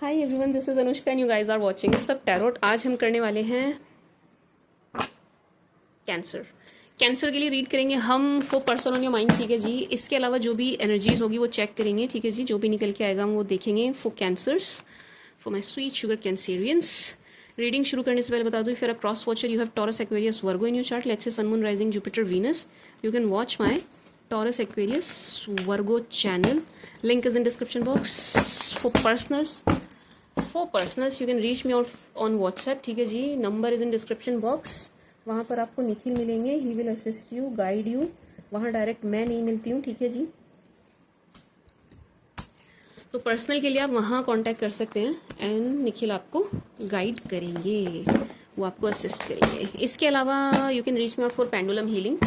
Hi everyone, this is Anushka and you guys are watching सब tarot. आज हम करने वाले हैं कैंसर। कैंसर के लिए रीड करेंगे हम for person on your mind, ठीक है जी। इसके अलावा जो भी एनर्जीज होगी वो चेक करेंगे, ठीक है जी। जो भी निकल के आएगा हम वो देखेंगे for Cancers, for my sweet sugar Cancerians. Reading शुरू करने से पहले बता दूं, if you are a cross watcher you have Taurus Aquarius Virgo in your chart, let's say sun moon rising Jupiter Venus, you can watch my Taurus Aquarius Virgo channel. Link is in description box. For personals you can reach me out on WhatsApp, ठीक है जी। Number is in description box. वहाँ पर आपको निखिल मिलेंगे, he will assist you, guide you. वहाँ direct मैं नहीं मिलती हूँ, ठीक है जी। तो पर्सनल के लिए आप वहाँ कांटेक्ट कर सकते हैं एंड निखिल आपको गाइड करेंगे, वो आपको असिस्ट करेंगे। इसके अलावा you can reach me out for pendulum healing,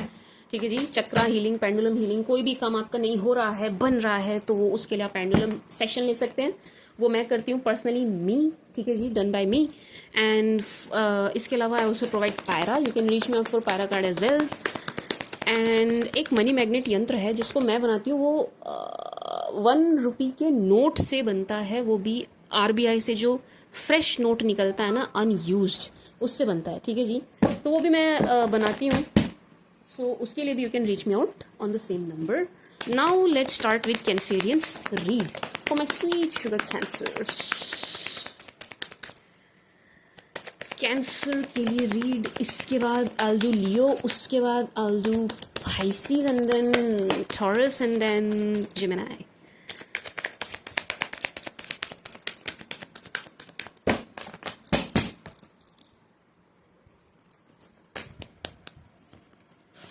ठीक है जी। चक्रा हीलिंग, पेंडुलम हीलिंग, कोई भी काम आपका नहीं हो रहा है, बन रहा है, तो वो उसके लिए आप पेंडुलम सेशन ले सकते हैं। वो मैं करती हूँ पर्सनली मी, ठीक है जी, डन बाय मी। एंड इसके अलावा आई ऑल्सो प्रोवाइड पायरा, you can reach me out for पायरा कार्ड एज वेल। एंड एक मनी मैग्नेट यंत्र है जिसको मैं बनाती हूँ, वो 1 रुपये के नोट से बनता है, वो भी RBI से जो फ्रेश नोट निकलता है ना, अनयूज्ड, उससे बनता है, ठीक है जी। तो वो भी मैं बनाती हूँ। So उसके लिए भी you can reach me out on the same number. Now let's start with Cancerians read for my sweet sugar cancers. Cancer के लिए रीड, इसके बाद I'll do Leo, उसके बाद I'll do Pisces and then Taurus and then Gemini.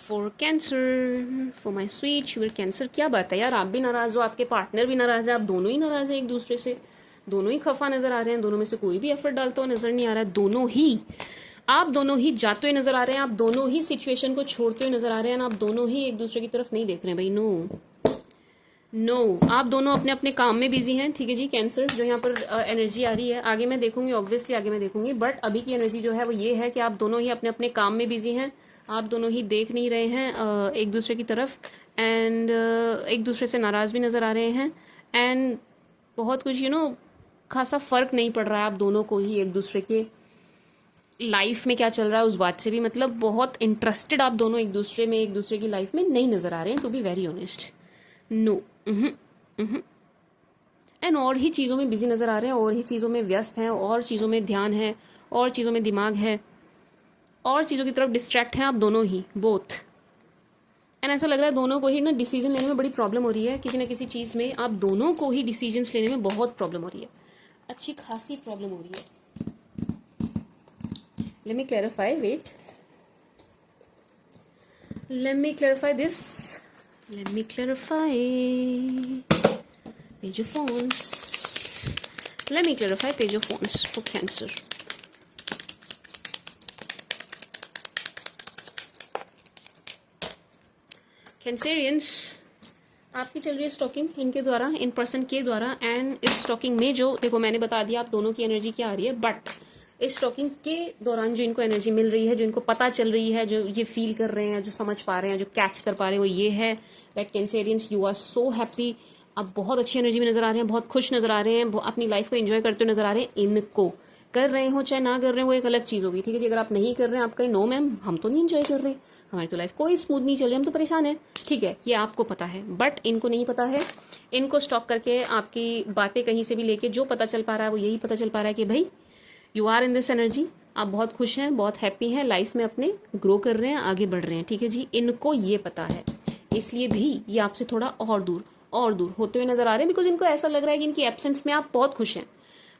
For cancer, for my sweet sugar cancer. क्या बात है यार, आप भी नाराज हो, आपके पार्टनर भी नाराज है, आप दोनों ही नाराज हैं एक दूसरे से, दोनों ही खफा नजर आ रहे हैं, दोनों में से कोई भी एफर्ट डालता हुआ नजर नहीं आ रहा है, आप दोनों ही जाते हुए नजर आ रहे हैं, आप दोनों ही सिचुएशन को छोड़ते हुए नजर आ रहे हैं, आप दोनों ही एक दूसरे की तरफ नहीं देख रहे हैं भाई। नो, आप दोनों अपने अपने काम में बिजी हैं, ठीक है जी। कैंसर जो यहाँ पर एनर्जी आ रही है, आगे मैं देखूंगी, ऑब्वियसली आगे मैं देखूंगी, बट अभी की एनर्जी जो है वो ये है कि आप दोनों ही अपने अपने काम में बिजी हैं, आप दोनों ही देख नहीं रहे हैं एक दूसरे की तरफ, एंड एक दूसरे से नाराज भी नज़र आ रहे हैं, एंड बहुत कुछ खासा फ़र्क नहीं पड़ रहा है आप दोनों को ही एक दूसरे के लाइफ में क्या चल रहा है उस बात से भी, मतलब बहुत इंटरेस्टेड आप दोनों एक दूसरे में, एक दूसरे की लाइफ में नहीं नज़र आ रहे हैं, to be very honest. No, and और ही चीज़ों में बिजी नज़र आ रहे हैं, और ही चीज़ों में व्यस्त हैं, और चीज़ों में ध्यान है, और चीज़ों में दिमाग है, और चीज़ों की तरफ डिस्ट्रैक्ट हैं आप दोनों ही, बोथ। एंड ऐसा लग रहा है दोनों को ही ना डिसीजन लेने में बड़ी प्रॉब्लम हो रही है, किसी ना किसी चीज़ में आप दोनों को ही डिसीजंस लेने में बहुत प्रॉब्लम हो रही है, अच्छी खासी प्रॉब्लम हो रही है। Let me clarify, wait, let me clarify this, let me clarify page of phones, let me clarify page of phones for Cancer. Cancerians, आपकी चल रही है स्टॉकिंग इनके द्वारा, इन पर्सन के द्वारा, एंड इस स्टॉकिंग में जो देखो मैंने बता दिया आप दोनों की एनर्जी क्या आ रही है, बट इस स्टॉकिंग के दौरान जो इनको एनर्जी मिल रही है, जो इनको पता चल रही है, जो ये फील कर रहे हैं, जो समझ पा रहे हैं, जो कैच कर पा रहे हैं, वो ये है that Cancerians you are so happy. आप बहुत अच्छी एनर्जी में नजर आ रहे हैं, बहुत खुश नजर आ रहे हैं, अपनी लाइफ को एंजॉय करते हुए नजर आ रहे हैं। इनको कर रहे हो चाहे ना कर रहे हो वो एक अलग चीज़ होगी, ठीक है जी। अगर आप नहीं कर रहे हैं, आप कहें नो मैम हम तो नहीं एंजॉय कर रहे, हमारी तो लाइफ कोई स्मूथ नहीं चल रही, हम तो परेशान हैं, ठीक है, ये आपको पता है, बट इनको नहीं पता है। इनको स्टॉक करके आपकी बातें कहीं से भी लेके जो पता चल पा रहा है वो यही पता चल पा रहा है कि भाई you are in this energy, आप बहुत खुश हैं, बहुत हैप्पी हैं, लाइफ में अपने ग्रो कर रहे हैं, आगे बढ़ रहे हैं, ठीक है जी। इनको ये पता है, इसलिए भी ये आपसे थोड़ा और दूर होते हुए नजर आ रहे हैं, बिकॉज इनको ऐसा लग रहा है कि इनकी एब्सेंस में आप बहुत खुश हैं,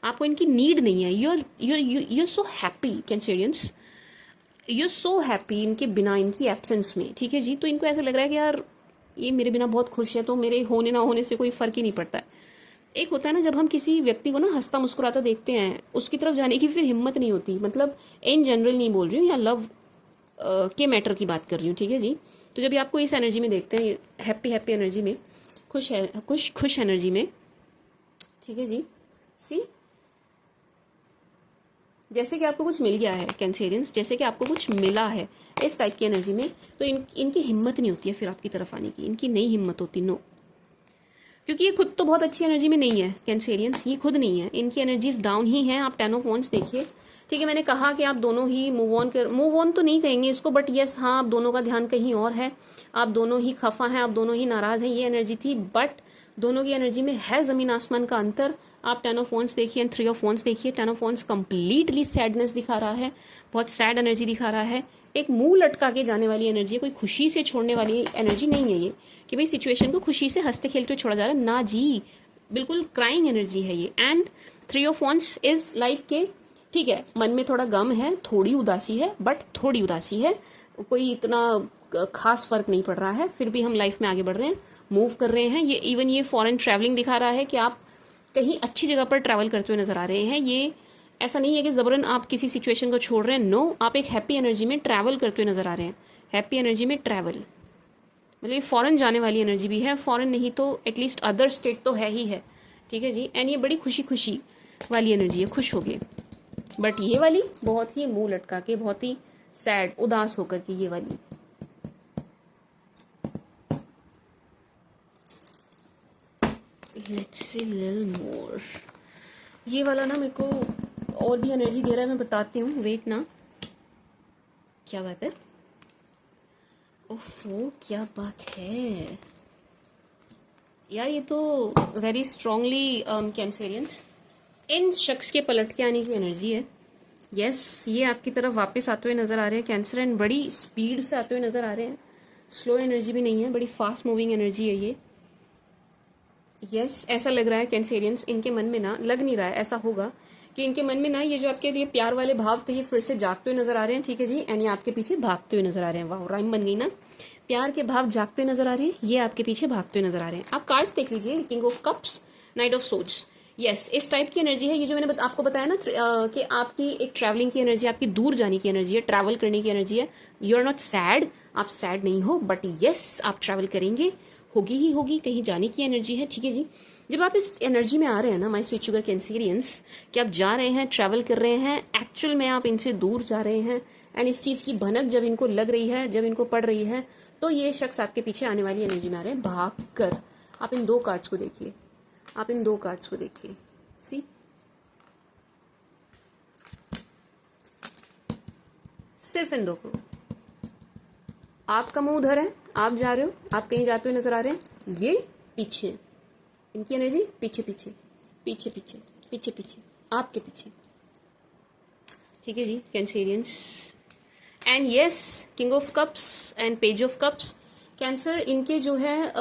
आपको इनकी नीड नहीं है। You are so happy Cancerians, you so happy इनके बिना, इनकी एब्सेंस में, ठीक है जी। तो इनको ऐसा लग रहा है कि यार ये मेरे बिना बहुत खुश है, तो मेरे होने ना होने से कोई फ़र्क ही नहीं पड़ता है। एक होता है ना जब हम किसी व्यक्ति को ना हंसता मुस्कुराता देखते हैं, उसकी तरफ जाने की फिर हिम्मत नहीं होती, मतलब इन जनरल नहीं बोल रही हूँ, या लव के मैटर की बात कर रही हूँ, ठीक है जी। तो जब भी आपको इस एनर्जी में देखते हैं, हैप्पी एनर्जी में, खुश एनर्जी में, ठीक है जी, सी जैसे कि आपको कुछ मिल गया है कैंसेरियंस, जैसे कि आपको कुछ मिला है इस टाइप की एनर्जी में, तो इनकी हिम्मत नहीं होती है फिर आपकी तरफ आने की, इनकी नहीं हिम्मत होती। नो, क्योंकि ये खुद तो बहुत अच्छी एनर्जी में नहीं है कैंसेरियंस, ये खुद नहीं है, इनकी एनर्जीज डाउन ही हैं। आप 10 ऑफ वांड्स देखिए, ठीक है। मैंने कहा कि आप दोनों ही मूव ऑन तो नहीं कहेंगे इसको, बट यस हाँ, आप दोनों का ध्यान कहीं और है, आप दोनों ही खफा हैं, आप दोनों ही नाराज हैं, ये एनर्जी थी। बट दोनों की एनर्जी में है ज़मीन आसमान का अंतर। आप 10 ऑफ वांड्स देखिए एंड 3 ऑफ वांड्स देखिए। 10 ऑफ वांड्स कंप्लीटली सैडनेस दिखा रहा है, बहुत सैड एनर्जी दिखा रहा है, एक मुंह लटका के जाने वाली एनर्जी है, कोई खुशी से छोड़ने वाली एनर्जी नहीं है ये, कि भाई सिचुएशन को खुशी से हंसते खेलते हुए छोड़ा जा रहा है, ना जी, बिल्कुल क्राइंग एनर्जी है ये। And 3 of wands is like के ठीक है, मन में थोड़ा गम है, थोड़ी उदासी है, बट थोड़ी उदासी है, कोई इतना खास फर्क नहीं पड़ रहा है, फिर भी हम लाइफ में आगे बढ़ रहे हैं, मूव कर रहे हैं। ये इवन ये फॉरेन ट्रैवलिंग दिखा रहा है कि आप कहीं अच्छी जगह पर ट्रैवल करते हुए नजर आ रहे हैं। ये ऐसा नहीं है कि जबरन आप किसी सिचुएशन को छोड़ रहे हैं, नो, आप एक हैप्पी एनर्जी में ट्रैवल करते हुए नजर आ रहे हैं। हैप्पी एनर्जी में ट्रैवल मतलब ये फॉरेन जाने वाली एनर्जी भी है, फॉरेन नहीं तो एटलीस्ट अदर स्टेट तो है ही है, ठीक है जी। एंड ये बड़ी खुशी खुशी वाली एनर्जी है, खुश हो गए। बट ये वाली बहुत ही मुंह लटका के, बहुत ही सैड उदास होकर के, ये वाली लेट्स सी लिटिल मोर। ये वाला ना मेरे को और भी एनर्जी दे रहा है, मैं बताती हूँ, वेट ना। क्या बात है, ओफो क्या बात है यार, ये तो वेरी स्ट्रांगली कैंसेरियंस, इन शख्स के पलट के आने की एनर्जी है। यस ये आपकी तरफ वापस आते हुए नजर आ रहे हैं कैंसर, एंड बड़ी स्पीड से आते हुए नजर आ रहे हैं, स्लो एनर्जी भी नहीं है, बड़ी फास्ट मूविंग एनर्जी है ये। यस ऐसा लग रहा है कैंसेरियंस, इनके मन में ना, लग नहीं रहा है, ऐसा होगा कि इनके मन में ना ये जो आपके लिए प्यार वाले भाव थे ये फिर से जागते हुए नजर आ रहे हैं, ठीक है जी। एंड ये आपके पीछे भागते हुए नजर आ रहे हैं। वाह, राइम बन गई ना। प्यार के भाव जागते हुए नजर आ रहे हैं, ये आपके पीछे भागते हुए नजर आ रहे हैं। आप कार्ड्स देख लीजिए, king of cups, night of swords. Yes इस टाइप की एनर्जी है ये, जो मैंने आपको बताया ना कि आपकी एक ट्रैवलिंग की एनर्जी, आपकी दूर जाने की एनर्जी है, ट्रैवल करने की एनर्जी है। यू आर नॉट सैड, आप सैड नहीं हो, बट यस आप ट्रैवल करेंगे, होगी ही होगी, कहीं जाने की एनर्जी है, ठीक है जी। जब आप इस एनर्जी में आ रहे हैं ना माय स्वीट शुगर कैंसेरियंस, कि आप जा रहे हैं, ट्रैवल कर रहे हैं, एक्चुअल में आप इनसे दूर जा रहे हैं, एंड इस चीज़ की भनक जब इनको लग रही है, जब इनको पड़ रही है, तो ये शख्स आपके पीछे आने वाली एनर्जी में आ रहे हैं भाग कर। आप इन दो कार्ड्स को देखिए, आप इन दो कार्ड्स को देखिए, सी सिर्फ इन दो को। आपका मुंह उधर है, आप जा रहे हो, आप कहीं जाते हुए नजर आ रहे हैं, ये पीछे, इनकी एनर्जी पीछे पीछे पीछे पीछे पीछे पीछे, आपके पीछे, ठीक है जी Cancerians. And yes king of cups and page of cups, Cancer इनके जो है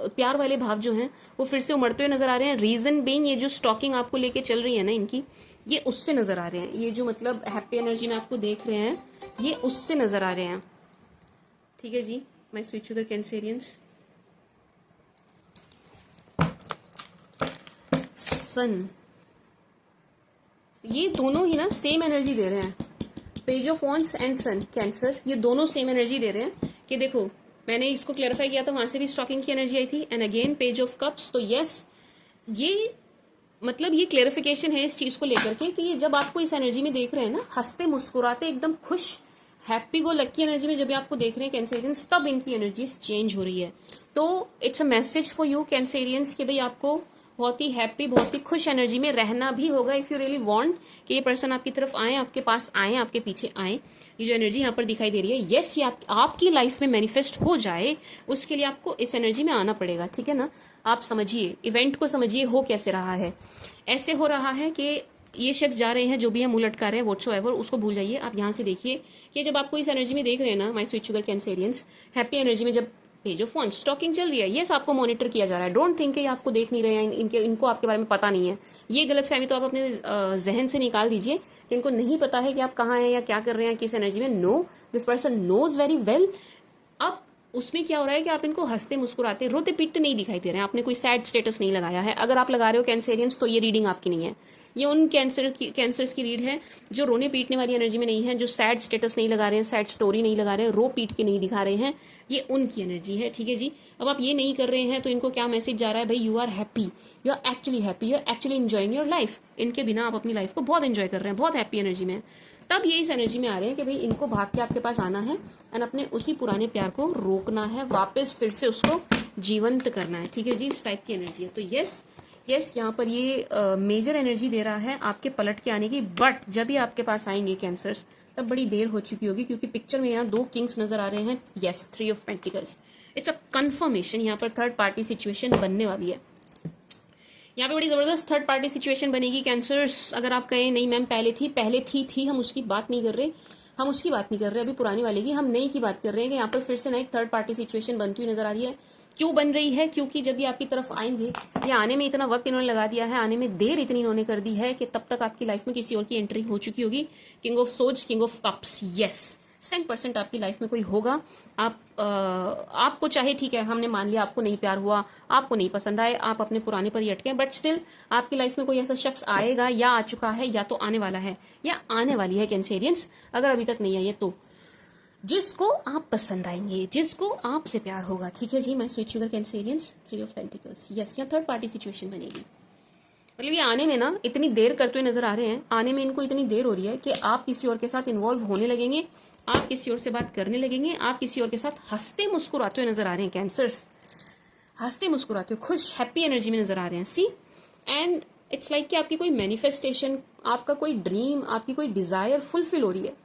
प्यार वाले भाव जो हैं वो फिर से उमड़ते हुए नजर आ रहे हैं। रीजन बीइंग ये जो स्टॉकिंग आपको लेके चल रही है ना इनकी, ये उससे नजर आ रहे हैं, ये जो मतलब हैप्पी एनर्जी में आपको देख रहे हैं, ये उससे नजर आ रहे हैं, ठीक है जी my sweet sugar Cancerians. Sun, ये दोनों ही ना सेम एनर्जी दे रहे हैं, page of wands and sun Cancer, ये दोनों सेम एनर्जी दे रहे हैं कि देखो मैंने इसको क्लैरिफाई किया था, वहां से भी स्टॉकिंग की एनर्जी आई थी, and again page of cups. तो यस ये मतलब ये क्लैरिफिकेशन है इस चीज को लेकर के कि ये जब आपको इस एनर्जी में देख रहे हैं ना, हंसते मुस्कुराते एकदम खुश हैप्पी गो लकी एनर्जी में जब ये आपको देख रहे हैं कैंसेरियंस, तब इनकी एनर्जी चेंज हो रही है। तो it's a message for you Cancerians कि भाई आपको बहुत ही हैप्पी, बहुत ही खुश एनर्जी में रहना भी होगा इफ यू रियली वांट कि ये पर्सन आपकी तरफ आए, आपके पास आए, आपके पीछे आए। ये जो एनर्जी यहाँ पर दिखाई दे रही है, यस ये आपकी लाइफ में मैनिफेस्ट हो जाए, उसके लिए आपको इस एनर्जी में आना पड़ेगा, ठीक है ना। आप समझिए इवेंट को, समझिए हो कैसे रहा है। ऐसे हो रहा है कि ये शख्स जा रहे हैं, जो भी है मुंह लटका रहे हैं, व्हाट्सोएवर, उसको भूल जाइए। आप यहाँ से देखिए कि जब आपको इस एनर्जी में देख रहे हैं ना my sweet sugar Cancerians, happy energy में जब पेज ऑफ वॉन्ड्स स्टॉकिंग चल रही है, ये आपको मॉनिटर किया जा रहा है। डोंट थिंक ये आपको देख नहीं रहे हैं, इनको आपके बारे में पता नहीं है। ये गलतफहमी तो आप अपने जहन से निकाल दीजिए कि इनको नहीं पता है कि आप कहाँ हैं या क्या कर रहे हैं, किस एनर्जी में। No, this person knows very well. अब उसमें क्या हो रहा है कि आप इनको हंसते मुस्कुराते रोते पीटते नहीं दिखाई दे रहे हैं, आपने कोई सैड स्टेटस नहीं लगाया है। अगर आप लगा रहे हो कैंसेरियंस तो ये रीडिंग आपकी नहीं है, ये उन कैंसर्स की रीड है जो रोने पीटने वाली एनर्जी में नहीं है, जो सैड स्टेटस नहीं लगा रहे हैं, सैड स्टोरी नहीं लगा रहे हैं, रो पीट के नहीं दिखा रहे हैं, ये उनकी एनर्जी है, ठीक है जी। अब आप ये नहीं कर रहे हैं तो इनको क्या मैसेज जा रहा है, भाई you are happy, you are actually happy, you are actually enjoying your life. इनके बिना आप अपनी लाइफ को बहुत एंजॉय कर रहे हैं, बहुत हैप्पी एनर्जी में। तब ये इस एनर्जी में आ रहे हैं कि भाई इनको भाग के आपके पास आना है एंड अपने उसी पुराने प्यार को रोकना है, वापस फिर से उसको जीवंत करना है, ठीक है जी, इस टाइप की एनर्जी है। तो यस यस, यहाँ पर ये मेजर एनर्जी दे रहा है आपके पलट के आने की, बट जब भी आपके पास आएंगे कैंसर्स तब बड़ी देर हो चुकी होगी, क्योंकि पिक्चर में यहाँ 2 किंग्स नजर आ रहे हैं। Yes, 3 of pentacles, it's a confirmation, यहाँ पर थर्ड पार्टी सिचुएशन बनने वाली है। यहाँ पे बड़ी जबरदस्त थर्ड पार्टी सिचुएशन बनेगी कैंसर्स। अगर आप कहें नहीं मैम पहले थी, हम उसकी बात नहीं कर रहे, हम उसकी बात नहीं कर रहे अभी पुरानी वाले की, हम नई की बात कर रहे हैं कि यहाँ पर फिर से ना एक थर्ड पार्टी सिचुएशन बनती हुई नजर आ रही है। क्यों बन रही है? क्योंकि जब ये आपकी तरफ आएंगे, ये आने में इतना वक्त इन्होंने लगा दिया है, आने में देर इतनी इन्होंने कर दी है कि तब तक आपकी लाइफ में किसी और की एंट्री हो चुकी होगी। King of swords, king of cups, yes 100% आपकी लाइफ में कोई होगा। आपको चाहे, ठीक है हमने मान लिया आपको नहीं प्यार हुआ, आपको नहीं पसंद आए, आप अपने पुराने पर ही अटके, बट स्टिल आपकी लाइफ में कोई ऐसा शख्स आएगा, या आ चुका है या तो आने वाला है या आने वाली है कैंसेरियंस, अगर अभी तक नहीं आई है तो, जिसको आप पसंद आएंगे, जिसको आपसे प्यार होगा, ठीक है जी। मैं sweet sugar Cancerians, 3 of pentacles, yes, या थर्ड पार्टी सिचुएशन बनेगी। मतलब ये आने में ना इतनी देर करते हुए नजर आ रहे हैं, आने में इनको इतनी देर हो रही है कि आप किसी और के साथ इन्वॉल्व होने लगेंगे, आप किसी और से बात करने लगेंगे, आप किसी और के साथ हंसते मुस्कुराते हुए नजर आ रहे हैं कैंसर्स, हंसते मुस्कुराते हुए खुश हैप्पी एनर्जी में नजर आ रहे हैं। सी, एंड इट्स लाइक कि आपकी कोई मैनिफेस्टेशन, आपका कोई ड्रीम, आपकी कोई डिजायर फुलफिल हो रही है,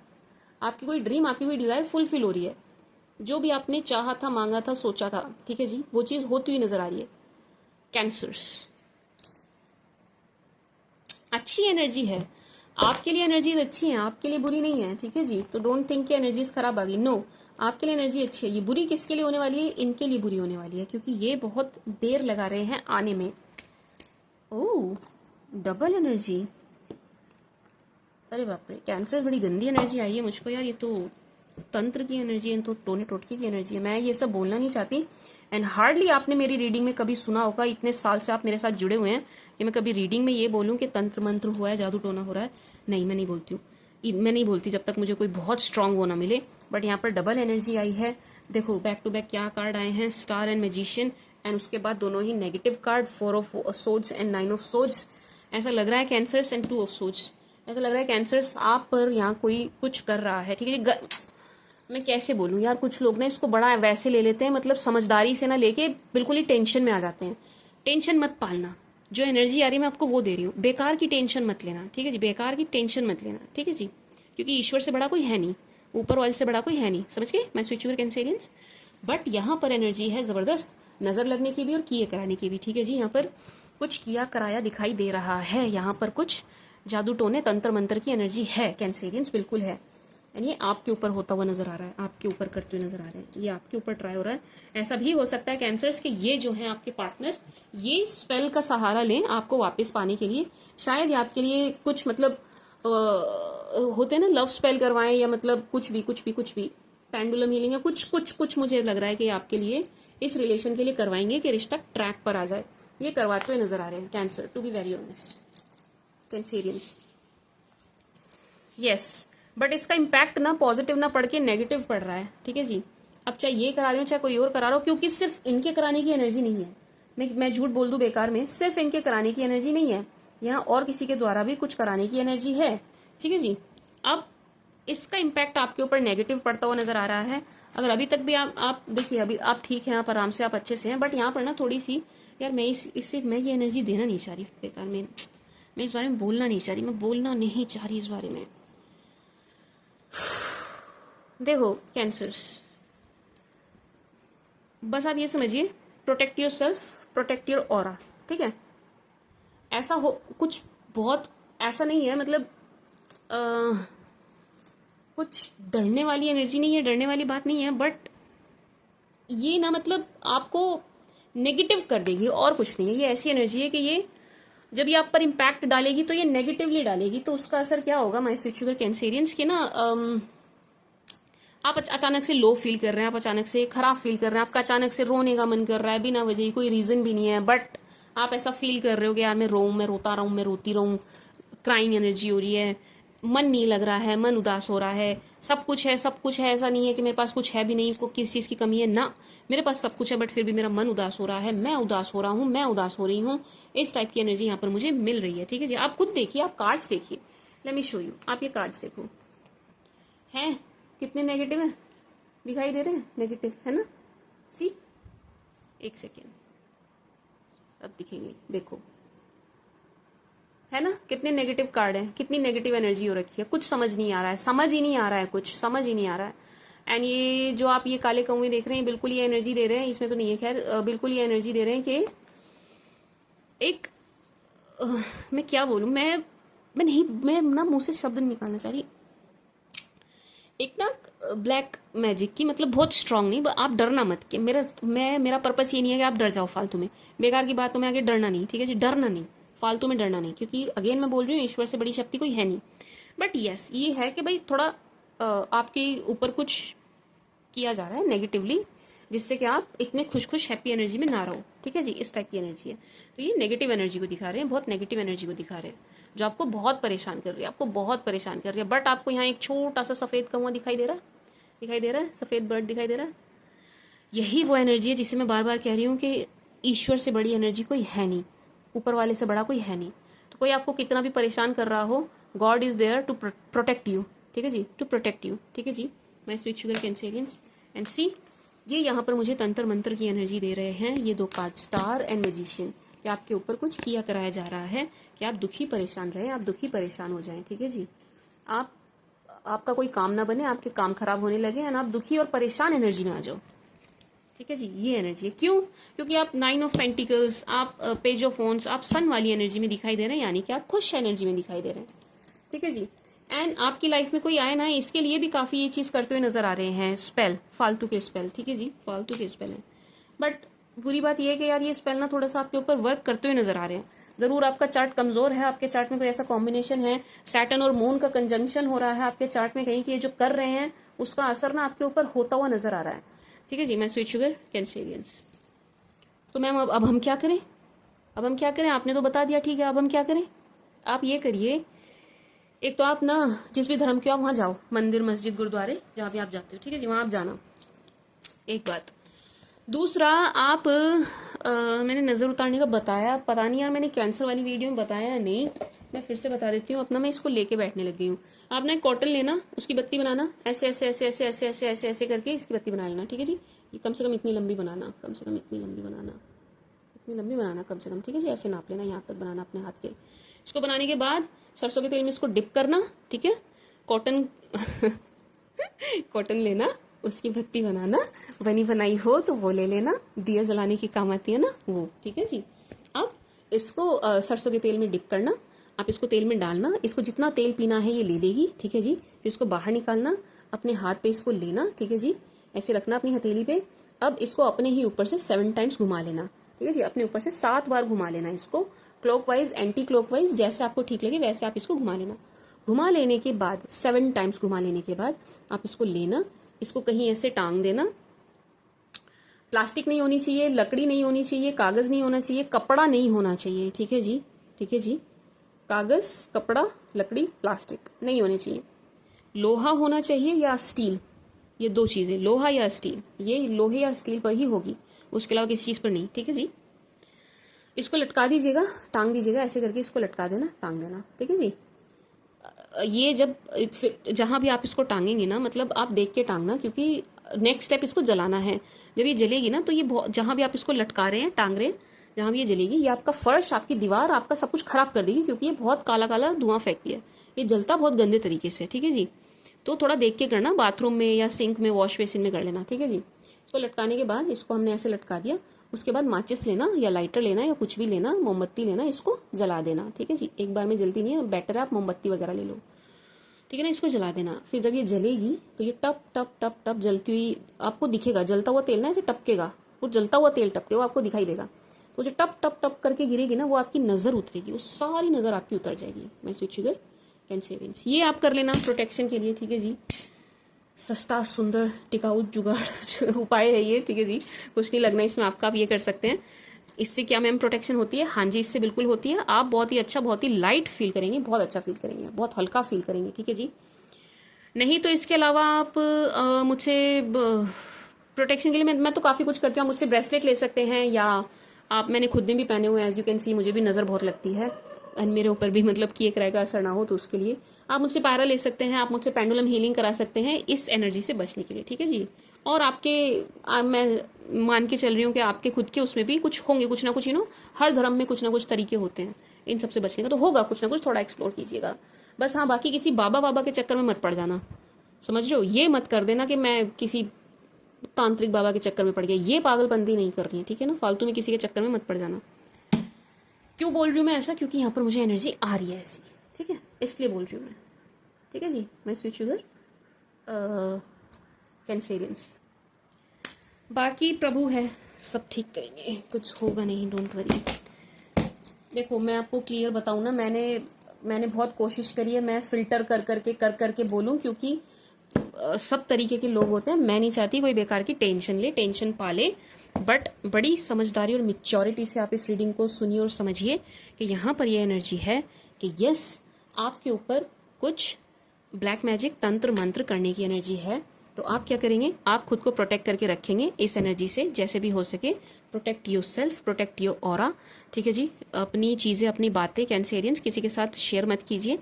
आपकी कोई ड्रीम, आपकी कोई डिजायर फुलफिल हो रही है, जो भी आपने चाहा था, मांगा था, सोचा था, ठीक है जी, वो चीज होती हुई नजर आ रही है कैंसर्स। अच्छी एनर्जी है आपके लिए, एनर्जीज अच्छी हैं, आपके लिए बुरी नहीं है, ठीक है जी। तो डोंट थिंक कि एनर्जीज खराब आ गई, नो, आपके लिए एनर्जी अच्छी है। ये बुरी किसके लिए होने वाली है? इनके लिए बुरी होने वाली है, क्योंकि ये बहुत देर लगा रहे हैं आने में। ओह, डबल एनर्जी, अरे बाप रे, कैंसर बड़ी गंदी एनर्जी आई है मुझको यार, ये तो तंत्र की एनर्जी है, तो टोने टोटके की एनर्जी है। मैं ये सब बोलना नहीं चाहती, एंड हार्डली आपने मेरी रीडिंग में कभी सुना होगा, इतने साल से आप मेरे साथ जुड़े हुए हैं, कि मैं कभी रीडिंग में ये बोलूं कि तंत्र मंत्र हुआ है, जादू टोना हो रहा है। नहीं, मैं नहीं बोलती हूँ, मैं नहीं बोलती जब तक मुझे कोई बहुत स्ट्रांग वो ना मिले। बट यहाँ पर डबल एनर्जी आई है। देखो बैक टू बैक क्या कार्ड आए हैं, स्टार एंड मैजिशियन, एंड उसके बाद दोनों ही negative card, 4 of swords and 9 of swords. ऐसा लग रहा है कैंसर्स, एंड 2 ऑफ सोर्ड्स, ऐसा लग रहा है कैंसर्स आप पर यहाँ कोई कुछ कर रहा है, ठीक है। मैं कैसे बोलूं यार, कुछ लोग ना इसको बड़ा वैसे ले लेते हैं, मतलब समझदारी से ना लेके बिल्कुल ही टेंशन में आ जाते हैं। टेंशन मत पालना, जो एनर्जी आ रही है मैं आपको वो दे रही हूँ, बेकार की टेंशन मत लेना, ठीक है जी, बेकार की टेंशन मत लेना, ठीक है जी, क्योंकि ईश्वर से बड़ा कोई है नहीं, ऊपर वाले से बड़ा कोई है नहीं, समझ गए। मैं स्विच कैंसेरियंस, बट यहाँ पर एनर्जी है जबरदस्त, नजर लगने की भी और किए कराने की भी, ठीक है जी। यहाँ पर कुछ किया कराया दिखाई दे रहा है, यहाँ पर कुछ जादू टोने तंत्र मंत्र की एनर्जी है कैंसेरियंस, बिल्कुल है। ये आपके ऊपर होता हुआ नजर आ रहा है, आपके ऊपर करते हुए नजर आ रहे हैं, ये आपके ऊपर ट्राई हो रहा है। ऐसा भी हो सकता है कैंसर्स के ये जो है आपके पार्टनर, ये स्पेल का सहारा लें आपको वापस पाने के लिए, शायद ये आपके लिए कुछ मतलब होते हैं ना लव स्पेल करवाएं, या मतलब कुछ भी पेंडुलम हीलिंग या कुछ मुझे लग रहा है कि आपके लिए इस रिलेशन के लिए करवाएंगे कि रिश्ता ट्रैक पर आ जाए, ये करवाते हुए नजर आ रहे हैं Cancer, to be very honest Cancerians, yes. But इसका इम्पैक्ट ना पॉजिटिव ना पड़ के नेगेटिव पड़ रहा है, ठीक है जी। अब चाहे ये करा रही हूँ चाहे कोई और करा रहा हो, क्योंकि सिर्फ इनके कराने की एनर्जी नहीं है, मैं झूठ बोल दूं बेकार में, सिर्फ इनके कराने की एनर्जी नहीं है, यहाँ और किसी के द्वारा भी कुछ कराने की एनर्जी है, ठीक है जी। अब इसका इम्पैक्ट आपके ऊपर नेगेटिव पड़ता हुआ नजर आ रहा है। अगर अभी तक भी आप देखिए, अभी आप ठीक हैं, आप आराम से, आप अच्छे से हैं, बट यहाँ पर ना थोड़ी सी यार, मैं इससे मैं ये एनर्जी देना नहीं चाह रही बेकार में, मैं इस बारे में बोलना नहीं चाह रही, मैं बोलना नहीं चाह रही इस बारे में। देखो कैंसर्स, बस आप ये समझिए, protect your self, protect your aura, ठीक है। ऐसा हो कुछ बहुत ऐसा नहीं है, मतलब कुछ डरने वाली एनर्जी नहीं है, डरने वाली बात नहीं है, बट ये ना मतलब आपको नेगेटिव कर देगी और कुछ नहीं है। ये ऐसी एनर्जी है कि ये जब ये आप पर इम्पैक्ट डालेगी तो ये नेगेटिवली डालेगी, तो उसका असर क्या होगा, माय स्वीट शुगर कैंसेरियंस के ना, आप अचानक से लो फील कर रहे हैं, आप अचानक से खराब फील कर रहे हैं, आपका अचानक से रोने का मन कर रहा है बिना वजह, कोई रीजन भी नहीं है, बट आप ऐसा फील कर रहे हो कि यार मैं रोऊं, मैं रोता रहूं, मैं रोती रहूं, क्राइंग एनर्जी हो रही है, मन नहीं लग रहा है, मन उदास हो रहा है, सब कुछ है, सब कुछ है, ऐसा नहीं है कि मेरे पास कुछ है भी नहीं, को किस चीज़ की कमी है ना, मेरे पास सब कुछ है, बट फिर भी मेरा मन उदास हो रहा है, मैं उदास हो रहा हूँ, मैं उदास हो रही हूँ, इस टाइप की एनर्जी यहाँ पर मुझे मिल रही है, ठीक है जी। आप खुद देखिए, आप कार्ड्स देखिए, लेट मी शो यू, आप ये कार्ड्स देखो, हैं कितने नेगेटिव है, दिखाई दे रहे हैं, नेगेटिव है ना, सी एक सेकेंड, अब दिखेंगे, देखो है ना, कितने नेगेटिव कार्ड हैं, कितनी नेगेटिव एनर्जी हो रखी है, कुछ समझ नहीं आ रहा है, समझ ही नहीं आ रहा है, कुछ समझ ही नहीं आ रहा है। एंड ये जो आप ये काले कौवे देख रहे हैं, बिल्कुल ये एनर्जी दे रहे हैं, इसमें तो नहीं है खैर, बिल्कुल ये एनर्जी दे रहे हैं कि एक मैं क्या बोलूं, मैं ना मुंह से शब्द नहीं निकालना चाह रही, एक ना ब्लैक मैजिक की, मतलब बहुत स्ट्रांग नहीं, आप डरना मत, कि मेरा पर्पस ये नहीं है कि आप डर जाओ फालतू में, बेकार की बातों में आगे डरना नहीं, ठीक है जी, डरना नहीं, फालतू में डरना नहीं, क्योंकि अगेन मैं बोल रही हूँ ईश्वर से बड़ी शक्ति कोई है नहीं। बट यस, ये है कि भाई थोड़ा आपके ऊपर कुछ किया जा रहा है नेगेटिवली, जिससे कि आप इतने खुश हैप्पी एनर्जी में ना रहो, ठीक है जी, इस टाइप की एनर्जी है। तो ये नेगेटिव एनर्जी को दिखा रहे हैं, बहुत नेगेटिव एनर्जी को दिखा रहे हैं, जो आपको बहुत परेशान कर रही है, आपको बहुत परेशान कर रही है। बट आपको यहाँ एक छोटा सा सफेद कौवा दिखाई दे रहा है, सफेद बर्ड दिखाई दे रहा है, यही वो एनर्जी है जिसे मैं बार बार कह रही हूँ कि ईश्वर से बड़ी एनर्जी कोई है नहीं, ऊपर वाले से बड़ा कोई है नहीं। तो कोई आपको कितना भी परेशान कर रहा हो, God is there to protect you, ठीक है जी, टू प्रोटेक्ट यू, ठीक है जी। मैं स्वीट शुगर कैंसेलियंस एंड सी, ये यहाँ पर मुझे तंत्र मंत्र की एनर्जी दे रहे हैं, ये दो कार्ड स्टार एंड मैजिशियन, कि आपके ऊपर कुछ किया कराया जा रहा है कि आप दुखी परेशान रहे, आप दुखी परेशान हो जाएं, ठीक है जी, आपका कोई काम ना बने, आपके काम खराब होने लगे एंड आप दुखी और परेशान एनर्जी में आ जाओ, ठीक है जी, ये एनर्जी है। क्यों? क्योंकि आप 9 ऑफ पेंटिकल्स, आप पेज ऑफ वॉन्ड्स, आप सन वाली एनर्जी में दिखाई दे रहे हैं, यानी कि आप खुश एनर्जी में दिखाई दे रहे हैं, ठीक है जी। एंड आपकी लाइफ में कोई आए ना, इसके लिए भी काफी ये चीज करते हुए नजर आ रहे हैं, स्पेल, फालतू के स्पेल, ठीक है जी, फालतू के स्पेल है। बट बुरी बात यह है कि यार ये स्पेल ना थोड़ा सा आपके ऊपर वर्क करते हुए नजर आ रहे हैं। जरूर आपका चार्ट कमजोर है, आपके चार्ट में कोई ऐसा कॉम्बिनेशन है, सैटर्न और मून का कंजंक्शन हो रहा है आपके चार्ट में कहीं, कि ये जो कर रहे हैं उसका असर ना आपके ऊपर होता हुआ नजर आ रहा है, ठीक है जी। मैं स्वीट शुगर कैंसेलियंस, तो मैम अब हम क्या करें, अब हम क्या करें, आपने तो बता दिया, ठीक है, अब हम क्या करें, आप ये करिए, एक तो आप ना जिस भी धर्म के आप वहां जाओ, मंदिर मस्जिद गुरुद्वारे जहां भी आप जाते हो, ठीक है जी, वहां आप जाना, एक बात। दूसरा, आप मैंने नजर उतारने का बताया, पता नहीं यार मैंने कैंसर वाली वीडियो में बताया या नहीं, मैं फिर से बता देती हूँ, अपना मैं इसको लेके बैठने लग गई हूँ। आप ना कॉटन लेना, उसकी बत्ती बनाना, ऐसे ऐसे ऐसे ऐसे ऐसे ऐसे ऐसे ऐसे करके इसकी बत्ती बना लेना, ठीक है जी। ये कम से कम इतनी लंबी बनाना, कम से कम इतनी लंबी बनाना, इतनी लंबी बनाना कम से कम, ठीक है जी, ऐसे नाप लेना, यहाँ तक बनाना अपने हाथ के। इसको बनाने के बाद सरसों के तेल में इसको डिप करना, ठीक है, कॉटन कॉटन लेना, उसकी बत्ती बनाना, बनी बनाई हो तो वो ले लेना, दिया जलाने की काम आती है ना वो, ठीक है जी। अब इसको सरसों के तेल में डिप करना, आप इसको तेल में डालना, इसको जितना तेल पीना है ये ले लेगी, ठीक है जी। फिर इसको बाहर निकालना, अपने हाथ पे इसको लेना, ठीक है जी, ऐसे रखना अपनी हथेली पे। अब इसको अपने ही ऊपर से 7 टाइम्स घुमा लेना, ठीक है जी, अपने ऊपर से 7 बार घुमा लेना इसको, क्लॉकवाइज एंटी क्लॉकवाइज, जैसे आपको ठीक लगे वैसे आप इसको घुमा लेना। घुमा लेने के बाद 7 टाइम्स घुमा लेने के बाद आप इसको लेना, इसको कहीं ऐसे टांग देना, प्लास्टिक नहीं होनी चाहिए, लकड़ी नहीं होनी चाहिए, कागज नहीं होना चाहिए, कपड़ा नहीं होना चाहिए, ठीक है जी, ठीक है जी, कागज, कपड़ा, लकड़ी, प्लास्टिक नहीं होने चाहिए, लोहा होना चाहिए या स्टील, ये 2 चीजें, लोहा या स्टील, ये लोहे या स्टील पर ही होगी, उसके अलावा किसी चीज पर नहीं, ठीक है जी। इसको लटका दीजिएगा, टांग दीजिएगा, ऐसे करके इसको लटका देना, टांग देना, ठीक है जी। ये जब फिर जहां भी आप इसको टांगेंगे ना, मतलब आप देख के टांगना, क्योंकि नेक्स्ट स्टेप इसको जलाना है। जब ये जलेगी ना तो ये जहां भी आप इसको लटका रहे हैं, टांग रहे हैं, जहां भी ये जलेगी, ये आपका फर्श, आपकी दीवार, आपका सब कुछ खराब कर देगी, क्योंकि ये बहुत काला काला धुआं फेंकती है, ये जलता बहुत गंदे तरीके से, ठीक है जी। तो थोड़ा देख के करना, बाथरूम में या सिंक में, वॉश बेसिन में कर लेना, ठीक है जी। इसको लटकाने के बाद इसको हमने ऐसे लटका दिया, उसके बाद माचिस लेना या लाइटर लेना या कुछ भी लेना, मोमबत्ती लेना, इसको जला देना, ठीक है जी। एक बार में जलती नहीं है, बेटर है आप मोमबत्ती वगैरह ले लो, ठीक है ना, इसको जला देना। फिर जब ये जलेगी तो ये टप टप टप टप जलती हुई आपको दिखेगा, जलता हुआ तेल ना ऐसे टपकेगा, वो जलता हुआ तेल टपके वो आपको दिखाई देगा, तो जो टप टप टप करके गिरेगी ना, वो आपकी नजर उतरेगी, वो सारी नजर आपकी उतर जाएगी। मैं स्वीट शुगर कैंसेलियंस, ये आप कर लेना प्रोटेक्शन के लिए, ठीक है जी। सस्ता सुंदर टिकाऊ जुगाड़ उपाय है ये, ठीक है जी, कुछ नहीं लगना इसमें आपका, आप ये कर सकते हैं। इससे क्या मैम प्रोटेक्शन होती है? हाँ जी, इससे बिल्कुल होती है। आप बहुत ही अच्छा, बहुत ही लाइट फील करेंगे, बहुत अच्छा फील करेंगे, बहुत हल्का फील करेंगे, ठीक है जी। नहीं तो इसके अलावा आप मुझसे प्रोटेक्शन के लिए मैं तो काफ़ी कुछ करती हूँ, आप मुझसे ब्रेसलेट ले सकते हैं, या आप, मैंने खुद ने भी पहने हुए हैं, एज यू कैन सी, मुझे भी नज़र बहुत लगती है, एंड मेरे ऊपर भी मतलब कि एक का असर ना हो, तो उसके लिए आप मुझसे पायरा ले सकते हैं, आप मुझसे पेंडुलम हीलिंग करा सकते हैं इस एनर्जी से बचने के लिए, ठीक है जी। और आपके मैं मान के चल रही हूँ कि आपके खुद के उसमें भी कुछ होंगे, कुछ ना कुछ हर धर्म में कुछ ना कुछ तरीके होते हैं इन सबसे बचने का, तो होगा कुछ ना कुछ, थोड़ा एक्सप्लोर कीजिएगा बस। हाँ, बाकी किसी बाबा बाबा के चक्कर में मत पड़ जाना, समझ रहे हो? ये मत कर देना कि मैं किसी तांत्रिक बाबा के चक्कर में पड़ गया, ये पागलपंती नहीं कर रही है, ठीक है ना? फालतू में किसी के चक्कर में मत पड़ जाना। क्यों बोल रही हूँ मैं ऐसा? क्योंकि यहाँ पर मुझे एनर्जी आ रही है ऐसी, ठीक है, इसलिए बोल रही हूँ मैं, ठीक है जी। मैं स्वीट शुगर कैंसेरियंस, बाकी प्रभु है, सब ठीक करेंगे, कुछ होगा नहीं, डोंट वरी। देखो मैं आपको क्लियर बताऊँ ना, मैंने बहुत कोशिश करी है, मैं फिल्टर कर करके बोलूँ, क्योंकि सब तरीके के लोग होते हैं। मैं नहीं चाहती कोई बेकार की टेंशन पाले, बट बड़ी समझदारी और मेच्योरिटी से आप इस रीडिंग को सुनिए और समझिए कि यहाँ पर ये एनर्जी है कि यस, आपके ऊपर कुछ ब्लैक मैजिक तंत्र मंत्र करने की एनर्जी है। तो आप क्या करेंगे? आप खुद को प्रोटेक्ट करके रखेंगे इस एनर्जी से, जैसे भी हो सके। Protect your self, protect your aura, ठीक है जी। अपनी चीज़ें, अपनी बातें कैंसेरियंस किसी के साथ शेयर मत कीजिए।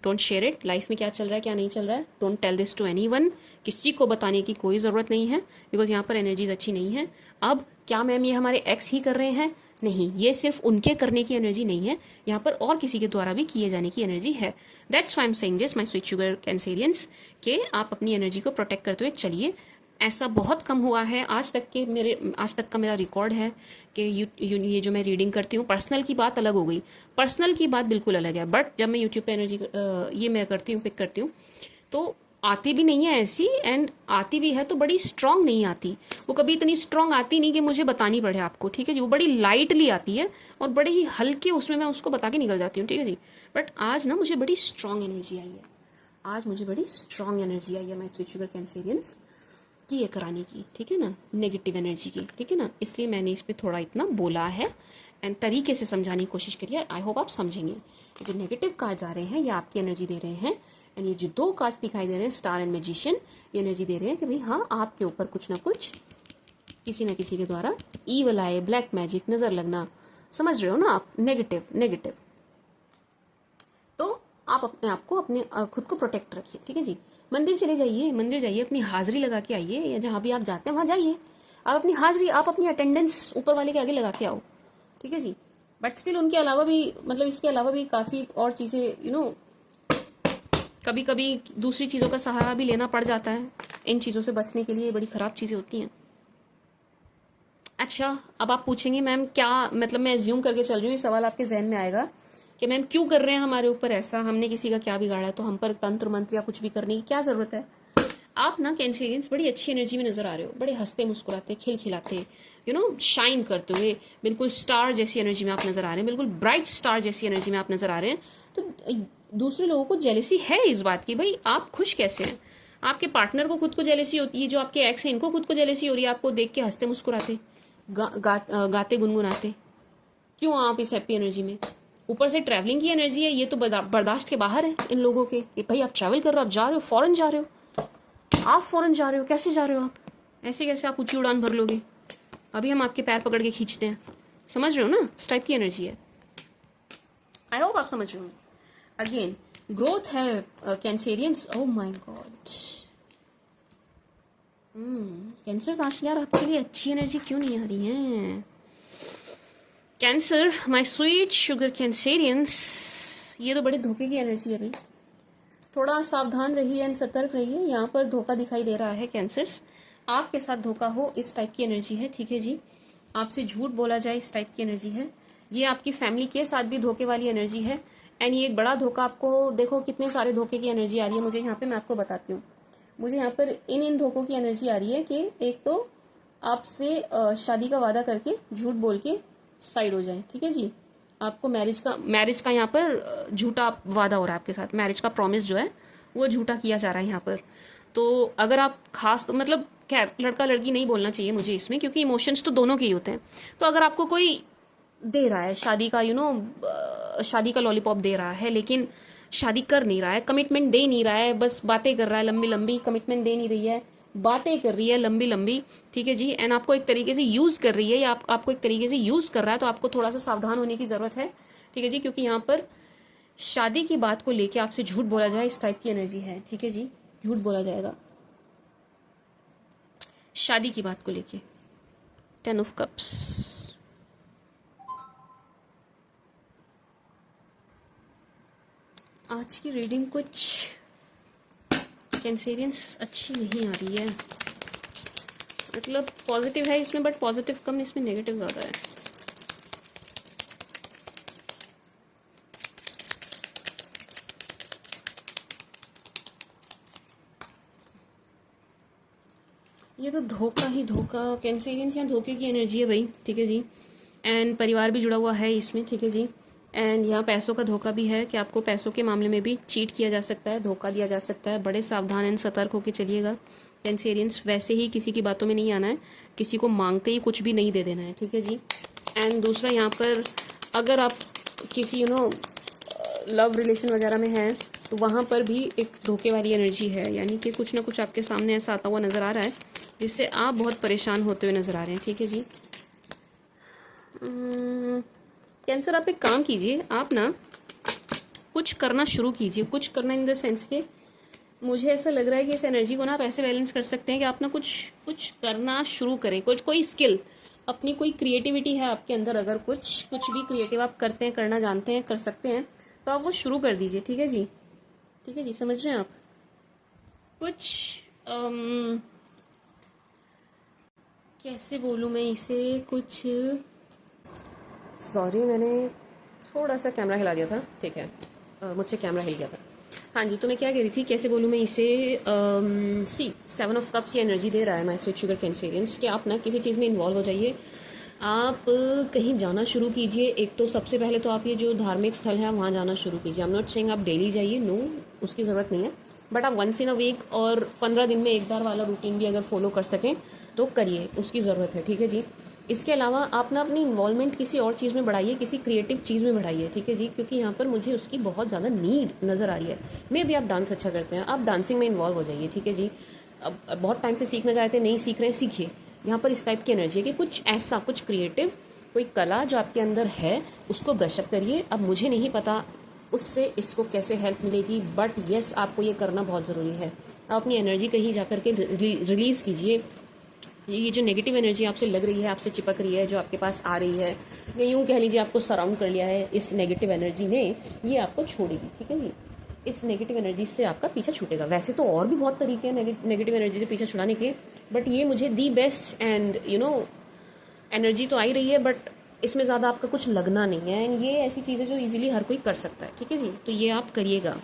Don't share it. लाइफ में क्या चल रहा है, क्या नहीं चल रहा है, don't tell this to anyone. किसी को बताने की कोई ज़रूरत नहीं है, बिकॉज यहाँ पर एनर्जीज अच्छी नहीं है। अब क्या मैम ये हमारे एक्स ही कर रहे हैं? नहीं, ये सिर्फ उनके करने की एनर्जी नहीं है, यहाँ पर और किसी के द्वारा भी किए जाने की एनर्जी है। That's why I am saying this my sweet sugar Cancerians, कि आप अपनी एनर्जी को प्रोटेक्ट करते हुए चलिए। ऐसा बहुत कम हुआ है आज तक का मेरा रिकॉर्ड है कि ये जो मैं रीडिंग करती हूँ, पर्सनल की बात अलग हो गई, पर्सनल की बात बिल्कुल अलग है, बट जब मैं यूट्यूब पे एनर्जी ये मैं करती हूँ, पिक करती हूँ, तो आती भी नहीं है ऐसी, एंड आती भी है तो बड़ी स्ट्रांग नहीं आती। वो कभी इतनी स्ट्रांग आती नहीं कि मुझे बतानी पड़े आपको, ठीक है जी। वो बड़ी लाइटली आती है और बड़े ही हल्के उसमें मैं उसको बता के निकल जाती हूँ, ठीक है जी। बट आज ना मुझे बड़ी स्ट्रांग एनर्जी आई है, आज मुझे बड़ी स्ट्रांग एनर्जी आई है माय स्वीट शुगर कैंसेरियंस की, ये कराने की, ठीक है ना, नेगेटिव एनर्जी की, ठीक है ना। इसलिए मैंने इस पर थोड़ा इतना बोला है एंड तरीके से समझाने की कोशिश करिए। आई होप आप समझेंगे। जो नेगेटिव कार्ड आ रहे हैं ये आपकी एनर्जी दे रहे हैं, एंड ये जो दो कार्ड्स दिखाई दे रहे हैं, स्टार एंड मैजिशियन, ये एनर्जी दे रहे हैं कि भाई हाँ, आपके ऊपर कुछ ना कुछ किसी न किसी के द्वारा ईवल आए, ब्लैक मैजिक, नजर लगना, समझ रहे हो ना आप, नेगेटिव। तो आप अपने आप को, अपने खुद को प्रोटेक्ट रखिए, ठीक है जी। मंदिर चले जाइए, मंदिर जाइए, अपनी हाजिरी लगा के आइए, या जहाँ भी आप जाते हैं वहाँ जाइए, आप अपनी हाजिरी, आप अपनी अटेंडेंस ऊपर वाले के आगे लगा के आओ, ठीक है जी। बट स्टिल उनके अलावा भी, मतलब इसके अलावा भी काफ़ी और चीज़ें कभी कभी दूसरी चीज़ों का सहारा भी लेना पड़ जाता है इन चीज़ों से बचने के लिए, बड़ी ख़राब चीज़ें होती हैं। अच्छा, अब आप पूछेंगे मैम क्या, मतलब मैं एज्यूम करके चल रही हूँ, ये सवाल आपके जहन में आएगा कि मैम क्यों कर रहे हैं हमारे ऊपर ऐसा, हमने किसी का क्या बिगाड़ा है, तो हम पर तंत्र मंत्र या कुछ भी करने की क्या ज़रूरत है। आप ना कैंसेरियंस बड़ी अच्छी एनर्जी में नज़र आ रहे हो, बड़े हंसते मुस्कुराते, खिलखिलाते, शाइन करते हुए, बिल्कुल स्टार जैसी एनर्जी में आप नज़र आ रहे हैं, बिल्कुल ब्राइट स्टार जैसी एनर्जी में आप नज़र आ रहे हैं। तो दूसरे लोगों को जेलेसी है इस बात की, भाई आप खुश कैसे हैं। आपके पार्टनर को खुद को जेलेसी होती है, जो आपके एक्स हैं इनको खुद को जेलेसी हो रही है आपको देख के हंसते मुस्कुराते, गाते गुनगुनाते। क्यों आप इस हैप्पी एनर्जी में? ऊपर से ट्रैवलिंग की एनर्जी है, ये तो बर्दाश्त के बाहर है इन लोगों के कि भाई आप ट्रैवल कर रहे हो, आप जा रहे हो, फॉरेन जा रहे हो, आप फॉरेन जा रहे हो, कैसे जा रहे हो आप, ऐसे कैसे आप ऊंची उड़ान भर लोगे, अभी हम आपके पैर पकड़ के खींचते हैं, समझ रहे हो ना, इस टाइप की एनर्जी है। आई होप आप समझ रहे हो। अगेन ग्रोथ है Cancerians, oh my God, cancer आज यार आपके लिए अच्छी एनर्जी क्यों नहीं आ रही है? Cancer, my sweet sugar Cancerians, ये तो बड़े धोखे की एनर्जी है भाई, थोड़ा सावधान रहिए एंड सतर्क रहिए। यहाँ पर धोखा दिखाई दे रहा है कैंसर्स, आपके साथ धोखा हो इस टाइप की एनर्जी है, ठीक है जी। आपसे झूठ बोला जाए इस टाइप की एनर्जी है, ये आपकी फैमिली के साथ भी धोखे वाली एनर्जी है। एंड ये एक बड़ा धोखा, आपको देखो कितने सारे धोखे की एनर्जी आ रही है मुझे यहाँ पे, मैं आपको बताती हूँ। मुझे यहाँ पर इन धोखों की एनर्जी आ रही है कि एक तो आपसे शादी का वादा करके झूठ बोल के साइड हो जाए, ठीक है जी। आपको मैरिज का यहाँ पर झूठा वादा हो रहा है आपके साथ, मैरिज का प्रॉमिस जो है वो झूठा किया जा रहा है यहाँ पर। तो अगर आप खास, तो मतलब खैर लड़का लड़की नहीं बोलना चाहिए मुझे इसमें, क्योंकि इमोशंस तो दोनों के ही होते हैं। तो अगर आपको कोई दे रहा है शादी का, शादी का लॉलीपॉप दे रहा है, लेकिन शादी कर नहीं रहा है, कमिटमेंट दे नहीं रहा है, बस बातें कर रहा है लंबी लंबी, कमिटमेंट दे नहीं रही है, बातें कर रही है लंबी लंबी, ठीक है जी। एंड आपको एक तरीके से यूज कर रही है, या आपको एक तरीके से यूज कर रहा है, तो आपको थोड़ा सा सावधान होने की जरूरत है, ठीक है जी। क्योंकि यहाँ पर शादी की बात को लेके आपसे झूठ बोला जाए इस टाइप की एनर्जी है, ठीक है जी, झूठ बोला जाएगा। शादी की बात को लेके। 10 ऑफ कप्स। आज की रीडिंग कुछ कैंसेरियंस अच्छी नहीं आ रही है, मतलब पॉजिटिव है इसमें बट पॉजिटिव कम, इसमें नेगेटिव ज़्यादा है। ये तो धोखा ही धोखा, कैंसेरियंस या धोखे की एनर्जी है भाई, ठीक है जी। एंड परिवार भी जुड़ा हुआ है इसमें, ठीक है जी। एंड यहाँ पैसों का धोखा भी है कि आपको पैसों के मामले में भी चीट किया जा सकता है, धोखा दिया जा सकता है। बड़े सावधान एंड सतर्क होकर चलिएगा कैंसेरियंस। वैसे ही किसी की बातों में नहीं आना है, किसी को मांगते ही कुछ भी नहीं दे देना है, ठीक है जी। एंड दूसरा यहाँ पर अगर आप किसी लव रिलेशन वगैरह में हैं तो वहाँ पर भी एक धोखे वाली एनर्जी है, यानी कि कुछ ना कुछ आपके सामने ऐसा आता हुआ नज़र आ रहा है जिससे आप बहुत परेशान होते हुए नज़र आ रहे हैं, ठीक है जी। कैंसर आप एक काम कीजिए, आप ना कुछ करना शुरू कीजिए। कुछ करना इन द सेंस के मुझे ऐसा लग रहा है कि इस एनर्जी को ना आप ऐसे बैलेंस कर सकते हैं कि आप ना कुछ करना शुरू करें, कोई स्किल, अपनी कोई क्रिएटिविटी है आपके अंदर, अगर कुछ भी क्रिएटिव आप करते हैं, करना जानते हैं, कर सकते हैं, तो आप वो शुरू कर दीजिए, ठीक है जी। ठीक है जी, समझ रहे हैं आप। कुछ कैसे बोलूँ मैं इसे, कुछ सॉरी मैंने थोड़ा सा कैमरा हिला दिया था, ठीक है, मुझसे कैमरा हिल गया था। हाँ जी, तो मैं क्या कह रही थी, कैसे बोलूँ मैं इसे। सी 7 ऑफ कप्स ये एनर्जी दे रहा है माय स्वीट शुगर कैंसेरियंस कि आप ना किसी चीज़ में इन्वॉल्व हो जाइए, आप कहीं जाना शुरू कीजिए। एक तो सबसे पहले तो आप ये जो धार्मिक स्थल है वहाँ जाना शुरू कीजिए। आई एम नॉट सेइंग आप डेली जाइए, नो, उसकी ज़रूरत नहीं है, बट आप वंस इन अ वीक और 15 दिन में एक बार वाला रूटीन भी अगर फॉलो कर सकें तो करिए, उसकी ज़रूरत है, ठीक है जी। इसके अलावा आप ना अपनी इन्वॉल्वमेंट किसी और चीज़ में बढ़ाइए, किसी क्रिएटिव चीज़ में बढ़ाइए, ठीक है जी, क्योंकि यहाँ पर मुझे उसकी बहुत ज़्यादा नीड नज़र आ रही है। मे भी आप डांस अच्छा करते हैं, आप डांसिंग में इन्वॉल्व हो जाइए, ठीक है जी। अब बहुत टाइम से सीखना चाहते हैं, नहीं सीख रहे हैं, सीखिए। यहाँ पर इस टाइप की एनर्जी है कि कुछ ऐसा, कुछ क्रिएटिव, कोई कला जो आपके अंदर है उसको ब्रशअप करिए। अब मुझे नहीं पता उससे इसको कैसे हेल्प मिलेगी, बट येस आपको ये करना बहुत ज़रूरी है। आप अपनी एनर्जी कहीं जा कर के रिलीज़ कीजिए। ये जो नेगेटिव एनर्जी आपसे लग रही है, आपसे चिपक रही है, जो आपके पास आ रही है, या यूँ कह लीजिए आपको सराउंड कर लिया है इस नेगेटिव एनर्जी ने, ये आपको छोड़ेगी, ठीक है जी। इस नेगेटिव एनर्जी से आपका पीछा छूटेगा। वैसे तो और भी बहुत तरीके हैं नेगेटिव एनर्जी से पीछा छुड़ाने के, बट ये मुझे दी बेस्ट एंड एनर्जी तो आ ही रही है, बट इसमें ज़्यादा आपका कुछ लगना नहीं है। एंड ये ऐसी चीज़ें जो इजीली हर कोई कर सकता है, ठीक है जी, तो ये आप करिएगा।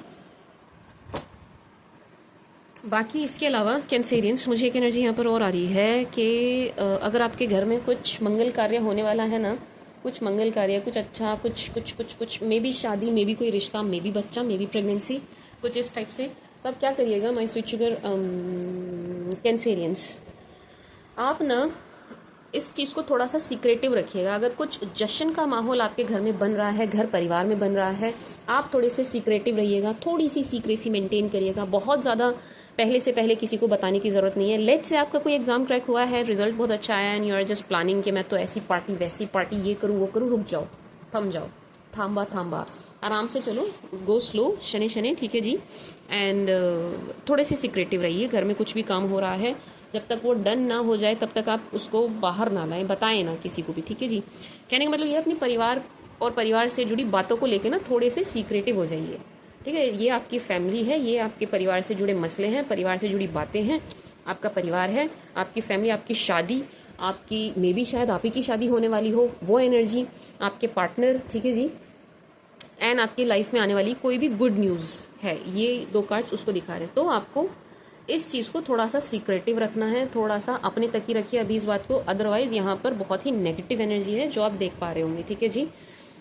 बाकी इसके अलावा कैंसेरियंस, मुझे एक एनर्जी यहाँ पर और आ रही है कि अगर आपके घर में कुछ मंगल कार्य होने वाला है ना, कुछ मंगल कार्य, कुछ अच्छा, कुछ मे बी शादी, मे बी कोई रिश्ता, मे बी बच्चा, मे बी प्रेगनेंसी, कुछ इस टाइप से, तो आप क्या करिएगा माय स्वीट शुगर कैंसेरियंस, आप ना इस चीज़ को थोड़ा सा सीक्रेटिव रखिएगा। अगर कुछ जश्न का माहौल आपके घर में बन रहा है, घर परिवार में बन रहा है, आप थोड़े से सीक्रेटिव रहिएगा, थोड़ी सी सीक्रेसी मेंटेन करिएगा। बहुत ज़्यादा पहले से किसी को बताने की ज़रूरत नहीं है। लेट्स से आपका कोई एग्जाम क्रैक हुआ है, रिजल्ट बहुत अच्छा आया and you are just planning कि मैं तो ऐसी पार्टी वैसी पार्टी, ये करूँ वो करूँ, रुक जाओ, थम जाओ, थाम्बा, आराम से चलो, गो स्लो, शने, ठीक है जी। एंड थोड़े से सीक्रेटिव रहिए। घर में कुछ भी काम हो रहा है, जब तक वो डन ना हो जाए तब तक आप उसको बाहर ना लाएं, बताएं ना किसी को भी, ठीक है जी। कहने का मतलब ये अपनी परिवार और परिवार से जुड़ी बातों को लेकर ना थोड़े से सीक्रेटिव हो जाइए, ठीक है। ये आपकी फैमिली है, ये आपके परिवार से जुड़े मसले हैं, परिवार से जुड़ी बातें हैं, आपका परिवार है, आपकी फैमिली, आपकी शादी, आपकी मे बी शायद आप ही की शादी होने वाली हो, वो एनर्जी, आपके पार्टनर, ठीक है जी, एंड आपकी लाइफ में आने वाली कोई भी गुड न्यूज़ है, ये 2 कार्ड्स उसको दिखा रहे हैं। तो आपको इस चीज़ को थोड़ा सा सीक्रेटिव रखना है, थोड़ा सा अपने तक ही रखिए अभी इस बात को, अदरवाइज यहाँ पर बहुत ही नेगेटिव एनर्जी है जो आप देख पा रहे होंगे, ठीक है जी।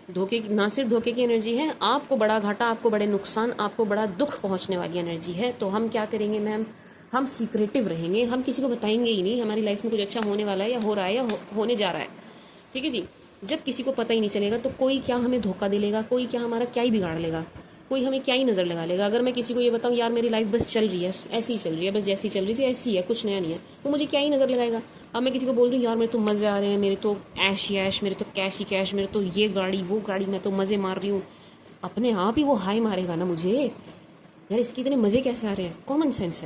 धोखे, ना सिर्फ धोखे की एनर्जी है, आपको बड़ा घाटा, आपको बड़े नुकसान, आपको बड़ा दुख पहुंचने वाली एनर्जी है। तो हम क्या करेंगे मैम, हम सीक्रेटिव रहेंगे, हम किसी को बताएंगे ही नहीं हमारी लाइफ में कुछ अच्छा होने वाला है या हो रहा है या होने जा रहा है, ठीक है जी। जब किसी को पता ही नहीं चलेगा तो कोई क्या हमें धोखा दे लेगा, कोई क्या हमारा क्या ही बिगाड़ लेगा, कोई हमें क्या ही नज़र लगा लेगा। अगर मैं किसी को ये बताऊँ यार मेरी लाइफ बस चल रही है, ऐसी ही चल रही है, बस जैसी चल रही थी ऐसी है, कुछ नया नहीं है, वो मुझे क्या ही नज़र लगाएगा। अब मैं किसी को बोल दूँ यार मेरे तो मज़े आ रहे हैं, मेरे तो ऐश ही ऐश, मेरे तो कैश ही कैश, मेरे तो ये गाड़ी वो गाड़ी, मैं तो मज़े मार रही हूँ, अपने आप ही वो हाई मारेगा ना मुझे, यार इसके इतने मज़े कैसे आ रहे हैं, कॉमन सेंस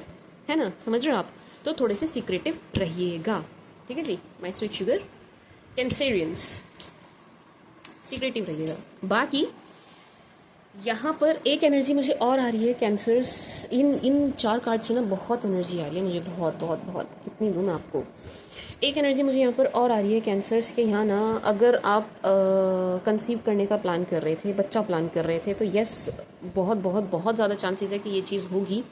है ना, समझ रहे हो आप। तो थोड़े से सीक्रेटिव रहिएगा, ठीक है जी my sweet sugar Cancerians, secretive रहिएगा। बाकी यहाँ पर एक एनर्जी मुझे और आ रही है कैंसर्स, इन 4 कार्ड से ना बहुत एनर्जी आ रही है मुझे, बहुत बहुत बहुत, कितनी दूँ मैं आपको। एक एनर्जी मुझे यहाँ पर और आ रही है कैंसर्स के यहाँ ना, अगर आप कंसीव करने का प्लान कर रहे थे, बच्चा प्लान कर रहे थे, तो यस बहुत बहुत बहुत ज़्यादा चांसेस है कि ये चीज़ होगी।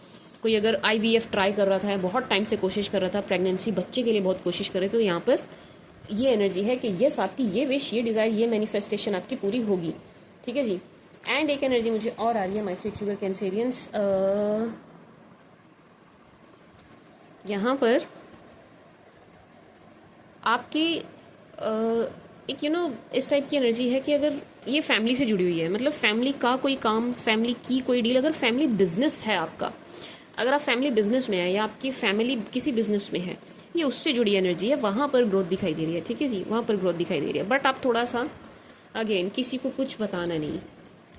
कोई अगर IVF ट्राई कर रहा था, बहुत टाइम से कोशिश कर रहा था, प्रेगनेंसी बच्चे के लिए बहुत कोशिश कर रहे, तो यहाँ पर ये एनर्जी है कि यस आपकी ये विश, ये डिज़ायर, ये मैनिफेस्टेशन आपकी पूरी होगी, ठीक है जी। एंड एक एनर्जी मुझे और आ रही है माय स्वीट शुगर कैंसेरियंस, यहाँ पर आपकी एक इस टाइप की एनर्जी है कि अगर ये फैमिली से जुड़ी हुई है, मतलब फैमिली का कोई काम, फैमिली की कोई डील, अगर फैमिली बिजनेस है आपका, अगर आप फैमिली बिजनेस में है या आपकी फैमिली किसी बिजनेस में है, ये उससे जुड़ी एनर्जी है, वहाँ पर ग्रोथ दिखाई दे रही है, ठीक है जी, वहाँ पर ग्रोथ दिखाई दे रही है। बट आप थोड़ा सा अगेन किसी को कुछ बताना नहीं,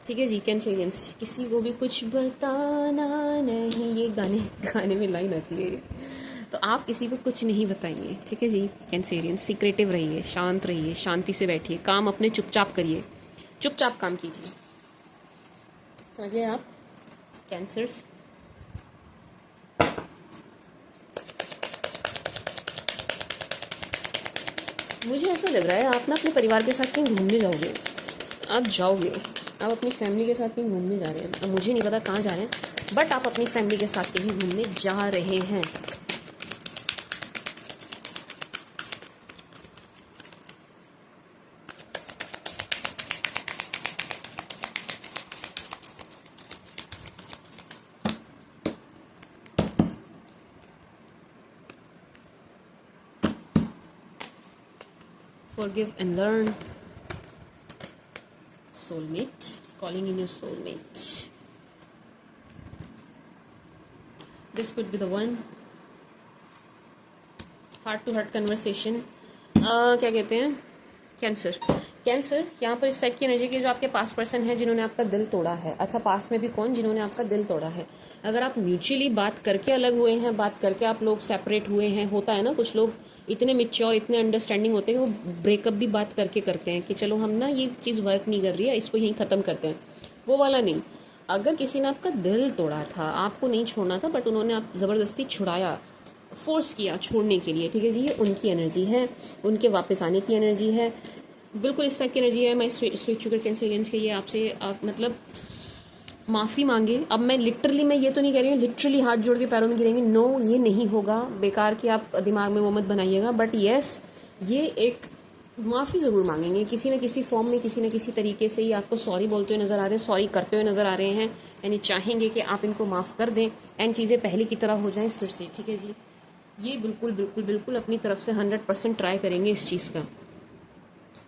ठीक है जी कैंसेरियंस, किसी को भी कुछ बताना नहीं, ये गाने में लाइन आती है, तो आप किसी को कुछ नहीं बताएंगे, ठीक है जी कैंसेरियंस, सीक्रेटिव रहिए, शांत रहिए, शांति से बैठिए, काम अपने चुपचाप करिए, चुपचाप काम कीजिए, समझिए आप कैंसर्स। मुझे ऐसा लग रहा है आप ना अपने परिवार के साथ कहीं घूमने जाओगे, आप जाओगे, आप अपनी फैमिली के साथ कहीं घूमने जा रहे हैं, अब मुझे नहीं पता कहाँ जा रहे हैं, बट आप अपनी फैमिली के साथ कहीं घूमने जा रहे हैं। Forgive and learn. Soulmate, calling in your soulmate. This could be the one. Heart to heart conversation. क्या कहते हैं कैंसर, कैंसर यहाँ पर इस टाइप की एनर्जी की जो आपके पास पर्सन है जिन्होंने आपका दिल तोड़ा है। अच्छा, पास में भी कौन, जिन्होंने आपका दिल तोड़ा है। अगर आप म्यूचुअली बात करके अलग हुए हैं, बात करके आप लोग सेपरेट हुए हैं, होता है ना कुछ लोग इतने मिच्योर, इतने अंडरस्टैंडिंग होते हैं वो ब्रेकअप भी बात करके करते हैं कि चलो हम ना ये चीज़ वर्क नहीं कर रही है, इसको यहीं ख़त्म करते हैं, वो वाला नहीं। अगर किसी ने आपका दिल तोड़ा था, आपको नहीं छोड़ना था, बट उन्होंने आप ज़बरदस्ती छुड़ाया, फोर्स किया छोड़ने के लिए, ठीक है जी, ये उनकी एनर्जी है, उनके वापस आने की एनर्जी है, बिल्कुल इस टाइप की एनर्जी है। मैं स्वीट शुगर कैंसेरियंस के ये आपसे मतलब माफ़ी मांगे। अब मैं लिटरली, मैं ये तो नहीं कह रही हूँ लिटरली हाथ जोड़ के पैरों में गिरेंगे, नो ये नहीं होगा, बेकार की आप दिमाग में वो मत बनाइएगा, बट येस ये एक माफ़ी ज़रूर मांगेंगे किसी न किसी फॉर्म में, किसी न किसी तरीके से। ये आपको सॉरी बोलते हुए नज़र आ रहे हैं, सॉरी करते हुए नज़र आ रहे हैं, यानी चाहेंगे कि आप इनको माफ़ कर दें एंड चीज़ें पहले की तरह हो जाएं फिर से, ठीक है जी। ये बिल्कुल बिल्कुल बिल्कुल अपनी तरफ से 100% ट्राई करेंगे इस चीज़ का,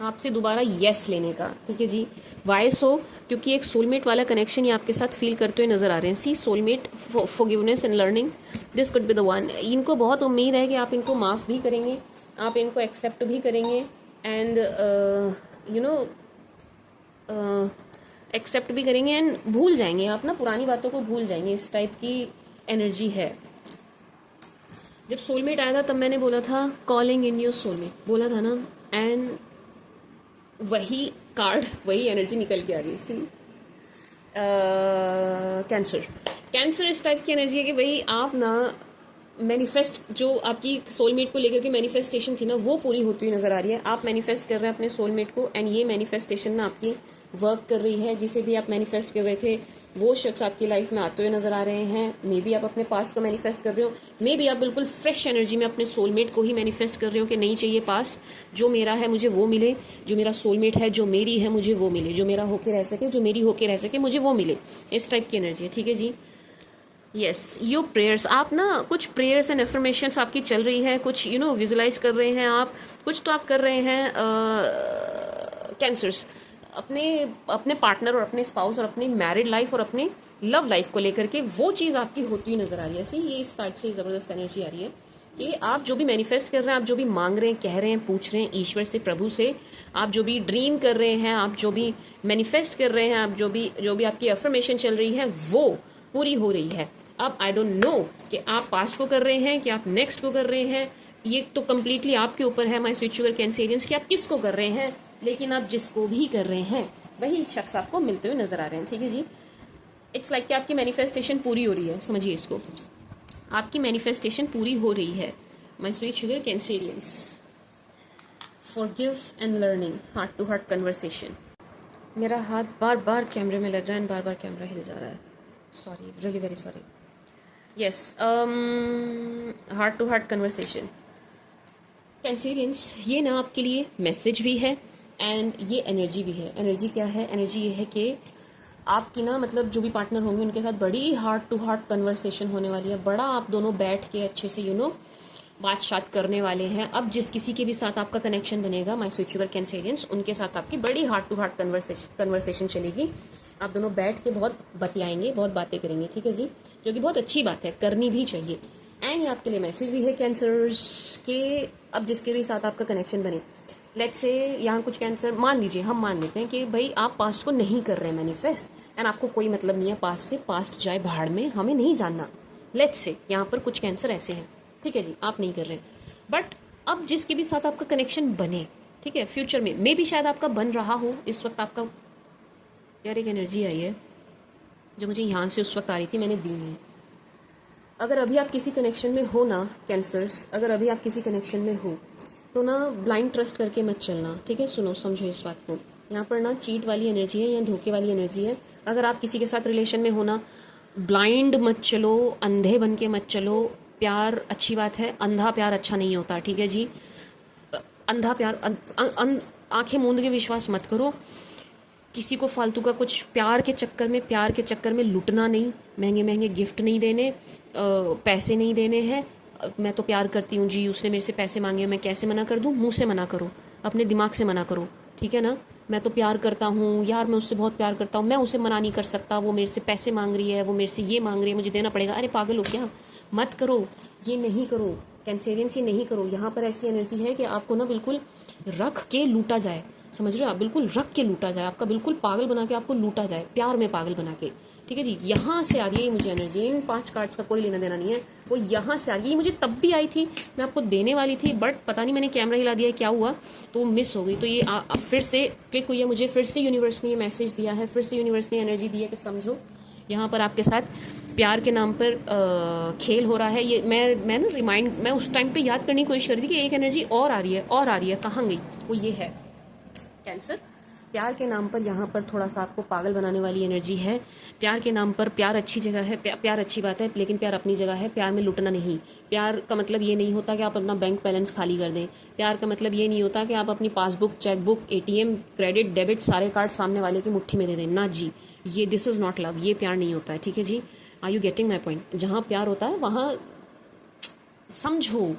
आपसे दोबारा येस लेने का, ठीक है जी। वाई सो, क्योंकि एक सोलमेट वाला कनेक्शन ये आपके साथ फील करते हुए नज़र आ रहे हैं। See soulmate, forgiveness and learning, this could be the one. इनको बहुत उम्मीद है कि आप इनको माफ़ भी करेंगे, आप इनको एक्सेप्ट भी करेंगे एंड एक्सेप्ट भी करेंगे एंड भूल जाएंगे, आप ना पुरानी बातों को भूल जाएंगे, इस टाइप की एनर्जी है। जब सोलमेट आया था तब मैंने बोला था कॉलिंग इन योर सोलमेट, बोला था ना, एंड वही कार्ड, वही एनर्जी निकल के आ गई। सी कैंसर, कैंसर इस टाइप की एनर्जी है कि भाई आप ना मैनिफेस्ट, जो आपकी सोलमेट को लेकर के मैनिफेस्टेशन थी ना, वो पूरी होती हुई नज़र आ रही है। आप मैनिफेस्ट कर रहे हैं अपने सोलमेट को एंड ये मैनिफेस्टेशन ना आपकी वर्क कर रही है। जिसे भी आप मैनिफेस्ट कर रहे थे वो शख्स आपकी लाइफ में आते हुए नजर आ रहे हैं। मे बी आप अपने पास्ट को मैनिफेस्ट कर रहे हो, मे बी आप बिल्कुल फ्रेश एनर्जी में अपने सोलमेट को ही मैनिफेस्ट कर रहे हो कि नहीं चाहिए पास्ट, जो मेरा है मुझे वो मिले, जो मेरा सोलमेट है, जो मेरी है मुझे वो मिले, जो मेरा होके रह सके, जो मेरी होके रह सके मुझे वो मिले, इस टाइप की एनर्जी है, ठीक है जी। यस, यो प्रेयर्स, आप ना कुछ प्रेयर्स एंड एफर्मेशंस आपकी चल रही है, कुछ विजुलाइज कर रहे हैं आप, कुछ तो आप कर रहे हैं कैंसर्स, अपने पार्टनर और अपने स्पाउस और अपनी मैरिड लाइफ और अपने लव लाइफ को लेकर के, वो चीज़ आपकी होती हुई नजर आ रही है। ऐसी ये इस कार्ड से ज़बरदस्त एनर्जी आ रही है कि आप जो भी मैनिफेस्ट कर रहे हैं, आप जो भी मांग रहे हैं, कह रहे हैं, पूछ रहे हैं ईश्वर से, प्रभु से, आप जो भी ड्रीम कर रहे हैं, आप जो भी मैनिफेस्ट कर रहे हैं, आप जो भी आपकी अफर्मेशन चल रही है वो पूरी हो रही है। अब आई डोंट नो कि आप पास्ट को कर रहे हैं कि आप नेक्स्ट को कर रहे हैं, ये तो कम्प्लीटली आपके ऊपर है माय स्वीट शुगर कैंसेरियंस कि आप किसको कर रहे हैं, लेकिन आप जिसको भी कर रहे हैं वही शख्स आपको मिलते हुए नजर आ रहे हैं। ठीक है जी, इट्स लाइक कि आपकी मैनिफेस्टेशन पूरी हो रही है, समझिए इसको, आपकी मैनिफेस्टेशन पूरी हो रही है my sweet sugar Cancerians. Forgive and learning, heart to heart conversation. मेरा हाथ बार बार कैमरे में लग रहा है एंड बार बार कैमरा हिल जा रहा है, sorry, really very sorry. Yes, heart to heart conversation. Cancerians, ये ना आपके लिए मैसेज भी है एंड ये एनर्जी भी है। एनर्जी क्या है? एनर्जी ये है कि आपकी ना मतलब जो भी पार्टनर होंगे उनके साथ बड़ी हार्ट टू हार्ट कन्वर्सेशन होने वाली है, बड़ा आप दोनों बैठ के अच्छे से बात करने वाले हैं। अब जिस किसी के भी साथ आपका कनेक्शन बनेगा माय स्वीट शुगर कैंसेरियंस, उनके साथ आपकी बड़ी हार्ट टू हार्ट कन्वर्सेशन चलेगी। आप दोनों बैठ के बहुत बतियाएंगे, बहुत बातें करेंगे। ठीक है जी, जो कि बहुत अच्छी बात है, करनी भी चाहिए। एंड ये आपके लिए मैसेज भी है कैंसर्स के, अब जिसके भी साथ आपका कनेक्शन बने, लेट्स से यहाँ कुछ कैंसर, मान लीजिए, हम मान लेते हैं कि भाई आप पास्ट को नहीं कर रहे हैं मैनिफेस्ट एंड आपको कोई मतलब नहीं है पास्ट से, पास्ट जाए भाड़ में, हमें नहीं जानना। लेट्स से यहाँ पर कुछ कैंसर ऐसे हैं, ठीक है जी, आप नहीं कर रहे, बट अब जिसके भी साथ आपका कनेक्शन बने, ठीक है, फ्यूचर में मे भी शायद आपका बन रहा हो, इस वक्त आपका, यार एक एनर्जी आई है जो मुझे यहाँ से उस वक्त आ रही थी, मैंने दी नहीं। अगर अभी आप किसी कनेक्शन में हो ना कैंसर्स, अगर अभी आप किसी कनेक्शन में हो तो ना ब्लाइंड ट्रस्ट करके मत चलना। ठीक है, सुनो, समझो इस बात को। यहाँ पर ना चीट वाली एनर्जी है या धोखे वाली एनर्जी है। अगर आप किसी के साथ रिलेशन में हो ना, ब्लाइंड मत चलो, अंधे बन के मत चलो। प्यार अच्छी बात है, अंधा प्यार अच्छा नहीं होता। ठीक है जी, अंधा प्यार, आंखें मूंद के विश्वास मत करो। किसी को फालतू का कुछ प्यार के चक्कर में लुटना नहीं, महंगे महंगे गिफ्ट नहीं देने, पैसे नहीं देने हैं। मैं तो प्यार करती हूँ जी, उसने मेरे से पैसे मांगे, मैं कैसे मना कर दूँ? मुंह से मना करो, अपने दिमाग से मना करो। ठीक है ना, मैं तो प्यार करता हूँ यार, मैं उससे बहुत प्यार करता हूँ, मैं उसे मना नहीं कर सकता, वो मेरे से पैसे मांग रही है, वो मेरे से ये मांग रही है, मुझे देना पड़ेगा। अरे पागल हो क्या? मत करो, ये नहीं करो कैंसेरियंस, ये नहीं करो। यहाँ पर ऐसी एनर्जी है कि आपको ना बिल्कुल रख के लूटा जाए, समझ रहे हो आप? बिल्कुल रख के लूटा जाए, आपका बिल्कुल पागल बना के आपको लूटा जाए, प्यार में पागल बना के। ठीक है जी, यहाँ से आ रही है मुझे एनर्जी, इन 5 कार्ड्स का कोई लेना देना नहीं है, वो यहाँ से आ रही है। मुझे तब भी आई थी, मैं आपको देने वाली थी, बट पता नहीं मैंने कैमरा हिला दिया, क्या हुआ तो वो मिस हो गई। तो ये अब फिर से क्लिक हुई है, मुझे फिर से यूनिवर्स ने ये मैसेज दिया है, फिर से यूनिवर्स ने एनर्जी दी है कि समझो यहाँ पर आपके साथ प्यार के नाम पर खेल हो रहा है। ये मैं ना मैं उस टाइम पे याद करने की कोशिश कर रही थी कि एक एनर्जी और आ रही है, कहाँ गई? वो ये है कैंसर। प्यार के नाम पर यहाँ पर थोड़ा सा आपको पागल बनाने वाली एनर्जी है। प्यार के नाम पर, प्यार अच्छी जगह है, प्यार अच्छी बात है, लेकिन प्यार अपनी जगह है। प्यार में लुटना नहीं। प्यार का मतलब ये नहीं होता कि आप अपना बैंक बैलेंस खाली कर दें। प्यार का मतलब ये नहीं होता कि आप अपनी passbook, chequebook, ATM, credit, debit, सारे कार्ड सामने वाले की मुट्ठी में दे दें। ना जी, ये दिस इज़ नॉट लव, ये प्यार नहीं होता है। ठीक है जी, are you getting my point? जहाँ प्यार होता है वहाँ समझो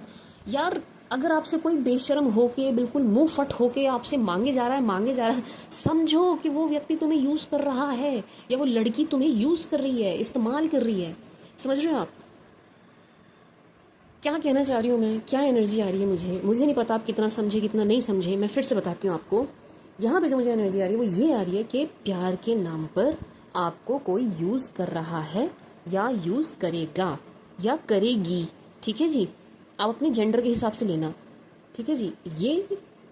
यार, अगर आपसे कोई बेशर्म होके, बिल्कुल मुंह फट होके आपसे मांगे जा रहा है, समझो कि वो व्यक्ति तुम्हें यूज़ कर रहा है या वो लड़की तुम्हें यूज़ कर रही है, इस्तेमाल कर रही है। समझ रहे हो आप क्या कहना चाह रही हूँ मैं? क्या एनर्जी आ रही है मुझे नहीं पता आप कितना समझे कितना नहीं समझे। मैं फिर से बताती हूँ आपको, यहाँ पे जो मुझे एनर्जी आ रही है वो ये आ रही है कि प्यार के नाम पर आपको कोई यूज़ कर रहा है या यूज़ करेगा या करेगी। ठीक है जी, आप अपने जेंडर के हिसाब से लेना। ठीक है जी, ये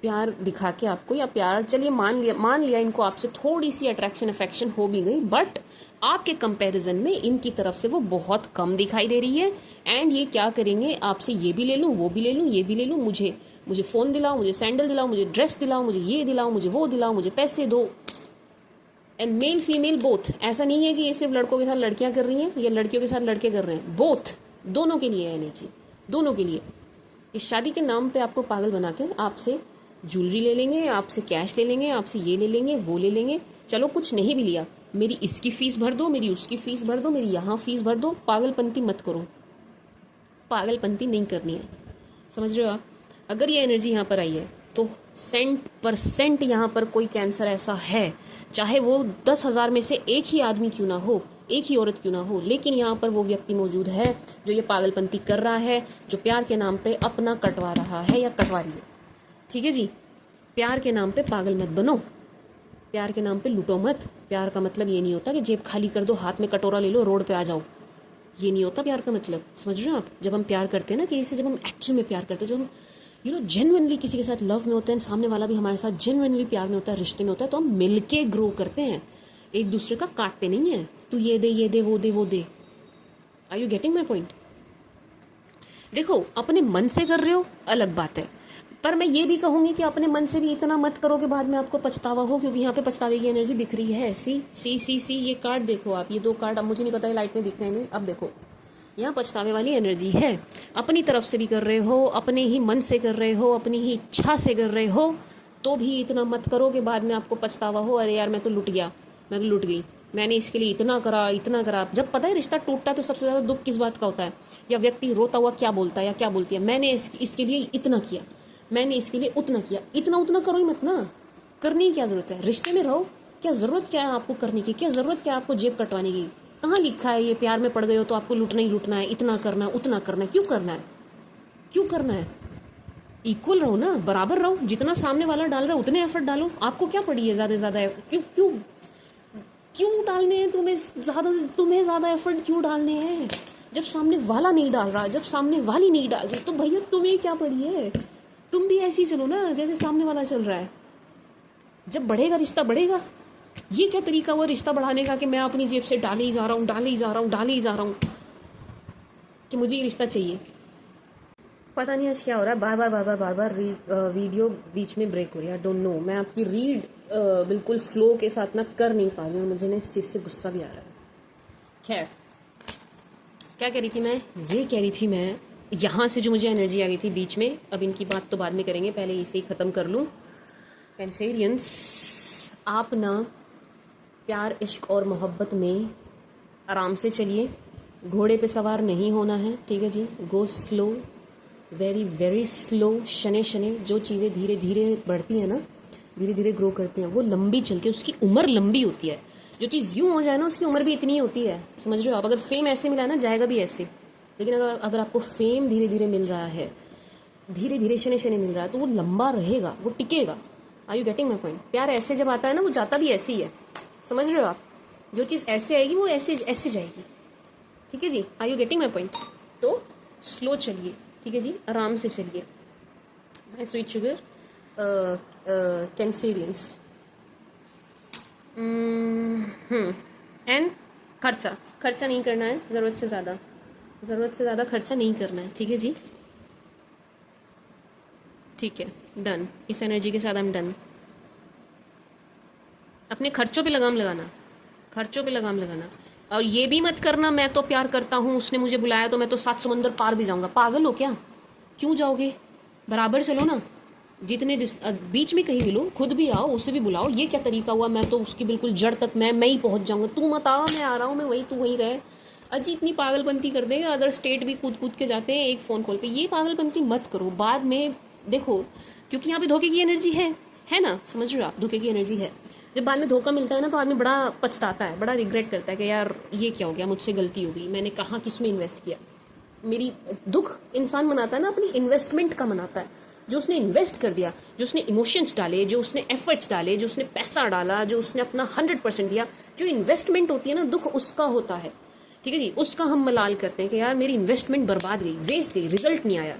प्यार दिखा के आपको, या प्यार, चलिए मान लिया इनको आपसे थोड़ी सी अट्रैक्शन अफेक्शन हो भी गई, बट आपके कंपैरिजन में इनकी तरफ से वो बहुत कम दिखाई दे रही है। एंड ये क्या करेंगे, आपसे ये भी ले लूँ, वो भी ले लूँ, ये भी ले लूँ, मुझे फ़ोन दिलाओ, मुझे सैंडल दिलाओ, मुझे ड्रेस दिलाओ, मुझे ये दिलाओ, मुझे वो दिलाओ, मुझे पैसे दो। एंड मेल फीमेल बोथ, ऐसा नहीं है कि ये सिर्फ लड़कों के साथ लड़कियां कर रही हैं या लड़कियों के साथ लड़के कर रहे हैं, बोथ, दोनों के लिए एनर्जी, दोनों के लिए। इस शादी के नाम पे आपको पागल बना के आपसे ज्वेलरी ले लेंगे, आपसे कैश ले लेंगे, आपसे ये ले लेंगे, वो ले लेंगे। चलो कुछ नहीं भी लिया, मेरी इसकी फीस भर दो, मेरी उसकी फीस भर दो, मेरी यहाँ फीस भर दो। पागलपंती मत करो, पागलपंती नहीं करनी है। समझ रहे हो आप? अगर ये एनर्जी यहाँ पर आई है तो 100% यहाँ पर कोई कैंसर ऐसा है, चाहे वो 10,000 में से एक ही आदमी क्यों ना हो, एक ही औरत क्यों ना हो, लेकिन यहाँ पर वो व्यक्ति मौजूद है जो ये पागलपंती कर रहा है, जो प्यार के नाम पे अपना कटवा रहा है या कटवा रही है। ठीक है जी, प्यार के नाम पे पागल मत बनो, प्यार के नाम पे लूटो मत। प्यार का मतलब ये नहीं होता कि जेब खाली कर दो, हाथ में कटोरा ले लो, रोड पे आ जाओ। ये नहीं होता प्यार का मतलब, समझ रहे हो आप? जब हम प्यार करते हैं ना कि जब हम एक्चुअल में प्यार करते हैं, जब हम जेन्युइनली किसी के साथ लव में होते हैं, सामने वाला भी हमारे साथ जेन्युइनली प्यार में होता है, रिश्ते में होता है, तो हम मिलके ग्रो करते हैं, एक दूसरे का काटते नहीं है। तू ये दे वो दे वो दे। Are you getting my point? देखो, अपने मन से कर रहे हो अलग बात है, पर मैं ये भी कहूंगी कि अपने मन से भी इतना मत करो कि बाद में आपको पछतावा हो, क्योंकि यहाँ पे पछतावे की एनर्जी दिख रही है। सी ये कार्ड देखो आप, ये 2 कार्ड, अब मुझे नहीं पता है लाइट में दिख रहे हैं नहीं, अब देखो यहाँ पछतावे वाली एनर्जी है। अपनी तरफ से भी कर रहे हो, अपने ही मन से कर रहे हो, अपनी ही इच्छा से कर रहे हो, तो भी इतना मत करो कि बाद में आपको पछतावा हो, अरे यार मैं तो लुट गया, मैं तो लुट गई, मैंने इसके लिए इतना करा। जब पता है रिश्ता टूटता है तो सबसे ज़्यादा दुख किस बात का होता है? या व्यक्ति रोता हुआ क्या बोलता है या क्या बोलती है, मैंने इसके लिए इतना किया, मैंने इसके लिए उतना किया। इतना करो ही मत ना, करने की क्या ज़रूरत है? रिश्ते में रहो, क्या ज़रूरत क्या है आपको करने की? क्या ज़रूरत क्या है आपको जेब कटवाने की? कहाँ लिखा है ये प्यार में पड़ गए हो तो आपको लुटना ही लुटना है, इतना करना है, उतना करना है? क्यों करना है? इक्वल रहो ना, बराबर रहो, जितना सामने वाला डाल रहा है उतने एफर्ट डालो। आपको क्या पड़ी है ज़्यादा क्यों डालने हैं तुम्हें ज़्यादा एफर्ट क्यों डालने हैं? जब सामने वाला नहीं डाल रहा, जब सामने वाली नहीं डाल रही, तो भैया तुम्हें क्या पड़ी है? तुम भी ऐसे ही चलो ना जैसे सामने वाला चल रहा है। जब बढ़ेगा रिश्ता बढ़ेगा। ये क्या तरीका हुआ रिश्ता बढ़ाने का कि मैं अपनी जेब से डाले ही जा रहा हूँ कि मुझे ये रिश्ता चाहिए। पता नहीं आज क्या हो रहा है, बार बार वीडियो बीच में ब्रेक हो रही है। आई डोंट नो, मैं आपकी रीड बिल्कुल फ्लो के साथ ना कर नहीं पा रही हूँ, मुझे ना इस चीज़ से गुस्सा भी आ रहा है। खैर, क्या कह रही थी मैं? ये कह रही थी मैं, यहाँ से जो मुझे एनर्जी आ गई थी बीच में, अब इनकी बात तो बाद में करेंगे, पहले इसे ही ख़त्म कर लूँ। कैंसेरियंस, आप ना प्यार, इश्क और मोहब्बत में आराम से चलिए, घोड़े पे सवार नहीं होना है, ठीक है जी? गो स्लो, वेरी स्लो, शने। जो चीज़ें धीरे धीरे बढ़ती हैं ना, धीरे धीरे ग्रो करती हैं, वो लंबी चलती है, उसकी उम्र लंबी होती है। जो चीज़ यूँ हो जाए ना, उसकी उम्र भी इतनी ही होती है, समझ रहे हो आप? अगर फेम ऐसे मिला ना, जाएगा भी ऐसे। लेकिन अगर आपको फेम धीरे धीरे मिल रहा है, धीरे धीरे शने मिल रहा है, तो वो लंबा रहेगा, वो टिकेगा। Are you getting my point? प्यार ऐसे जब आता है ना, वो जाता भी ऐसे ही है, समझ रहे हो आप? जो चीज़ ऐसे आएगी वो ऐसे जाएगी, ठीक है जी? Are you getting my point? तो स्लो चलिए, ठीक है जी, आराम से चलिए। My sweet sugar Cancerians. And खर्चा नहीं करना है, ज़रूरत से ज़्यादा खर्चा नहीं करना है, ठीक है जी? ठीक है, डन। इस एनर्जी के साथ हम डन। अपने खर्चों पे लगाम लगाना। और ये भी मत करना मैं तो प्यार करता हूँ, उसने मुझे बुलाया तो मैं तो 7 समंदर पार भी जाऊंगा। पागल हो क्या? क्यों जाओगे? बराबर चलो ना, जितने बीच में कहीं भी लो, खुद भी आओ, उसे भी बुलाओ। ये क्या तरीका हुआ? मैं तो उसकी बिल्कुल जड़ तक मैं ही पहुंच जाऊंगा, तू मत आ, मैं आ रहा हूँ, मैं वही, तू वहीं रहे। अजी इतनी पागलपंती कर देगा, अदर स्टेट भी कूद के जाते हैं एक फ़ोन कॉल पे। ये पागलपंती मत करो, बाद में देखो, क्योंकि यहाँ पे धोखे की एनर्जी है ना, समझ रहे हो आप? धोखे की एनर्जी है। जब बाद में धोखा मिलता है ना, तो आदमी बड़ा पछताता है, बड़ा रिग्रेट करता है कि यार ये क्या हो गया, मुझसे गलती हो गई, मैंने कहाँ किस में इन्वेस्ट किया। मेरी दुख इंसान मनाता है ना, अपनी इन्वेस्टमेंट का मनाता है, जो उसने इन्वेस्ट कर दिया, जो उसने इमोशंस डाले, जो उसने एफर्ट्स डाले, जो उसने पैसा डाला, जो उसने अपना 100% दिया। जो इन्वेस्टमेंट होती है ना, दुख उसका होता है, ठीक है जी? उसका हम मलाल करते हैं कि यार मेरी इन्वेस्टमेंट बर्बाद गई, वेस्ट गई, रिजल्ट नहीं आया।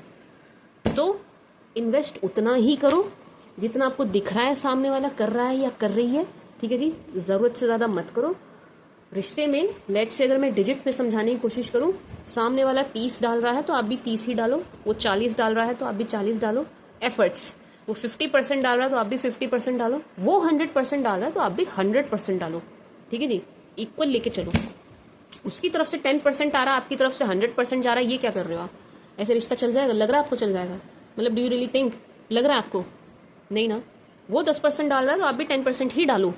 तो इन्वेस्ट उतना ही करो जितना आपको दिख रहा है सामने वाला कर रहा है या कर रही है, ठीक है जी? ज़रूरत से ज़्यादा मत करो। रिश्ते में लेट्स से अगर मैं डिजिट में समझाने की कोशिश करूं, सामने वाला 30 डाल रहा है तो आप भी 30 ही डालो, वो 40 डाल रहा है तो आप भी 40 डालो। एफर्ट्स, वो 50% डाल रहा है तो आप भी 50% डालो, वो 100% डाल रहा है तो आप भी 100% डालो, ठीक है जी? इक्वल लेके चलो। उसकी तरफ से 10% आ रहा है, आपकी तरफ से 100% जा रहा है, ये क्या कर रहे हो आप? ऐसे रिश्ता चल जाएगा? लग रहा है आपको चल जाएगा? मतलब डू यू रियली थिंक लग रहा है आपको? नहीं ना। वो 10% डाल रहा है तो आप भी 10% ही डालो।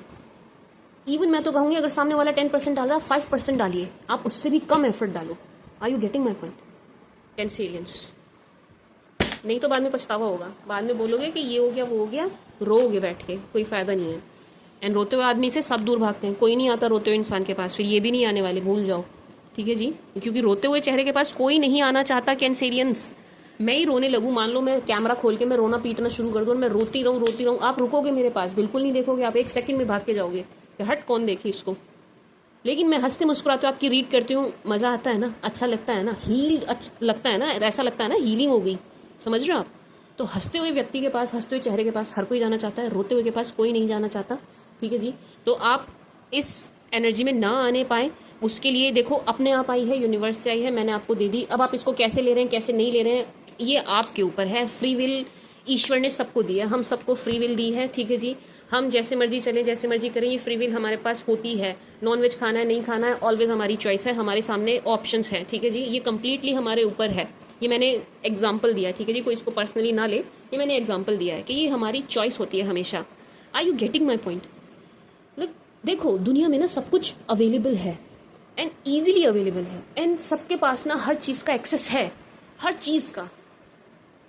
इवन मैं तो कहूँगी अगर सामने वाला 10% डाल रहा है, 5% डालिए, आप उससे भी कम एफर्ट डालो। Are you getting my point? Cancerians, नहीं तो बाद में पछतावा होगा, बाद में बोलोगे कि ये हो गया वो हो गया, रोओगे बैठ के, कोई फायदा नहीं है। एंड रोते हुए आदमी से सब दूर भागते हैं, कोई नहीं आता रोते हुए इंसान के पास, फिर ये भी नहीं आने वाले, भूल जाओ, ठीक है जी? क्योंकि रोते हुए चेहरे के पास कोई नहीं आना चाहता। कैंसेरियंस, मैं ही रोने लगूँ, मान लो मैं कैमरा खोल के मैं रोना पीटना शुरू कर दूँ और मैं रोती रहूँ, आप रुकोगे मेरे पास? बिल्कुल नहीं देखोगे, आप 1 सेकंड में भाग के जाओगे, हट कौन देखे इसको, लेकिन मैं हंसते मुस्कुराते आपकी रीड करती हूँ, मज़ा आता है ना, अच्छा लगता है ना, हील अच्छा लगता है ना, ऐसा लगता है ना हीलिंग हो गई। समझ रहे हो आप? तो हंसते हुए व्यक्ति के पास, हंसते हुए चेहरे के पास हर कोई जाना चाहता है, रोते हुए के पास कोई नहीं जाना चाहता। ठीक है जी। तो आप इस एनर्जी में ना आने पाए, उसके लिए देखो अपने आप आई है, यूनिवर्स से आई है, मैंने आपको दे दी। अब आप इसको कैसे ले रहे हैं, कैसे नहीं ले रहे हैं, ये आपके ऊपर है। फ्री विल ईश्वर ने सबको दिया, हम सबको फ्री विल दी है। ठीक है जी। हम जैसे मर्जी चलें, जैसे मर्जी करें, ये फ्री विल हमारे पास होती है। नॉन वेज खाना है, नहीं खाना है, ऑलवेज हमारी चॉइस है, हमारे सामने ऑप्शंस हैं। ठीक है जी। ये कंप्लीटली हमारे ऊपर है। ये मैंने एग्जाम्पल दिया है। ठीक है जी। कोई इसको पर्सनली ना ले, ये मैंने एग्जाम्पल दिया है कि ये हमारी चॉइस होती है हमेशा। Are you getting my point? मतलब देखो, दुनिया में ना सब कुछ अवेलेबल है एंड ईजिली अवेलेबल है, एंड सबके पास ना हर चीज़ का एक्सेस है, हर चीज़ का।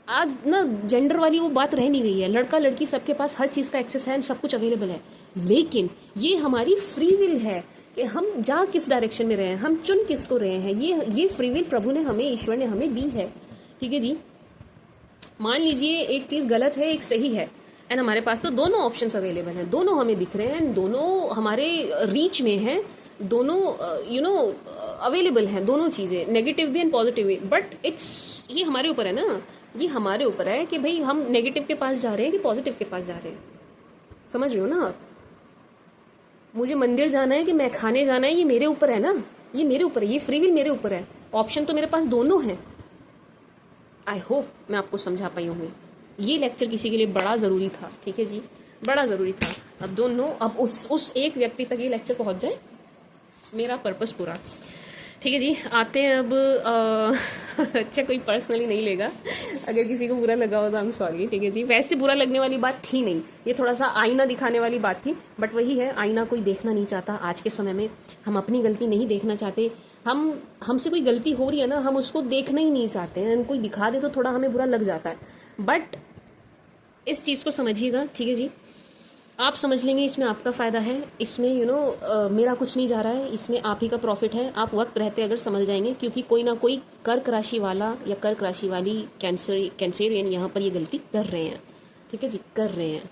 आज ना जेंडर वाली वो बात रह नहीं गई है, लड़का लड़की सबके पास हर चीज़ का एक्सेस है एंड सब कुछ अवेलेबल है। लेकिन ये हमारी फ्री विल है कि हम जा किस डायरेक्शन में रहे हैं, हम चुन किसको रहे हैं। ये फ्री विल प्रभु ने हमें, ईश्वर ने हमें दी है। ठीक है जी। मान लीजिए एक चीज़ गलत है, एक सही है, एंड हमारे पास तो दोनों ऑप्शंस अवेलेबल हैं, दोनों हमें दिख रहे हैं एंड दोनों हमारे रीच में हैं, दोनों अवेलेबल हैं, दोनों चीज़ें, नेगेटिव भी एंड पॉजिटिव भी। बट ये हमारे ऊपर है ना, ये हमारे ऊपर है कि भाई हम नेगेटिव के पास जा रहे हैं कि पॉजिटिव के पास जा रहे हैं। समझ रहे हो ना आप? मुझे मंदिर जाना है कि मैं खाने जाना है, ये मेरे ऊपर है ना, ये मेरे ऊपर है, ये फ्री विल मेरे ऊपर है। ऑप्शन तो मेरे पास दोनों हैं। आई होप मैं आपको समझा पाई होंगी। ये लेक्चर किसी के लिए बड़ा ज़रूरी था। ठीक है जी, बड़ा ज़रूरी था। अब दोनों, अब उस एक व्यक्ति तक ये लेक्चर पहुंच जाए, मेरा पर्पस पूरा। ठीक है जी। आते हैं अब अच्छा, कोई पर्सनली नहीं लेगा, अगर किसी को बुरा लगा हो तो आई एम सॉरी। ठीक है जी। वैसे बुरा लगने वाली बात थी नहीं, ये थोड़ा सा आईना दिखाने वाली बात थी। बट वही है, आईना कोई देखना नहीं चाहता आज के समय में। हम अपनी गलती नहीं देखना चाहते। हमसे कोई गलती हो रही है ना, हम उसको देखना ही नहीं चाहते हैं। कोई दिखा दे तो थोड़ा हमें बुरा लग जाता है। बट इस चीज़ को समझिएगा। ठीक है जी। आप समझ लेंगे, इसमें आपका फ़ायदा है, इसमें मेरा कुछ नहीं जा रहा है, इसमें आप ही का प्रॉफिट है। आप वक्त रहते अगर समझ जाएंगे, क्योंकि कोई ना कोई कर्क राशि वाला या कर्क राशि वाली कैंसरियन यहाँ पर ये गलती कर रहे हैं। ठीक है जी, कर रहे हैं।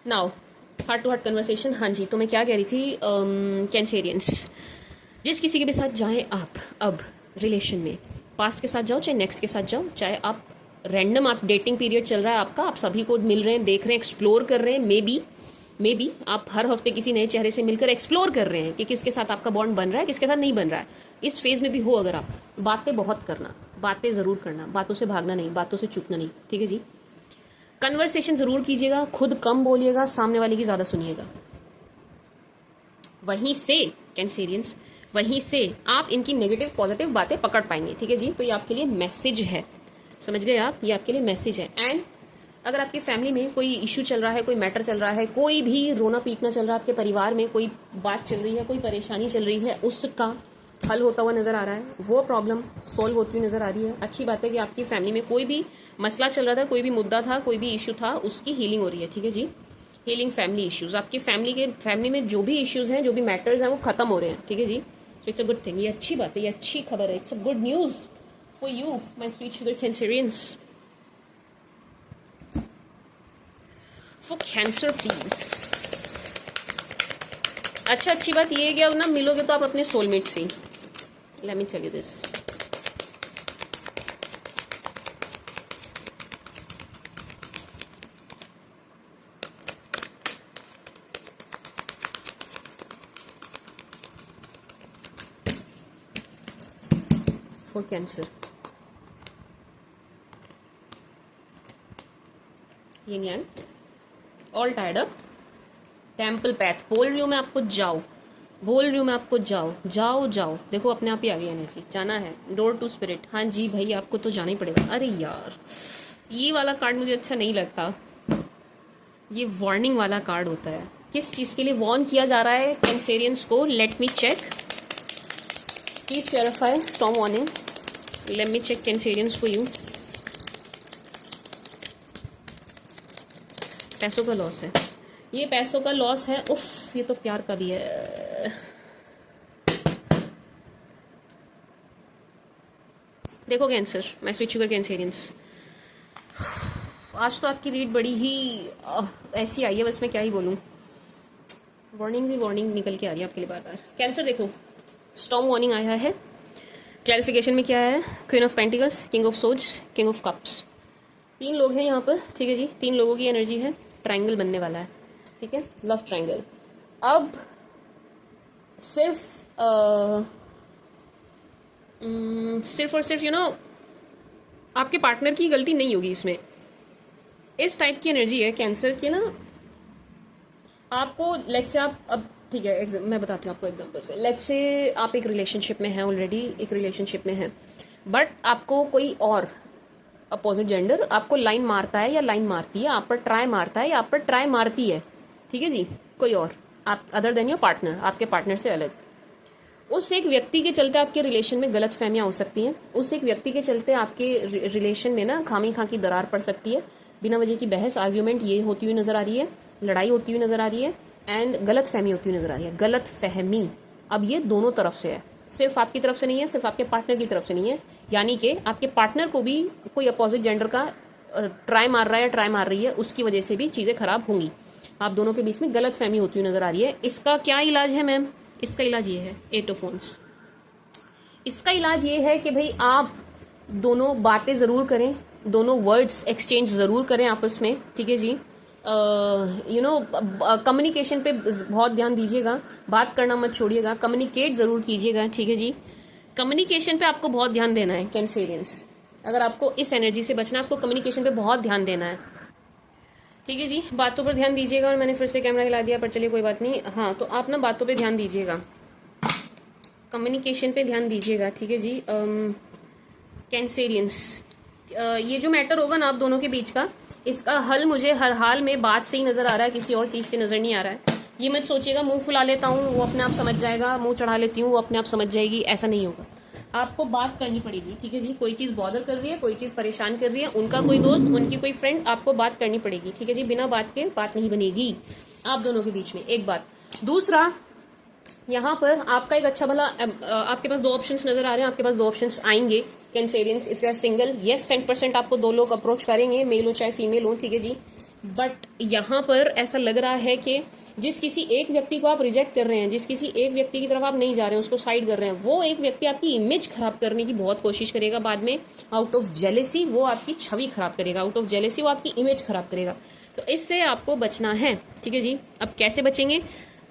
Now heart to heart conversation. हाँ जी, तो मैं क्या कह रही थी, कैंसरियंस जिस किसी के भी साथ जाएं आप अब रिलेशन में, पास्ट के साथ जाओ चाहे नेक्स्ट के साथ जाओ, चाहे आप रैंडम, आप डेटिंग पीरियड चल रहा है आपका, आप सभी को मिल रहे हैं, देख रहे हैं, एक्सप्लोर कर रहे हैं। मे बी आप हर हफ्ते किसी नए चेहरे से मिलकर एक्सप्लोर कर रहे हैं कि किसके साथ आपका बॉन्ड बन रहा है, किसके साथ नहीं बन रहा है। इस फेज में भी हो अगर आप, बातें बहुत करना, बातें ज़रूर करना, बातों से भागना नहीं, बातों से चूकना नहीं। ठीक है जी। कन्वर्सेशन ज़रूर कीजिएगा, खुद कम बोलिएगा, सामने वाले की ज़्यादा सुनिएगा। वहीं से कैंसेरियंस, वहीं से आप इनकी नेगेटिव पॉजिटिव बातें पकड़ पाएंगे। ठीक है जी। तो ये आपके लिए मैसेज है, समझ गए आप? ये आपके लिए मैसेज है। एंड अगर आपकी फैमिली में कोई इशू चल रहा है, कोई मैटर चल रहा है, कोई भी रोना पीटना चल रहा है, आपके परिवार में कोई बात चल रही है, कोई परेशानी चल रही है, उसका हल होता हुआ नज़र आ रहा है, वो प्रॉब्लम सॉल्व होती हुई नज़र आ रही है। अच्छी बात है कि आपकी फैमिली में कोई भी मसला चल रहा था, कोई भी मुद्दा था, कोई भी इशू था, उसकी हीलिंग हो रही है। ठीक है जी। हीलिंग फैमिली इश्यूज, आपकी फैमिली में जो भी इश्यूज हैं, जो भी मैटर्स हैं, वो खत्म हो रहे हैं। ठीक है जी। तो इट्स अ गुड थिंग, ये अच्छी बात है, ये अच्छी खबर है। It's a good news for you my sweet sugar Cancerians. For Cancer please. अच्छा, अच्छी बात ये है कि अब ना मिलोगे तो आप अपने सोलमेट से। Let me tell you this. For Cancer, yin yang, all tired up, temple path. बोल रही हूँ मैं आपको जाओ, बोल रही हूँ मैं आपको जाओ जाओ जाओ। देखो अपने आप ही आ गई एनर्जी, जाना है। डोर टू स्पिरिट, हाँ जी भाई, आपको तो जाना ही पड़ेगा। अरे यार, ये वाला कार्ड मुझे अच्छा नहीं लगता, ये वार्निंग वाला कार्ड होता है। किस चीज़ के लिए वार्न किया जा रहा है कैंसेरियंस को? Let me check. Please clarify, storm warning. Let me check Cancerians for you. पैसों का लॉस है, ये पैसों का लॉस है। उफ, ये तो प्यार का भी है। देखो कैंसर, मैं स्वीट शुगर कैंसेरियंस, आज तो आपकी रीड बड़ी ही ऐसी आई है, बस मैं क्या ही बोलूँ। वार्निंग ही वार्निंग निकल के आ रही है आपके लिए बार बार। कैंसर देखो, स्टॉर्म वार्निंग आया है। क्लैरिफिकेशन में क्या है? Queen of pentacles, king of swords, king of cups. 3 लोग हैं यहाँ पर, ठीक है जी। 3 लोगों की एनर्जी है, ट्रायंगल बनने वाला है, ठीक है, लव ट्रायंगल। अब सिर्फ और सिर्फ आपके पार्टनर की गलती नहीं होगी इसमें। इस टाइप की एनर्जी है कैंसर की ना। आपको लेट्स से आप अब ठीक है, मैं बताती हूँ आपको एग्जांपल से। लेट्स से आप एक रिलेशनशिप में हैं, ऑलरेडी एक रिलेशनशिप में हैं, बट आपको कोई और अपोजिट जेंडर आपको लाइन मारता है या लाइन मारती है, आप पर ट्राई मारता है या आप पर ट्राई मारती है, ठीक है जी, कोई और आप अदर देन योर पार्टनर, आपके पार्टनर से अलग। उस एक व्यक्ति के चलते आपके रिलेशन में गलत फहमियाँ हो सकती हैं। उस एक व्यक्ति के चलते आपके रिलेशन में ना खामी खां की दरार पड़ सकती है। बिना वजह की बहस, आर्ग्यूमेंट ये होती हुई नजर आ रही है, लड़ाई होती हुई नजर आ रही है, एंड गलत फहमी होती हुई नजर आ रही है। गलत फहमी अब ये दोनों तरफ से है, सिर्फ आपकी तरफ से नहीं है, सिर्फ आपके पार्टनर की तरफ से नहीं है। यानी कि आपके पार्टनर को भी कोई अपोजिट जेंडर का ट्राई मार रहा है या ट्राई मार रही है, उसकी वजह से भी चीजें खराब होंगी। आप दोनों के बीच में गलत फहमी होती हुई नजर आ रही है। इसका क्या इलाज है मैम? इसका इलाज ये है, एटोफोन्स। इसका इलाज ये है कि भाई आप दोनों बातें जरूर करें, दोनों वर्ड्स एक्सचेंज जरूर करें आपस में, ठीक है जी। कम्युनिकेशन पे बहुत ध्यान दीजिएगा, बात करना मत छोड़िएगा, कम्युनिकेट जरूर कीजिएगा, ठीक है जी। कम्युनिकेशन पे आपको बहुत ध्यान देना है कैंसेरियंस। अगर आपको इस एनर्जी से बचना है, आपको कम्युनिकेशन पे बहुत ध्यान देना है, ठीक है जी। बातों पर ध्यान दीजिएगा। और मैंने फिर से कैमरा हिला दिया, पर चलिए कोई बात नहीं। हाँ, तो आप ना बातों पे ध्यान दीजिएगा, कम्युनिकेशन पे ध्यान दीजिएगा, ठीक है जी। कैंसेरियंस, ये जो मैटर होगा ना आप दोनों के बीच का, इसका हल मुझे हर हाल में बात से ही नजर आ रहा है, किसी और चीज से नजर नहीं आ रहा है। ये मत सोचिएगा मुंह फुला लेता हूँ वो अपने आप समझ जाएगा, मुंह चढ़ा लेती हूँ वो अपने आप समझ जाएगी, ऐसा नहीं होगा। आपको बात करनी पड़ेगी, ठीक है जी। कोई चीज बॉदर कर रही है, कोई चीज परेशान कर रही है, उनका कोई दोस्त, उनकी कोई फ्रेंड, आपको बात करनी पड़ेगी, ठीक है जी। बिना बात के बात नहीं बनेगी आप दोनों के बीच में, एक बात। दूसरा, यहाँ पर आपका एक अच्छा भला आपके पास 2 ऑप्शंस नजर आ रहे हैं, आपके पास 2 ऑप्शंस आएंगे Cancerians. If you are single, yes 10% आपको 2 लोग अप्रोच करेंगे, मेल हो चाहे फीमेल हो, ठीक है जी। बट यहाँ पर ऐसा लग रहा है कि जिस किसी एक व्यक्ति को आप रिजेक्ट कर रहे हैं, जिस किसी एक व्यक्ति की तरफ आप नहीं जा रहे हैं, उसको साइड कर रहे हैं, वो एक व्यक्ति आपकी इमेज खराब करने की बहुत कोशिश करेगा बाद में। आउट ऑफ जेलेसी वो आपकी छवि खराब करेगा, आउट ऑफ जेलेसी वो आपकी इमेज खराब करेगा। तो इससे आपको बचना है, ठीक है जी। अब कैसे बचेंगे?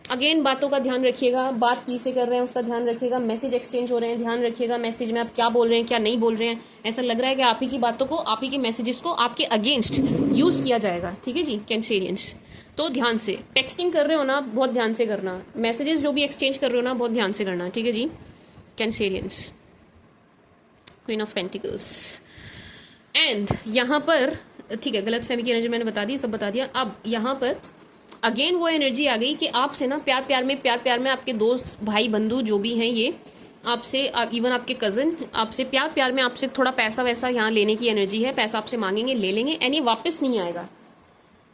अगेन बातों का ध्यान रखिएगा, बात किसे कर रहे हैं उसका ध्यान रखिएगा, मैसेज एक्सचेंज हो रहे हैं ध्यान रखिएगा, मैसेज में आप क्या बोल रहे हैं क्या नहीं बोल रहे हैं। ऐसा लग रहा है कि आप ही की बातों को, आप ही के मैसेजेस को आपके अगेंस्ट यूज किया जाएगा, ठीक है जी कैंसेरियंस। तो ध्यान से टेक्सटिंग कर रहे हो ना, बहुत ध्यान से करना, मैसेजेस जो भी एक्सचेंज कर रहे हो ना, बहुत ध्यान से करना, ठीक है जी Cancerians. Queen of pentacles, and यहाँ पर ठीक है, गलत फहमी की एनर्जी मैंने बता दी, सब बता दिया। अब यहाँ पर अगेन वो एनर्जी आ गई कि आपसे ना प्यार प्यार में आपके दोस्त, भाई, बंधु जो भी हैं, ये आपसे, इवन आपके कजन, आपसे प्यार में आपसे थोड़ा पैसा वैसा यहाँ लेने की एनर्जी है। पैसा आपसे मांगेंगे, ले लेंगे, एंड ये वापस नहीं आएगा,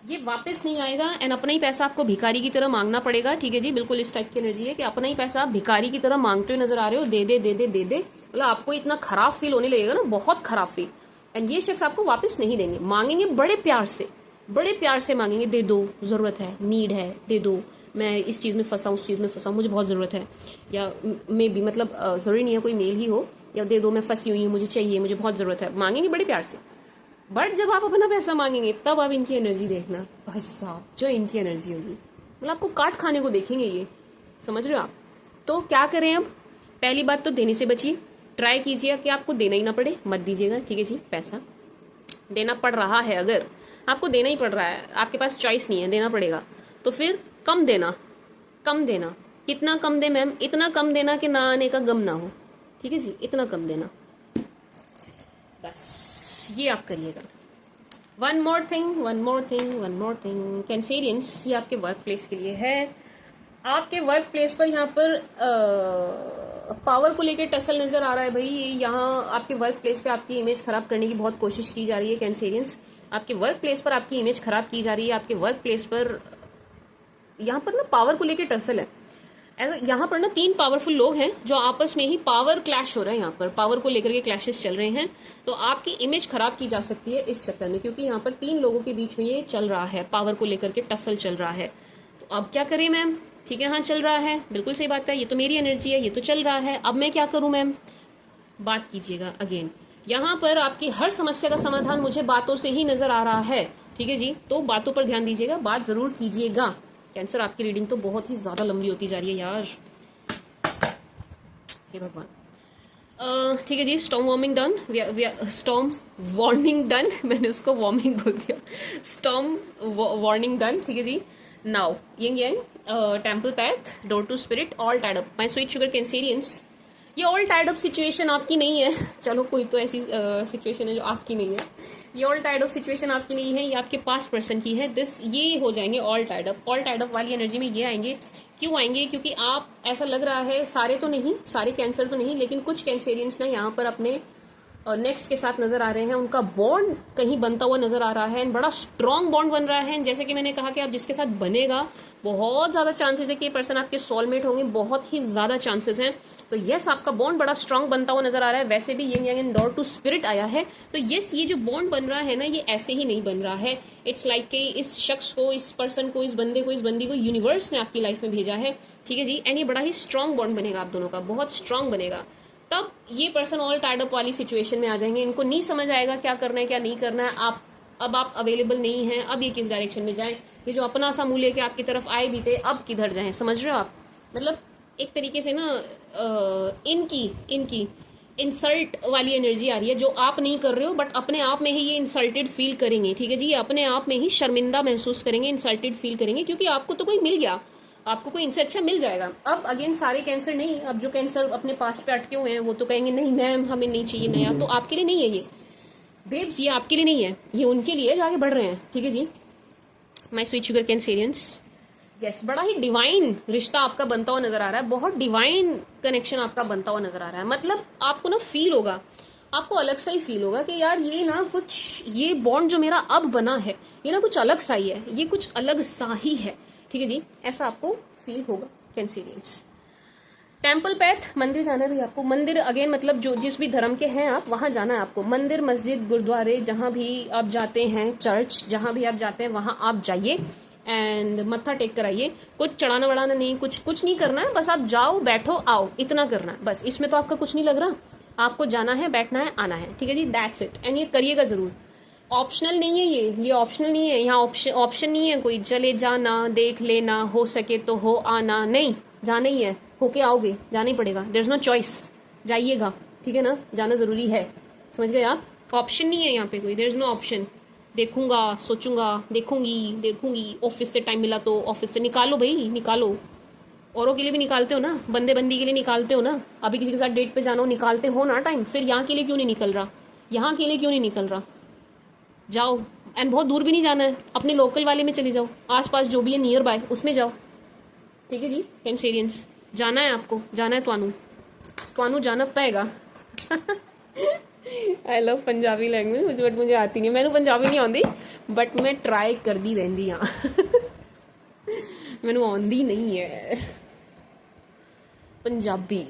ये वापस नहीं आएगा। एंड अपना ही पैसा आपको भिखारी की तरह मांगना पड़ेगा, ठीक है जी। बिल्कुल इस टाइप की एनर्जी है कि अपना ही पैसा आप भिखारी की तरह मांगते हुए नजर आ रहे हो, दे दे दे दे दे दे, मतलब आपको इतना खराब फील होने लगेगा ना, बहुत खराब फील। एंड ये शख्स आपको वापस नहीं देंगे, मांगेंगे बड़े प्यार से मांगेंगे, दे दो, जरूरत है, नीड है, दे दो, मैं इस चीज में फंसा हूँ, उस चीज में फंसा हूँ, मुझे बहुत जरूरत है, या मे भी मतलब जरूरी नहीं है कोई मेल ही हो, या दे दो मैं फंसी हुई हूँ, मुझे चाहिए, मुझे बहुत जरूरत है, मांगेंगे बड़े प्यार से। बट जब आप अपना पैसा मांगेंगे तब आप इनकी एनर्जी देखना भाई साहब, जो इनकी एनर्जी होगी, मतलब आपको काट खाने को देखेंगे ये, समझ रहे हो आप। तो क्या करें अब? पहली बात तो देने से बचिए, ट्राई कीजिए कि आपको देना ही ना पड़े, मत दीजिएगा, ठीक है जी। पैसा देना पड़ रहा है, अगर आपको देना ही पड़ रहा है, आपके पास चॉइस नहीं है, देना पड़ेगा, तो फिर कम देना। कितना कम दे मैम? इतना कम देना कि ना आने का गम ना हो, ठीक है जी, इतना कम देना, बस ये आप करिएगा। वन मोर थिंग कैंसेरियंस, ये आपके वर्क प्लेस के लिए है। आपके वर्क प्लेस पर यहाँ पर पावर को लेकर टसल नजर आ रहा है भाई। यहाँ आपके वर्क प्लेस पे आपकी इमेज खराब करने की बहुत कोशिश की जा रही है कैंसेरियंस। आपके वर्क प्लेस पर आपकी इमेज खराब की जा रही है, आपके वर्क प्लेस पर यहाँ पर ना पावर को लेकर टसल है। यहाँ पर ना 3 पावरफुल लोग हैं जो आपस में ही पावर क्लैश हो रहा है, यहाँ पर पावर को लेकर के क्लैशेस चल रहे हैं। तो आपकी इमेज खराब की जा सकती है इस चक्कर में, क्योंकि यहाँ पर 3 लोगों के बीच में ये चल रहा है, पावर को लेकर के टसल चल रहा है। तो अब क्या करें मैम? ठीक है, हाँ चल रहा है, बिल्कुल सही बात है, ये तो मेरी एनर्जी है, ये तो चल रहा है, अब मैं क्या करूं मैम? बात कीजिएगा अगेन। यहाँ पर आपकी हर समस्या का समाधान मुझे बातों से ही नजर आ रहा है, ठीक है जी, तो बातों पर ध्यान दीजिएगा, बात जरूर कीजिएगा। कैंसर, आपकी रीडिंग तो बहुत ही ज्यादा लंबी होती जा रही है यार, हे भगवान। ठीक है जी, storm warming done, storm warning done, मैंने उसको वार्मिंग बोल दिया, स्टॉर्म वार्निंग डन, ठीक है जी। Now yin yang, temple path, door to spirit, all tied up, my sweet sugar Cancerians. ये ऑल टाइड अप सिचुएशन आपकी नहीं है, चलो कोई तो ऐसी सिचुएशन है जो आपकी नहीं है, ये ऑल टाइड अप सिचुएशन आपकी नहीं है, ये आपके पास पर्सन की है। दिस ये हो जाएंगे all tied up, all tied up वाली एनर्जी में ये आएंगे। क्यों आएंगे? क्योंकि आप, ऐसा लग रहा है, सारे तो नहीं, सारे कैंसर तो नहीं, लेकिन कुछ कैंसेरियंस ना यहाँ पर अपने नेक्स्ट के साथ नजर आ रहे हैं, उनका बॉन्ड कहीं बनता हुआ नजर आ रहा है, बड़ा स्ट्रॉन्ग बॉन्ड बन रहा है। जैसे कि मैंने कहा कि आप जिसके साथ बनेगा, बहुत ज्यादा चांसेस है कि ये पर्सन आपके सोलमेट होंगे, बहुत ही ज्यादा चांसेस हैं। तो यस, आपका बॉन्ड बड़ा स्ट्रॉन्ग बनता हुआ नजर आ रहा है। वैसे भी yin yang and door to spirit आया है, तो यस, ये जो बॉन्ड बन रहा है ना, ये ऐसे ही नहीं बन रहा है। इट्स लाइक कि इस शख्स को, इस पर्सन को, इस बंदे को, इस बंदी को यूनिवर्स ने आपकी लाइफ में भेजा है, ठीक है जी। एंड ये बड़ा ही स्ट्रॉन्ग बॉन्ड बनेगा आप दोनों का, बहुत स्ट्रॉन्ग बनेगा। तब ये पर्सन ऑल टाइड अप वाली सिचुएशन में आ जाएंगे, इनको नहीं समझ आएगा क्या करना है क्या नहीं करना है। आप अवेलेबल नहीं हैं, अब ये किस डायरेक्शन में जाएं, ये जो अपना सा मुंह लेके आपकी तरफ आए भी थे, अब किधर जाएं, समझ रहे हो आप? मतलब एक तरीके से ना इनकी इंसल्ट वाली एनर्जी आ रही है, जो आप नहीं कर रहे हो, बट अपने आप में ही ये इंसल्टेड फील करेंगे, ठीक है जी। ये अपने आप में ही शर्मिंदा महसूस करेंगे, इंसल्टेड फील करेंगे, क्योंकि आपको तो कोई मिल गया, आपको कोई इनसे अच्छा मिल जाएगा। अब अगेन सारे कैंसर नहीं, अब जो कैंसर अपने पास्ट पे अटके हुए हैं वो तो कहेंगे नहीं मैम हमें नहीं चाहिए नया, तो आपके लिए नहीं है ये बेब्स, ये आपके लिए नहीं है, ये उनके लिए जो आगे बढ़ रहे हैं, ठीक है जी। My sweet sugar Cancerians, yes, बड़ा ही डिवाइन रिश्ता आपका बनता हुआ नजर आ रहा है, बहुत डिवाइन कनेक्शन आपका बनता हुआ नजर आ रहा है। मतलब आपको ना फील होगा, आपको अलग सा ही फील होगा कि यार ये ना कुछ, ये बॉन्ड जो मेरा अब बना है, ये ना कुछ अलग सा ही है, ये कुछ अलग सा ही है, ठीक है जी, ऐसा आपको फील होगा कैंसेरियंस। टेम्पल पैथ, मंदिर जाना है भाई आपको, मंदिर अगेन मतलब जो जिस भी धर्म के हैं आप, वहां जाना है आपको, मंदिर, मस्जिद, गुरुद्वारे, जहां भी आप जाते हैं, चर्च, जहां भी आप जाते हैं वहां आप जाइए एंड मत्था टेक कर आइए। कुछ चढ़ाना बढ़ाना नहीं, कुछ नहीं करना है, बस आप जाओ, बैठो, आओ, इतना करना है बस। इसमें तो आपका कुछ नहीं लग रहा, आपको जाना है, बैठना है, आना है, ठीक है जी, दैट्स इट। एंड ये करिएगा जरूर, ऑप्शनल नहीं है ये ऑप्शनल नहीं है, यहाँ ऑप्शन नहीं है कोई, चले जाना, देख लेना, हो सके तो हो आना, नहीं, जाना ही है, होके आओगे, जाना ही पड़ेगा, देयर इज नो चॉइस, जाइएगा, ठीक है ना, जाना जरूरी है, समझ गए आप? ऑप्शन नहीं है यहाँ पे कोई, देयर इज नो ऑप्शन, देखूंगा, सोचूंगा, देखूंगी, ऑफिस से टाइम मिला तो ऑफिस से निकालो भाई, निकालो, औरों के लिए भी निकालते हो ना, बंदे बंदी के लिए निकालते हो ना, अभी किसी के साथ डेट पे जाना हो, निकालते हो ना टाइम, फिर यहाँ के लिए क्यों नहीं निकल रहा, यहाँ के लिए क्यों नहीं निकल रहा? जाओ, एंड बहुत दूर भी नहीं जाना है, अपने लोकल वाले में चले जाओ, आसपास जो भी है नियर बाय उसमें जाओ, ठीक है जी। कैंसेरियंस, जाना है आपको, जाना है, त्वानू जाना पेगा। I love Punjabi language, but मुझे आती नहीं, मैंने पंजाबी नहीं आती, बट मैं ट्राई करती रहती हाँ। मैंने आती नहीं है Punjabi.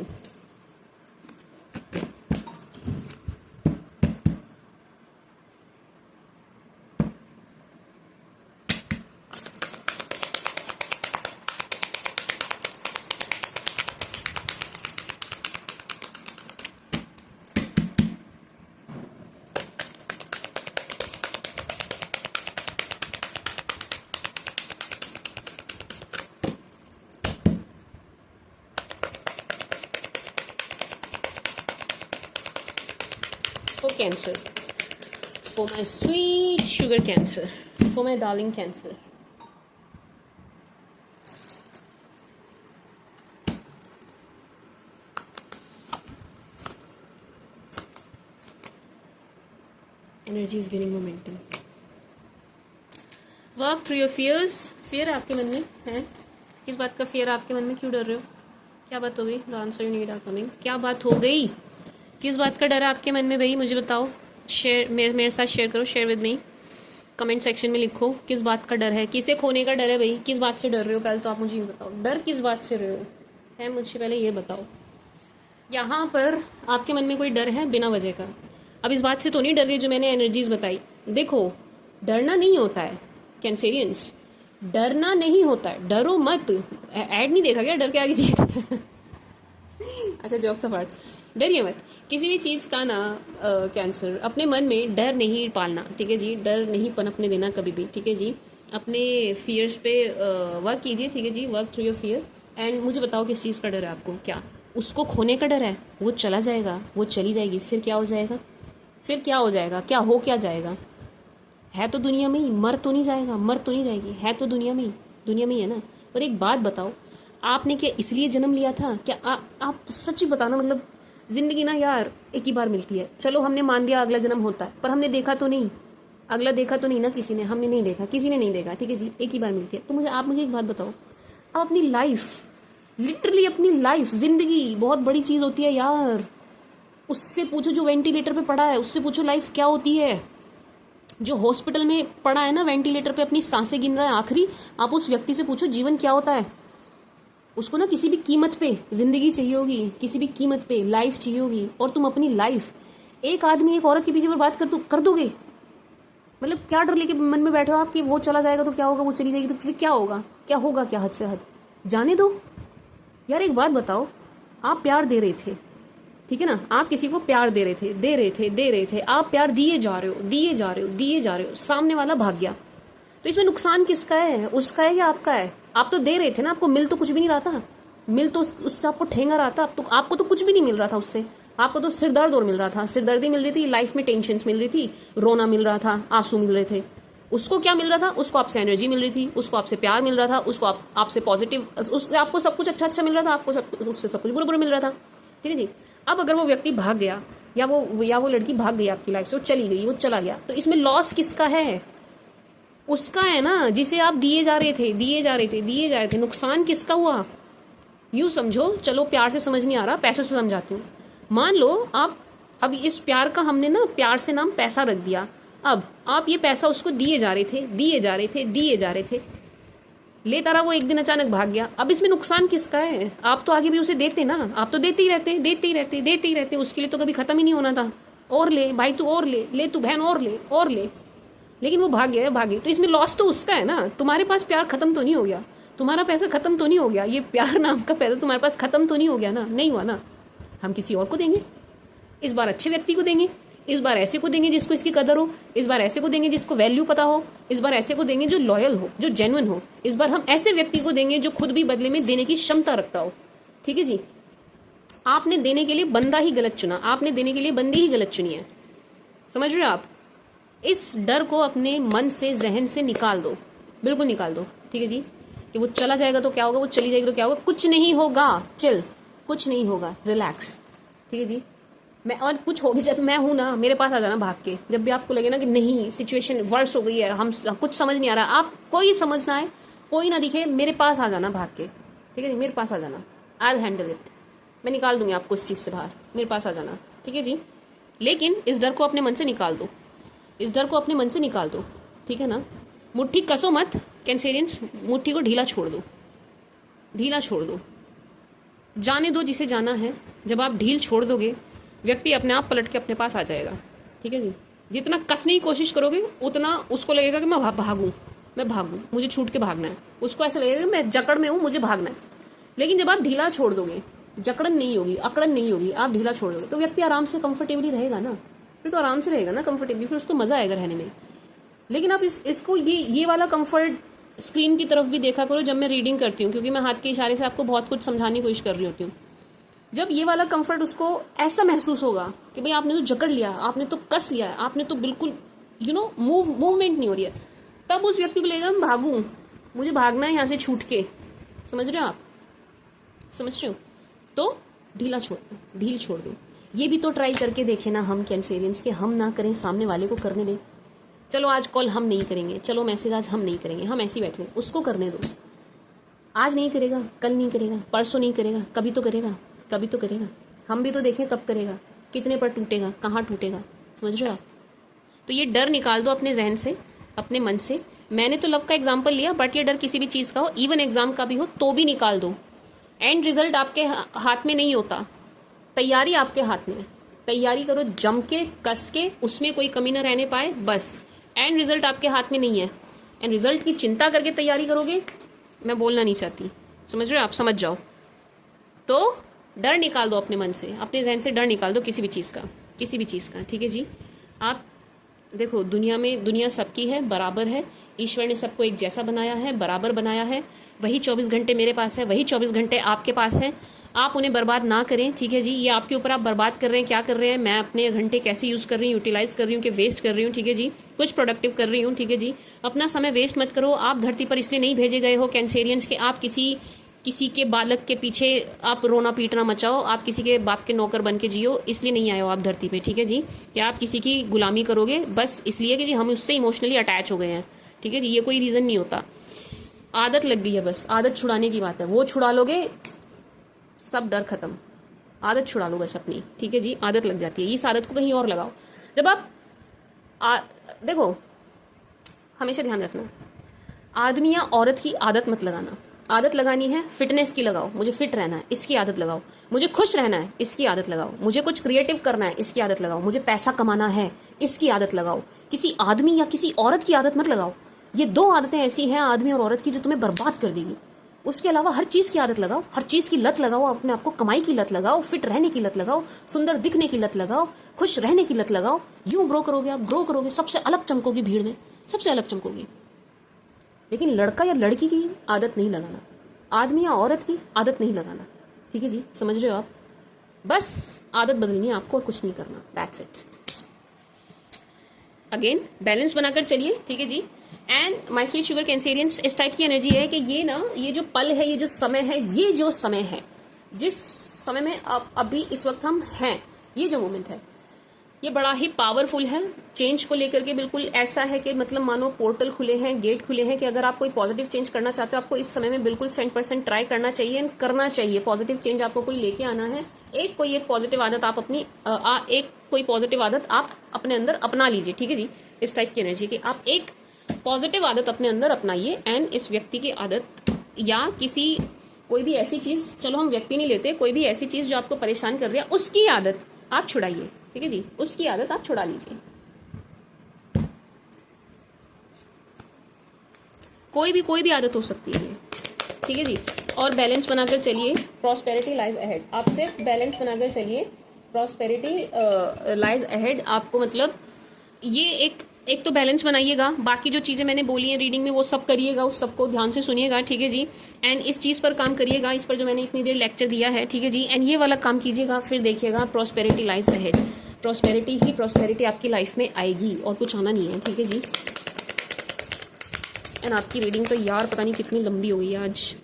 For Cancer, for my sweet sugar Cancer, for my darling Cancer. Energy is gaining momentum. Walk through your fears. Fear आपके मन में है, किस बात का fear आपके मन में, क्यों डर रहे हो, क्या बात हो गई? The answer you need are coming. क्या बात हो गई, किस बात का डर है आपके मन में भाई, मुझे बताओ, शेयर मेरे साथ शेयर करो, share with me, comment section में लिखो किस बात का डर है, किसे खोने का डर है भाई, किस बात से डर रहे हो, पहले तो आप मुझे ये बताओ, डर किस बात से रहे हो, है मुझे पहले ये बताओ। यहाँ पर आपके मन में कोई डर है बिना वजह का, अब इस बात से तो नहीं डर रही जो मैंने एनर्जीज बताई। देखो, डरना नहीं होता है कैंसेरियंस, डरना नहीं होता है, डरो मत। ऐड नहीं देखा क्या, डर के आगे जीत। अच्छा जॉब सा पार्ट, डरिए मत किसी भी चीज़ का ना। कैंसर, अपने मन में डर नहीं पालना, ठीक है जी, डर नहीं पनपने देना कभी भी, ठीक है जी। अपने फियर्स पे वर्क कीजिए, ठीक है जी, work through your fear. And मुझे बताओ किस चीज़ का डर है आपको, क्या उसको खोने का डर है? वो चला जाएगा, वो चली जाएगी, फिर क्या हो जाएगा? फिर क्या हो जाएगा? क्या हो क्या जाएगा? है तो दुनिया में ही, मर तो नहीं जाएगा, मर तो नहीं जाएगी, है तो दुनिया में ही, दुनिया में ही है ना। और एक बात बताओ, आपने क्या इसलिए जन्म लिया था क्या? आप सच्ची बताना, मतलब जिंदगी ना यार एक ही बार मिलती है। चलो हमने मान लिया अगला जन्म होता है, पर हमने देखा तो नहीं, अगला देखा तो नहीं ना किसी ने, हमने नहीं देखा, किसी ने नहीं देखा, ठीक है जी, एक ही बार मिलती है। तो मुझे एक बात बताओ, आप अपनी लाइफ, लिटरली अपनी लाइफ, जिंदगी बहुत बड़ी चीज होती है यार। उससे पूछो जो वेंटिलेटर पे पड़ा है, उससे पूछो लाइफ क्या होती है। जो हॉस्पिटल में पड़ा है ना, वेंटिलेटर पे अपनी सांसें गिन रहा है आखिरी, आप उस व्यक्ति से पूछो जीवन क्या होता है। उसको ना किसी भी कीमत पे जिंदगी चाहिए होगी, किसी भी कीमत पे लाइफ चाहिए होगी। और तुम अपनी लाइफ एक आदमी एक औरत के पीछे बर्बाद कर दोगे। मतलब क्या डर लेके मन में बैठे हो आप कि वो चला जाएगा तो क्या होगा, वो चली जाएगी तो फिर क्या होगा? क्या होगा क्या? हद से हद जाने दो यार। एक बात बताओ, आप प्यार दे रहे थे, ठीक है ना, आप किसी को प्यार दे रहे थे, आप प्यार दिए जा रहे हो, सामने वाला भाग गया, तो इसमें नुकसान किसका है? उसका है या आपका है? आप तो दे रहे थे ना, आपको मिल तो कुछ भी नहीं रहा था, मिल तो उससे आपको ठेंगा रहा था, आपको तो कुछ भी नहीं मिल रहा था उससे, आपको तो सिरदर्द और मिल रहा था, सिरदर्दी मिल रही थी, लाइफ में टेंशन मिल रही थी, रोना मिल रहा था, आंसू मिल रहे थे। उसको क्या मिल रहा था? उसको आपसे एनर्जी मिल रही थी, उसको आपसे प्यार मिल रहा था, उसको आपसे पॉजिटिव, उससे आपको सब कुछ अच्छा मिल रहा था, आपको उससे सब कुछ बुरा मिल रहा था, ठीक है जी। अब अगर वो व्यक्ति भाग गया या वो लड़की भाग गई आपकी लाइफ से, वो चली गई, वो चला गया, तो इसमें लॉस किसका है? उसका है ना, जिसे आप दिए जा रहे थे। नुकसान किसका हुआ? यूं समझो, चलो प्यार से समझ नहीं आ रहा, पैसों से समझाती हूँ। मान लो आप, अब इस प्यार का हमने ना प्यार से नाम पैसा रख दिया। अब आप ये पैसा उसको दिए जा रहे थे, लेता रहा, वो एक दिन अचानक भाग गया। अब इसमें नुकसान किसका है? आप तो आगे भी उसे देते ना, आप तो देते ही रहते, उसके लिए तो कभी खत्म ही नहीं होना था। और ले भाई तू, और ले तू बहन, और ले, लेकिन वो भाग गया, तो इसमें लॉस तो उसका है ना। तुम्हारे पास प्यार खत्म तो नहीं हो गया, तुम्हारा पैसा खत्म तो नहीं हो गया, ये प्यार नाम का पैसा तुम्हारे पास खत्म तो नहीं हो गया ना? नहीं हुआ ना। हम किसी और को देंगे, इस बार अच्छे व्यक्ति को देंगे, इस बार ऐसे को देंगे जिसको इसकी कदर हो, इस बार ऐसे को देंगे जिसको वैल्यू पता हो, इस बार ऐसे को देंगे जो लॉयल हो, जो जेन्युइन हो, इस बार हम ऐसे व्यक्ति को देंगे जो खुद भी बदले में देने की क्षमता रखता हो, ठीक है जी। आपने देने के लिए बंदा ही गलत चुना, आपने देने के लिए बंदी ही गलत चुनी है, समझ रहे हो आप? इस डर को अपने मन से, जहन से निकाल दो, बिल्कुल निकाल दो, ठीक है जी। कि वो चला जाएगा तो क्या होगा, वो चली जाएगी तो क्या होगा? कुछ नहीं होगा, चिल, कुछ नहीं होगा, रिलैक्स, ठीक है जी। मैं, और कुछ हो भी जब मैं हूं ना, मेरे पास आ जाना भाग के, जब भी आपको लगे ना कि नहीं सिचुएशन वर्स हो गई है, हम कुछ समझ नहीं आ रहा, आप कोई समझ ना आए, कोई ना दिखे, मेरे पास आ जाना भाग के, ठीक है जी, मेरे पास आ जाना, आई विल हैंडल इट, मैं निकाल दूंगी आपको इस चीज़ से बाहर, मेरे पास आ जाना, ठीक है जी। लेकिन इस डर को अपने मन से निकाल दो, इस डर को अपने मन से निकाल दो, ठीक है ना। मुट्ठी कसो मत कैंसेरियंस, मुट्ठी को ढीला छोड़ दो, ढीला छोड़ दो, जाने दो जिसे जाना है। जब आप ढील छोड़ दोगे, व्यक्ति अपने आप पलट के अपने पास आ जाएगा, ठीक है जी। जितना कसने की कोशिश करोगे उतना उसको लगेगा कि मैं भागूं, मुझे छूट के भागना है, उसको ऐसा लगेगा कि मैं जकड़ में हूँ, मुझे भागना है। लेकिन जब आप ढीला छोड़ दोगे, जकड़न नहीं होगी, अकड़न नहीं होगी, आप ढीला छोड़ दोगे, तो व्यक्ति आराम से कंफर्टेबली रहेगा ना, फिर तो आराम से रहेगा ना कंफर्टेबली, फिर उसको मजा आएगा रहने में। लेकिन आप इसको ये वाला कंफर्ट स्क्रीन की तरफ भी देखा करो जब मैं रीडिंग करती हूँ, क्योंकि मैं हाथ के इशारे से आपको बहुत कुछ समझाने की कोशिश कर रही होती हूँ। जब ये वाला कंफर्ट उसको ऐसा महसूस होगा कि भाई आपने तो जकड़ लिया, आपने तो कस लिया है, आपने तो बिल्कुल मूवमेंट नहीं हो रही है, तब उस व्यक्ति को लगेगा मैं भागूं, मुझे भागना है यहाँ से छूट के, समझ रहे हो आप? समझ रहे हो? तो ढील छोड़ दो। ये भी तो ट्राई करके देखे ना हम कैंसेरियंस के, हम ना करें, सामने वाले को करने दें। चलो आज कॉल हम नहीं करेंगे, चलो मैसेज आज हम नहीं करेंगे, हम ऐसे ही बैठे, उसको करने दो। आज नहीं करेगा, कल नहीं करेगा, परसों नहीं करेगा, कभी तो करेगा। हम भी तो देखें कब करेगा, कितने पर टूटेगा, कहाँ टूटेगा, समझ रहे हो आप? तो ये डर निकाल दो अपने जहन से, अपने मन से। मैंने तो लव का एग्जाम्पल लिया, बट ये डर किसी भी चीज़ का हो, इवन एग्जाम का भी हो, तो भी निकाल दो। एंड रिजल्ट आपके हाथ में नहीं होता, तैयारी आपके हाथ में है। तैयारी करो जम के, कस के, उसमें कोई कमी ना रहने पाए, बस। एंड रिजल्ट आपके हाथ में नहीं है, एंड रिजल्ट की चिंता करके तैयारी करोगे, मैं बोलना नहीं चाहती, समझ रहे हो आप, समझ जाओ। तो डर निकाल दो अपने मन से, अपने जहन से डर निकाल दो किसी भी चीज़ का, किसी भी चीज़ का, ठीक है जी। आप देखो, दुनिया में, दुनिया सबकी है, बराबर है, ईश्वर ने सबको एक जैसा बनाया है, बराबर बनाया है। वही 24 घंटे मेरे पास है, वही 24 घंटे आपके पास है। आप उन्हें बर्बाद ना करें, ठीक है जी। ये आपके ऊपर आप बर्बाद कर रहे हैं, क्या कर रहे हैं, मैं अपने घंटे कैसे यूज़ कर रही हूँ, यूटिलाइज कर रही हूँ कि वेस्ट कर रही हूँ, ठीक है जी, कुछ प्रोडक्टिव कर रही हूँ, ठीक है जी। अपना समय वेस्ट मत करो। आप धरती पर इसलिए नहीं भेजे गए हो कैंसेरियंस के आप किसी के बालक के पीछे आप रोना पीटना मचाओ, आप किसी के बाप के नौकर बन के जियो, इसलिए नहीं आए हो आप धरती पे, ठीक है जी। कि आप किसी की गुलामी करोगे बस इसलिए कि जी हम उससे इमोशनली अटैच हो गए हैं, ठीक है जी। ये कोई रीज़न नहीं होता, आदत लग गई है, बस आदत छुड़ाने की बात है। वो छुड़ा लोगे सब डर खत्म, आदत छुड़ा लो बस अपनी, ठीक है जी। आदत लग जाती है, इस आदत को कहीं और लगाओ। जब आप देखो, हमेशा ध्यान रखना, आदमी या औरत की आदत मत लगाना। आदत लगानी है फिटनेस की लगाओ, मुझे फिट रहना है इसकी आदत लगाओ, मुझे खुश रहना है इसकी आदत लगाओ, मुझे कुछ क्रिएटिव करना है इसकी आदत लगाओ, मुझे पैसा कमाना है इसकी आदत लगाओ। किसी आदमी या किसी औरत की आदत मत लगाओ। ये दो आदतें ऐसी हैं आदमी और औरत की जो तुम्हें बर्बाद कर देगी। उसके अलावा हर चीज़ की आदत लगाओ, हर चीज़ की लत लगाओ, अपने आप को कमाई की लत लगाओ, फिट रहने की लत लगाओ, सुंदर दिखने की लत लगाओ, खुश रहने की लत लगाओ। यूं ग्रो करोगे, आप ग्रो करोगे, सबसे अलग चमकोगी भीड़ में, सबसे अलग चमकोगी। लेकिन लड़का या लड़की की आदत नहीं लगाना, आदमी या औरत की आदत नहीं लगाना, ठीक है जी, समझ रहे हो आप। बस आदत बदलनी है आपको और कुछ नहीं करना, दैट्स इट। अगेन बैलेंस बनाकर चलिए, ठीक है जी। And my sweet sugar Cancerians, इस टाइप की एनर्जी है कि ये जो पल है, ये जो समय है, ये जो समय है, जिस समय में अभी इस वक्त हम हैं, ये जो मोमेंट है, ये बड़ा ही पावरफुल है चेंज को लेकर के। बिल्कुल ऐसा है कि मतलब मानो पोर्टल खुले हैं, गेट खुले हैं कि अगर आप कोई पॉजिटिव चेंज करना चाहते हो, आपको इस समय में बिल्कुल 100% ट्राई करना चाहिए एंड करना चाहिए। पॉजिटिव चेंज आपको कोई लेके आना है, कोई पॉजिटिव आदत आप अपनी कोई पॉजिटिव आदत आप अपने अंदर अपना लीजिए, ठीक है जी। इस टाइप की एनर्जी की आप एक पॉजिटिव आदत अपने अंदर अपनाइए एंड इस व्यक्ति की आदत या कोई भी ऐसी चीज, चलो हम व्यक्ति नहीं लेते, कोई भी ऐसी चीज जो आपको परेशान कर रही है उसकी आदत आप छुड़ाइए, ठीक है जी, उसकी आदत आप छुड़ा लीजिए। कोई भी आदत हो सकती है, ठीक है जी। और बैलेंस बनाकर चलिए, प्रॉस्पेरिटी लाइज अहेड। आप सिर्फ बैलेंस बनाकर चलिए, प्रॉस्पेरिटी लाइज अहेड। आपको मतलब ये एक तो बैलेंस बनाइएगा, बाकी जो चीज़ें मैंने बोली हैं रीडिंग में वो सब करिएगा, उस सबको ध्यान से सुनिएगा, ठीक है जी। एंड इस चीज़ पर काम करिएगा, इस पर जो मैंने इतनी देर लेक्चर दिया है, ठीक है जी। एंड ये वाला काम कीजिएगा, फिर देखिएगा प्रॉस्पेरिटी लाइज अहेड। प्रॉस्पेरिटी आपकी लाइफ में आएगी और कुछ आना नहीं है, ठीक है जी। एंड आपकी रीडिंग तो यार पता नहीं कितनी लंबी हो गई है आज।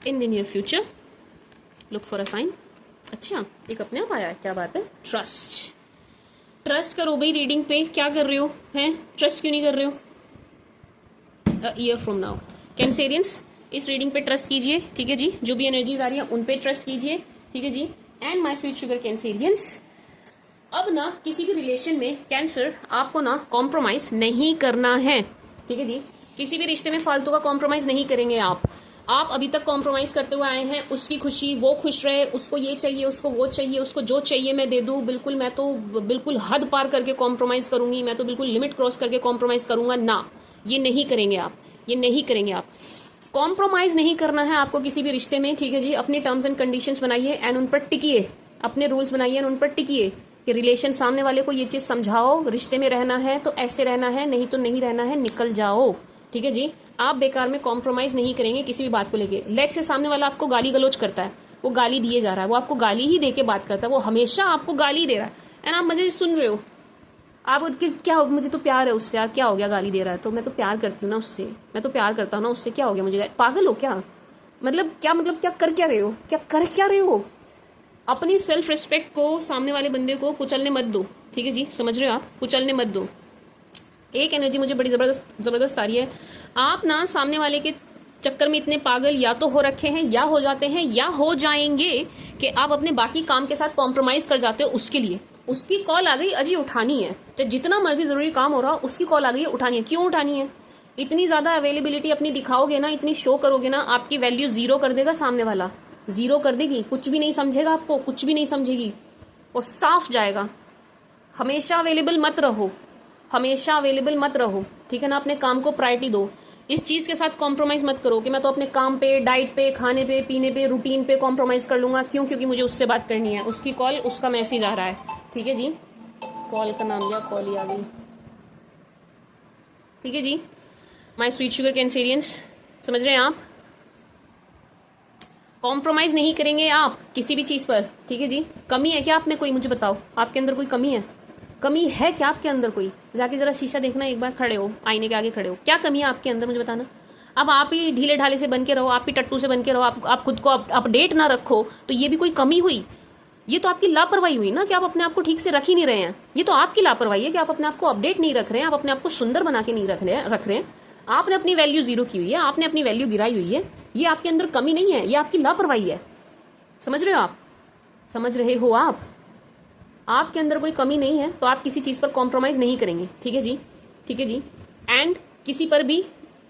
In the near future look for a sign. अच्छा, एक अपने आप आया है, क्या बात है। ट्रस्ट करो भाई रीडिंग पे, क्या कर रहे हो हैं, ट्रस्ट क्यों नहीं कर रहे हो। ईयर फ्रॉम नाउ कैंसेरियंस, इस रीडिंग पे ट्रस्ट कीजिए, ठीक है जी। जो भी एनर्जीज आ रही है उन पे ट्रस्ट कीजिए, ठीक है जी। And my sweet sugar Cancerians, अब ना किसी भी रिलेशन में कैंसर आपको ना कॉम्प्रोमाइज नहीं करना है, ठीक है जी। किसी भी रिश्ते में फालतू का कॉम्प्रोमाइज नहीं करेंगे आप अभी तक कॉम्प्रोमाइज करते हुए आए हैं। उसकी खुशी, वो खुश रहे, उसको ये चाहिए, उसको वो चाहिए, उसको जो चाहिए मैं दे दूं, बिल्कुल मैं तो बिल्कुल हद पार करके कॉम्प्रोमाइज करूंगी, मैं तो बिल्कुल लिमिट क्रॉस करके कॉम्प्रोमाइज करूंगा ना, ये नहीं करेंगे आप, ये नहीं करेंगे आप। कॉम्प्रोमाइज नहीं करना है आपको किसी भी रिश्ते में, ठीक है जी। अपने टर्म्स एंड कंडीशंस बनाइए एंड उन पर टिकिए, अपने रूल्स बनाइए एंड उन पर टिकिए कि रिलेशन, सामने वाले को ये चीज समझाओ, रिश्ते में रहना है तो ऐसे रहना है, नहीं तो नहीं रहना है, निकल जाओ, ठीक है जी। आप बेकार में कॉम्प्रोमाइज नहीं करेंगे किसी भी बात को लेके। लेट से सामने वाला आपको गाली गलोच करता है, वो गाली दिए जा रहा है, वो आपको गाली ही दे के बात करता है, वो हमेशा आपको गाली दे रहा है एंड आप मजे सुन रहे हो। आप क्या हो, मुझे तो प्यार है उससे, यार क्या हो गया, गाली दे रहा है तो मैं तो प्यार करती हूँ ना उससे, मैं तो प्यार करता हूँ ना उससे, क्या हो गया मुझे, पागल हो क्या, मतलब क्या कर क्या रहे हो। अपनी सेल्फ रिस्पेक्ट को, सामने वाले बंदे को कुचलने मत दो, ठीक है जी, समझ रहे हो आप, कुचलने मत दो। एक एनर्जी मुझे बड़ी जबरदस्त आ रही है, आप ना सामने वाले के चक्कर में इतने पागल या तो हो रखे हैं, या हो जाते हैं, या हो जाएंगे कि आप अपने बाकी काम के साथ कॉम्प्रोमाइज कर जाते हो उसके लिए। उसकी कॉल आ गई, अजी उठानी है, चाहे जितना मर्जी जरूरी काम हो रहा हो, उसकी कॉल आ गई है, उठानी है। क्यों उठानी है, इतनी ज़्यादा अवेलेबिलिटी अपनी दिखाओगे ना, इतनी शो करोगे ना, आपकी वैल्यू ज़ीरो कर देगा सामने वाला, ज़ीरो कर देगी, कुछ भी नहीं समझेगा आपको, कुछ भी नहीं समझेगी, और साफ जाएगा। हमेशा अवेलेबल मत रहो, हमेशा अवेलेबल मत रहो, ठीक है ना। अपने काम को प्रायोरिटी दो, इस चीज़ के साथ कॉम्प्रोमाइज़ मत करो कि मैं तो अपने काम पे, डाइट पे, खाने पे, पीने पे, रूटीन पे कॉम्प्रोमाइज़ कर लूँगा। क्यों? क्योंकि मुझे उससे बात करनी है, उसकी कॉल, उसका मैसेज आ रहा है, ठीक है जी। कॉल का नाम लिया, कॉल ही आ गई, ठीक है जी। माय स्वीट शुगर कैंसेरियंस, समझ रहे हैं आप? कॉम्प्रोमाइज़ नहीं करेंगे आप किसी भी चीज़ पर, ठीक है जी। कमी है क्या आप में कोई? मुझे बताओ, आपके अंदर कोई कमी है? कमी है क्या आपके अंदर कोई? जाके जरा शीशा देखना एक बार, खड़े हो, आईने के आगे खड़े हो, क्या कमी है आपके अंदर, मुझे बताना। अब आप ही ढीले ढाले से बन के रहो, आप ही टट्टू से बन के रहो, आप खुद को अपडेट ना रखो, तो ये भी कोई कमी हुई? ये तो आपकी लापरवाही हुई ना, कि आप अपने आप को ठीक से रख ही नहीं रहे हैं। ये तो आपकी लापरवाही है कि आप अपने आप को अपडेट नहीं रख रहे हैं, आप अपने आप को सुंदर बना के नहीं रख रहे हैं। आपने अपनी वैल्यू जीरो की हुई है, आपने अपनी वैल्यू गिराई हुई है। ये आपके अंदर कमी नहीं है, ये आपकी लापरवाही है। समझ रहे हो आप? समझ रहे हो आप? आपके अंदर कोई कमी नहीं है, तो आप किसी चीज़ पर कॉम्प्रोमाइज़ नहीं करेंगे, ठीक है जी, ठीक है जी। एंड किसी पर भी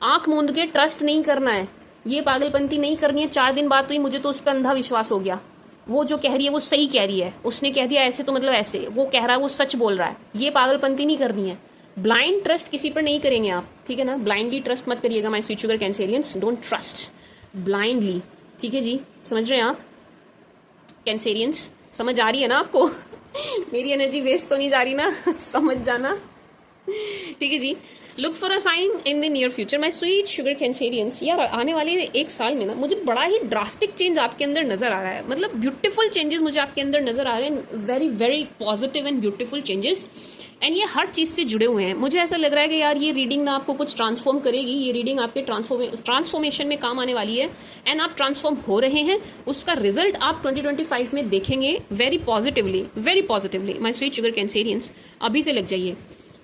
आंख मूंद के ट्रस्ट नहीं करना है, ये पागलपंती नहीं करनी है। 4 दिन बाद तो ही मुझे तो उस पर अंधा विश्वास हो गया, वो जो कह रही है वो सही कह रही है, उसने कह दिया ऐसे तो मतलब ऐसे, वो कह रहा है वो सच बोल रहा है, ये पागलपंती नहीं करनी है। ब्लाइंड ट्रस्ट किसी पर नहीं करेंगे आप, ठीक है ना। ब्लाइंडली ट्रस्ट मत करिएगा my sweet sugar Cancerians, don't trust blindly, ठीक है जी। समझ रहे हैं आप कैंसेरियंस? समझ आ रही है ना आपको? मेरी एनर्जी वेस्ट तो नहीं जा रही ना? समझ जाना, ठीक है जी। Look for a sign in the near future my sweet sugar Cancerians. यार आने वाले 1 साल में ना मुझे बड़ा ही ड्रास्टिक चेंज आपके अंदर नजर आ रहा है, मतलब ब्यूटीफुल चेंजेस मुझे आपके अंदर नजर आ रहे हैं, very very positive and beautiful changes. And ये हर चीज़ से जुड़े हुए हैं। मुझे ऐसा लग रहा है कि यार ये रीडिंग ना आपको कुछ ट्रांसफॉर्म करेगी, ये रीडिंग आपके ट्रांसफॉर्मेशन में काम आने वाली है, एंड आप ट्रांसफॉर्म हो रहे हैं। उसका रिजल्ट आप 2025 में देखेंगे very positively, very positively my sweet sugar Cancerians. अभी से लग जाइए,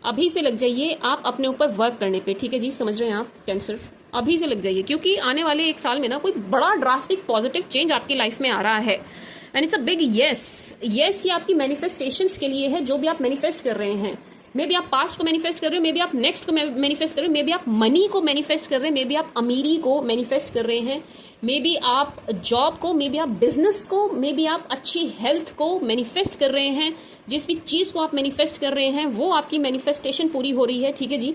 अभी से लग जाइए आप अपने ऊपर वर्क करने पे, ठीक है जी। समझ रहे हैं आप कैंसर? अभी से लग जाइए, क्योंकि आने वाले 1 साल में ना कोई बड़ा ड्रास्टिक पॉजिटिव चेंज आपकी लाइफ में आ रहा है, and it's a big yes. Yes ये आपकी मैनिफेस्टेशंस के लिए है, जो भी आप मैनिफेस्ट कर रहे हैं। मे बी आप पास्ट को मैनिफेस्ट कर रहे हो, मे बी आप नेक्स्ट को मैनिफेस्ट कर रहे हो, मे बी आप मनी को मैनिफेस्ट कर रहे हैं, मे बी आप अमीरी को मैनिफेस्ट कर रहे हैं, मे बी आप जॉब को, मे बी आप बिजनेस को, मे बी आप अच्छी हेल्थ को मैनिफेस्ट कर रहे हैं। जिस भी चीज़ को आप मैनिफेस्ट कर रहे हैं वो आपकी मैनिफेस्टेशन पूरी हो रही है, ठीक है जी,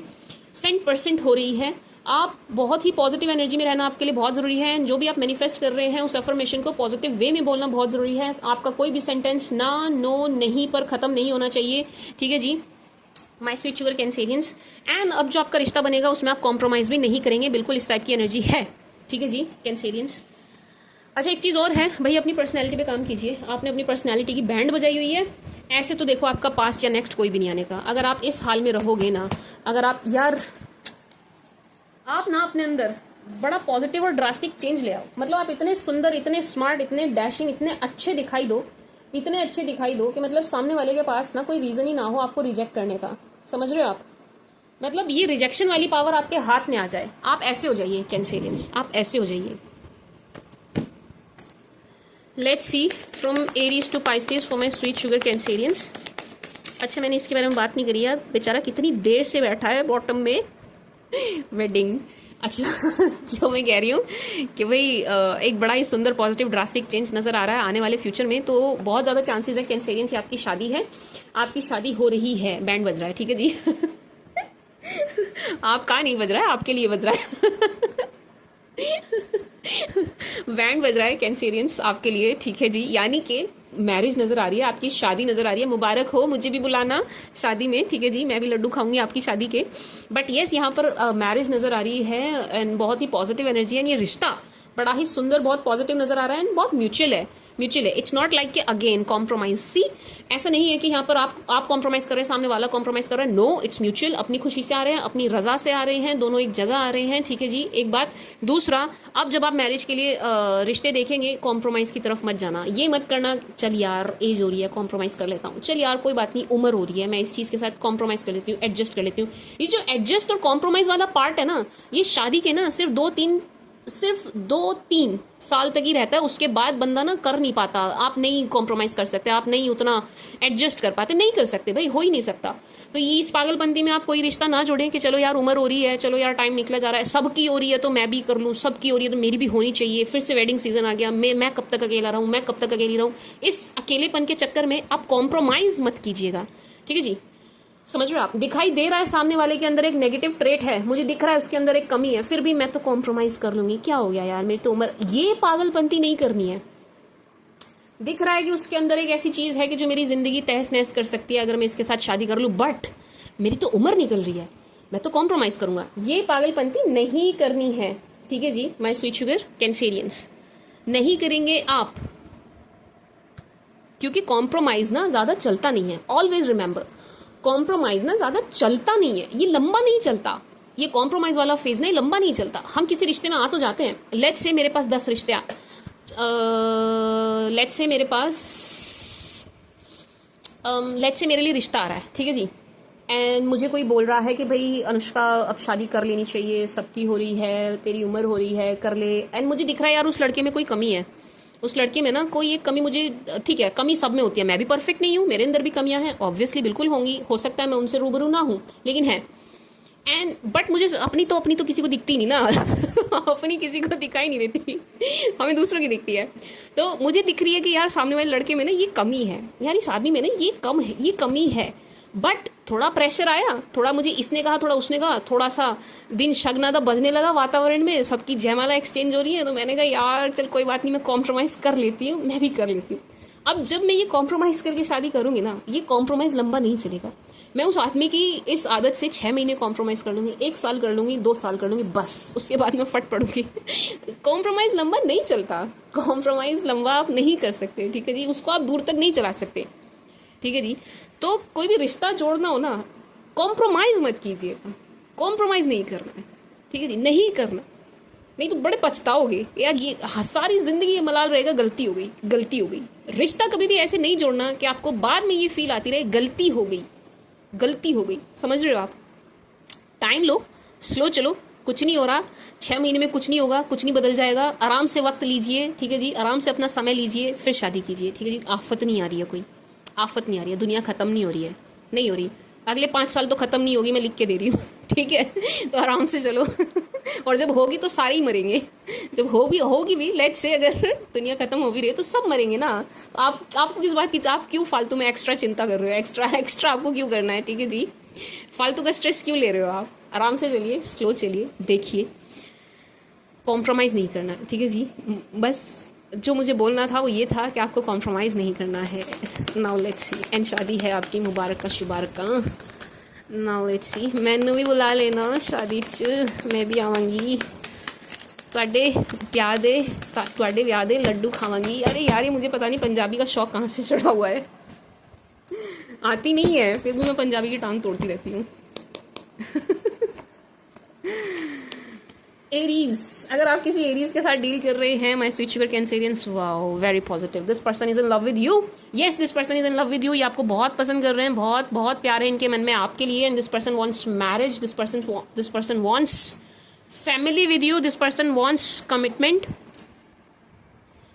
100% हो रही है। आप बहुत ही पॉजिटिव एनर्जी में रहना आपके लिए बहुत ज़रूरी है। जो भी आप मैनिफेस्ट कर रहे हैं उस अफर्मेशन को पॉजिटिव वे में बोलना बहुत ज़रूरी है। आपका कोई भी सेंटेंस ना, नो, नहीं पर ख़त्म नहीं होना चाहिए, ठीक है जी my sweet sugar Cancerians. And अब जो आपका रिश्ता बनेगा उसमें आप कॉम्प्रोमाइज़ भी नहीं करेंगे, बिल्कुल इस टाइप की एनर्जी है, ठीक है जी कैंसेरियंस। अच्छा एक चीज़ और है भाई, अपनी पर्सनैलिटी पे काम कीजिए। आपने अपनी पर्सनैलिटी की बैंड बजाई हुई है, ऐसे तो देखो आपका पास्ट या नेक्स्ट कोई भी नहीं आने का। अगर आप इस हाल में रहोगे ना, अगर आप यार आप ना अपने अंदर बड़ा पॉजिटिव और ड्रास्टिक चेंज ले आओ, मतलब आप इतने सुंदर, इतने स्मार्ट, इतने डैशिंग, इतने अच्छे दिखाई दो, इतने अच्छे दिखाई दो कि मतलब सामने वाले के पास ना कोई रीज़न ही ना हो आपको रिजेक्ट करने का। समझ रहे हो आप? मतलब ये रिजेक्शन वाली पावर आपके हाथ में आ जाए, आप ऐसे हो जाइए कैंसेरियंस, आप ऐसे हो जाइए। Let's see from Aries to Pisces for my sweet sugar Cancerians. अच्छा मैंने इसके बारे में बात नहीं करी यार, बेचारा कितनी देर से बैठा है बॉटम में वेडिंग। अच्छा जो मैं कह रही हूँ कि भाई एक बड़ा ही सुंदर पॉजिटिव ड्रास्टिक चेंज नज़र आ रहा है आने वाले फ्यूचर में, तो बहुत ज़्यादा चांसेस है कैंसेरियंस की आपकी शादी है, आपकी शादी हो रही है। बैंड बज रहा है, ठीक है जी आपका नहीं बज रहा है, आपके लिए बज रहा है बैंड बज रहा है कैंसेरियंस आपके लिए, ठीक है जी। यानी कि मैरिज नज़र आ रही है, आपकी शादी नज़र आ रही है। मुबारक हो, मुझे भी बुलाना शादी में, ठीक है जी, मैं भी लड्डू खाऊंगी आपकी शादी के। बट येस यहाँ पर मैरिज नज़र आ रही है एंड बहुत ही पॉजिटिव एनर्जी है। ये रिश्ता बड़ा ही सुंदर, बहुत पॉजिटिव नज़र आ रहा है एंड बहुत म्यूचुअल है, म्यूचुअल है। इट्स नॉट लाइक कि अगेन कॉम्प्रोमाइज। सी ऐसा नहीं है कि यहाँ पर आप कॉम्प्रोमाइज़ कर रहे हैं, सामने वाला कॉम्प्रोमाइज़ कर रहा है। No, it's mutual. अपनी खुशी से आ रहे हैं, अपनी रजा से आ रहे हैं, दोनों एक जगह आ रहे हैं, ठीक है जी। एक बात। दूसरा, अब जब आप मैरिज के लिए रिश्ते देखेंगे, कॉम्प्रोमाइज़ की तरफ मत जाना। ये मत करना चल यार एज हो रही है कॉम्प्रोमाइज़ कर लेता हूँ, चल यार कोई बात नहीं उम्र हो रही है, मैं इस चीज़ के साथ कॉम्प्रोमाइज़ कर लेती हूँ, एडजस्ट कर लेती हूँ। ये जो एडजस्ट और कॉम्प्रोमाइज़ वाला पार्ट है ना, ये शादी के ना सिर्फ 2-3 सिर्फ 2-3 साल तक ही रहता है, उसके बाद बंदा ना कर नहीं पाता, आप नहीं कॉम्प्रोमाइज़ कर सकते, आप नहीं उतना एडजस्ट कर पाते, नहीं कर सकते भाई, हो ही नहीं सकता। तो ये इस पागलपंती में आप कोई रिश्ता ना जोड़ें कि चलो यार उम्र हो रही है, चलो यार टाइम निकला जा रहा है, सबकी हो रही है तो मैं भी कर लूँ, सबकी हो रही है तो मेरी भी होनी चाहिए, फिर से वेडिंग सीजन आ गया, मैं कब तक अकेला रहूँ, मैं कब तक अकेली रहूँ। इस अकेलेपन के चक्कर में आप कॉम्प्रोमाइज़ मत कीजिएगा, ठीक है जी। समझ रहे हो आप, दिखाई दे रहा है सामने वाले के अंदर एक नेगेटिव ट्रेट है, मुझे दिख रहा है उसके अंदर एक कमी है, फिर भी मैं तो कॉम्प्रोमाइज़ कर लूँगी, क्या हो गया यार मेरी तो उम्र, ये पागलपंती नहीं करनी है। दिख रहा है कि उसके अंदर एक ऐसी चीज़ है कि जो मेरी ज़िंदगी तहस नहस कर सकती है अगर मैं इसके साथ शादी कर लूँ, बट मेरी तो उम्र निकल रही है, मैं तो कॉम्प्रोमाइज़ करूँगा, ये पागलपंती नहीं करनी है, ठीक है जी। माय स्वीट शुगर कैंसेरियंस, नहीं करेंगे आप, क्योंकि कॉम्प्रोमाइज़ ना ज़्यादा चलता नहीं है। ऑलवेज रिमेंबर, कॉम्प्रोमाइज़ ना ज़्यादा चलता नहीं है, ये लंबा नहीं चलता, ये कॉम्प्रोमाइज़ वाला फेज़ नहीं लंबा नहीं चलता। हम किसी रिश्ते में आ तो जाते हैं, लेट्स से मेरे पास 10 रिश्ते लेट्स से मेरे पास लेट्स से मेरे लिए रिश्ता आ रहा है, ठीक है जी, एंड मुझे कोई बोल रहा है कि भाई अनुष्का अब शादी कर लेनी चाहिए, सबकी हो रही है, तेरी उम्र हो रही है, कर ले। एंड मुझे दिख रहा है यार उस लड़के में कोई कमी है, उस लड़के में ना कोई एक कमी मुझे, ठीक है कमी सब में होती है, मैं भी परफेक्ट नहीं हूँ, मेरे अंदर भी कमियां हैं, ऑब्वियसली बिल्कुल होंगी, हो सकता है मैं उनसे रूबरू ना हूँ, लेकिन है। एंड बट मुझे अपनी तो किसी को दिखती नहीं ना अपनी किसी को दिखाई नहीं देती हमें दूसरों की दिखती है। तो मुझे दिख रही है कि यार सामने वाले लड़के में ना ये कमी है, यार इस आदमी में ना ये कम है, ये कमी है। बट थोड़ा प्रेशर आया, थोड़ा मुझे इसने कहा, थोड़ा उसने कहा, थोड़ा सा दिन शगनादा बजने लगा वातावरण में, सबकी जयमाला एक्सचेंज हो रही है, तो मैंने कहा यार चल कोई बात नहीं, मैं कॉम्प्रोमाइज़ कर लेती हूँ, मैं भी कर लेती हूँ। अब जब मैं ये कॉम्प्रोमाइज़ करके शादी करूँगी ना, ये कॉम्प्रोमाइज़ लंबा नहीं चलेगा। मैं उस आदमी की इस आदत से 6 महीने कॉम्प्रोमाइज़ कर लूँगी, 1 साल कर लूँगी, 2 साल कर लूँगी, बस उसके बाद मैं फट पड़ूंगी कॉम्प्रोमाइज़ लंबा नहीं चलता, कॉम्प्रोमाइज़ लंबा आप नहीं कर सकते, ठीक है जी, उसको आप दूर तक नहीं चला सकते, ठीक है जी। तो कोई भी रिश्ता जोड़ना हो ना, कॉम्प्रोमाइज़ मत कीजिएगा, कॉम्प्रोमाइज़ नहीं करना है, ठीक है जी, नहीं करना, नहीं तो बड़े पछताओगे यार, ये सारी ज़िंदगी ये मलाल रहेगा, गलती हो गई, गलती हो गई। रिश्ता कभी भी ऐसे नहीं जोड़ना कि आपको बाद में ये फील आती रहे गलती हो गई, गलती हो गई, समझ रहे हो आप। टाइम लो, स्लो चलो, कुछ नहीं हो रहा, 6 महीने में कुछ नहीं होगा, कुछ नहीं बदल जाएगा, आराम से वक्त लीजिए, ठीक है जी, आराम से अपना समय लीजिए, फिर शादी कीजिए, ठीक है जी। आफत नहीं आ रही है, कोई आफत नहीं आ रही है, दुनिया ख़त्म नहीं हो रही है, नहीं हो रही, अगले 5 साल तो ख़त्म नहीं होगी, मैं लिख के दे रही हूँ ठीक है, तो आराम से चलो और जब होगी तो सारे ही मरेंगे, जब होगी भी लेट्स से अगर दुनिया ख़त्म हो भी रही है तो सब मरेंगे ना, तो आपको किस बात की, आप क्यों फालतू में एक्स्ट्रा चिंता कर रहे हो, एक्स्ट्रा आपको क्यों करना है, ठीक है जी, फालतू का स्ट्रेस क्यों ले रहे हो आप। आराम से चलिए, स्लो चलिए, देखिए, कॉम्प्रोमाइज़ नहीं करना है, ठीक है जी। बस जो मुझे बोलना था वो ये था कि आपको कॉम्प्रोमाइज़ नहीं करना है। नाउ लेट्स सी, एंड शादी है आपकी मुबारक का शुबारक का। नाउ लेट्स सी, मैनू भी बुला लेना शादी च, मैं भी आवांगी, ਤੁਹਾਡੇ ਵਿਆਹ ਦੇ लड्डू खावांगी। अरे यार ये मुझे पता नहीं पंजाबी का शौक कहाँ से चढ़ा हुआ है, आती नहीं है, फिर भी मैं पंजाबी की टांग तोड़ती रहती हूँ एरीज, अगर आप किसी एरीज के साथ डील कर रहे हैं, my sweet sugar Cancerians, wow very positive, this person is in love with you, yes this person is in love with you, ये आपको बहुत पसंद कर रहे हैं, बहुत बहुत प्यार है इनके मन में आपके लिए, and this person wants marriage, this person wants family with you, this person wants commitment,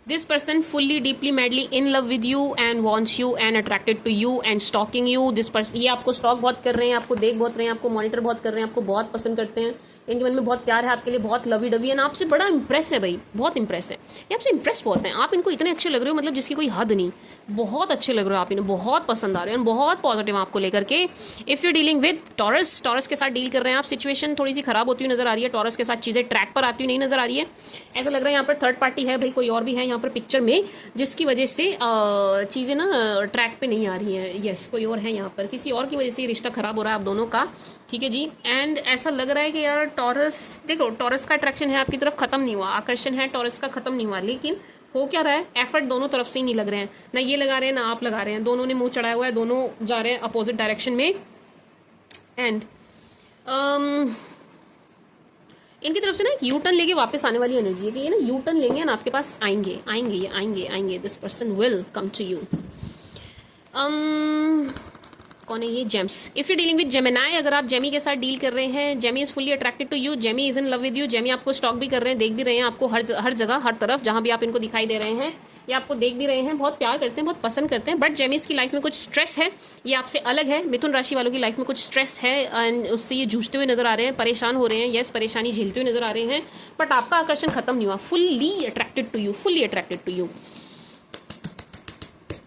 this person fully deeply madly in love with you and wants you and attracted to you and stalking you, this person, ये आपको stock बहुत कर रहे हैं, आपको देख बहुत रहे हैं, आपको मॉनिटर बहुत कर रहे हैं, आपको बहुत पसंद करते हैं, इनके मन में बहुत प्यार है आपके लिए, बहुत लवी डवी, एंड आपसे बड़ा इंप्रेस है भाई, बहुत इंप्रेस है, ये आपसे इंप्रेस बहुत हैं, आप इनको इतने अच्छे लग रहे हो, मतलब जिसकी कोई हद नहीं, बहुत अच्छे लग रहे हो आप, इन्हें बहुत पसंद आ रहे हैं, बहुत पॉजिटिव आपको लेकर के। If you dealing with taurus के साथ डील कर रहे हैं आप, सिचुएशन थोड़ी सी खराब होती हुई नजर आ रही है, टॉरस के साथ चीज़ें ट्रैक पर आती हुई नहीं नजर आ रही है, ऐसा लग रहा है यहाँ पर थर्ड पार्टी है भाई, कोई और भी है यहाँ पर पिक्चर में, जिसकी वजह से चीज़ें ना ट्रैक पे नहीं आ रही हैं, यस कोई और है यहाँ पर, किसी और की वजह से ये रिश्ता खराब हो रहा है आप दोनों का, ठीक है जी। एंड ऐसा लग रहा है कि यार टॉरस, देखो टॉरस का अट्रैक्शन है आपकी तरफ खत्म नहीं हुआ, आकर्षण है टॉरस का खत्म नहीं हुआ, लेकिन हो क्या रहा है, एफर्ट दोनों तरफ से ही नहीं लग रहे हैं, ना ये लगा रहे हैं ना आप लगा रहे हैं, दोनों ने मुंह चढ़ाया हुआ है, दोनों जा रहे हैं अपोजिट डायरेक्शन में, एंड इनकी तरफ से ना एक यू टर्न लेके वापस आने वाली एनर्जी है कि ये ना यू टर्न लेंगे ना आपके पास आएंगे, this person will come to you. कौन है ये? James. If you dealing with Gemini, अगर आप जेमी के साथ डील कर रहे हैं, Jamie is fully attracted to you, Jamie is in love with you, Jamie आपको स्टॉक भी कर रहे हैं, देख भी रहे हैं आपको हर जगह हर तरफ जहां भी आप इनको दिखाई दे रहे हैं, ये आपको देख भी रहे हैं, बहुत प्यार करते हैं, बहुत पसंद करते हैं। बट जेमिस की लाइफ में कुछ स्ट्रेस है, ये आपसे अलग है। मिथुन राशि वालों की लाइफ में कुछ स्ट्रेस है एंड उससे ये जूझते हुए नजर आ रहे हैं, परेशान हो रहे हैं, यस परेशानी झेलते हुए नजर आ रहे हैं। बट आपका आकर्षण खत्म नहीं हुआ, fully attracted to you, fully attracted to you.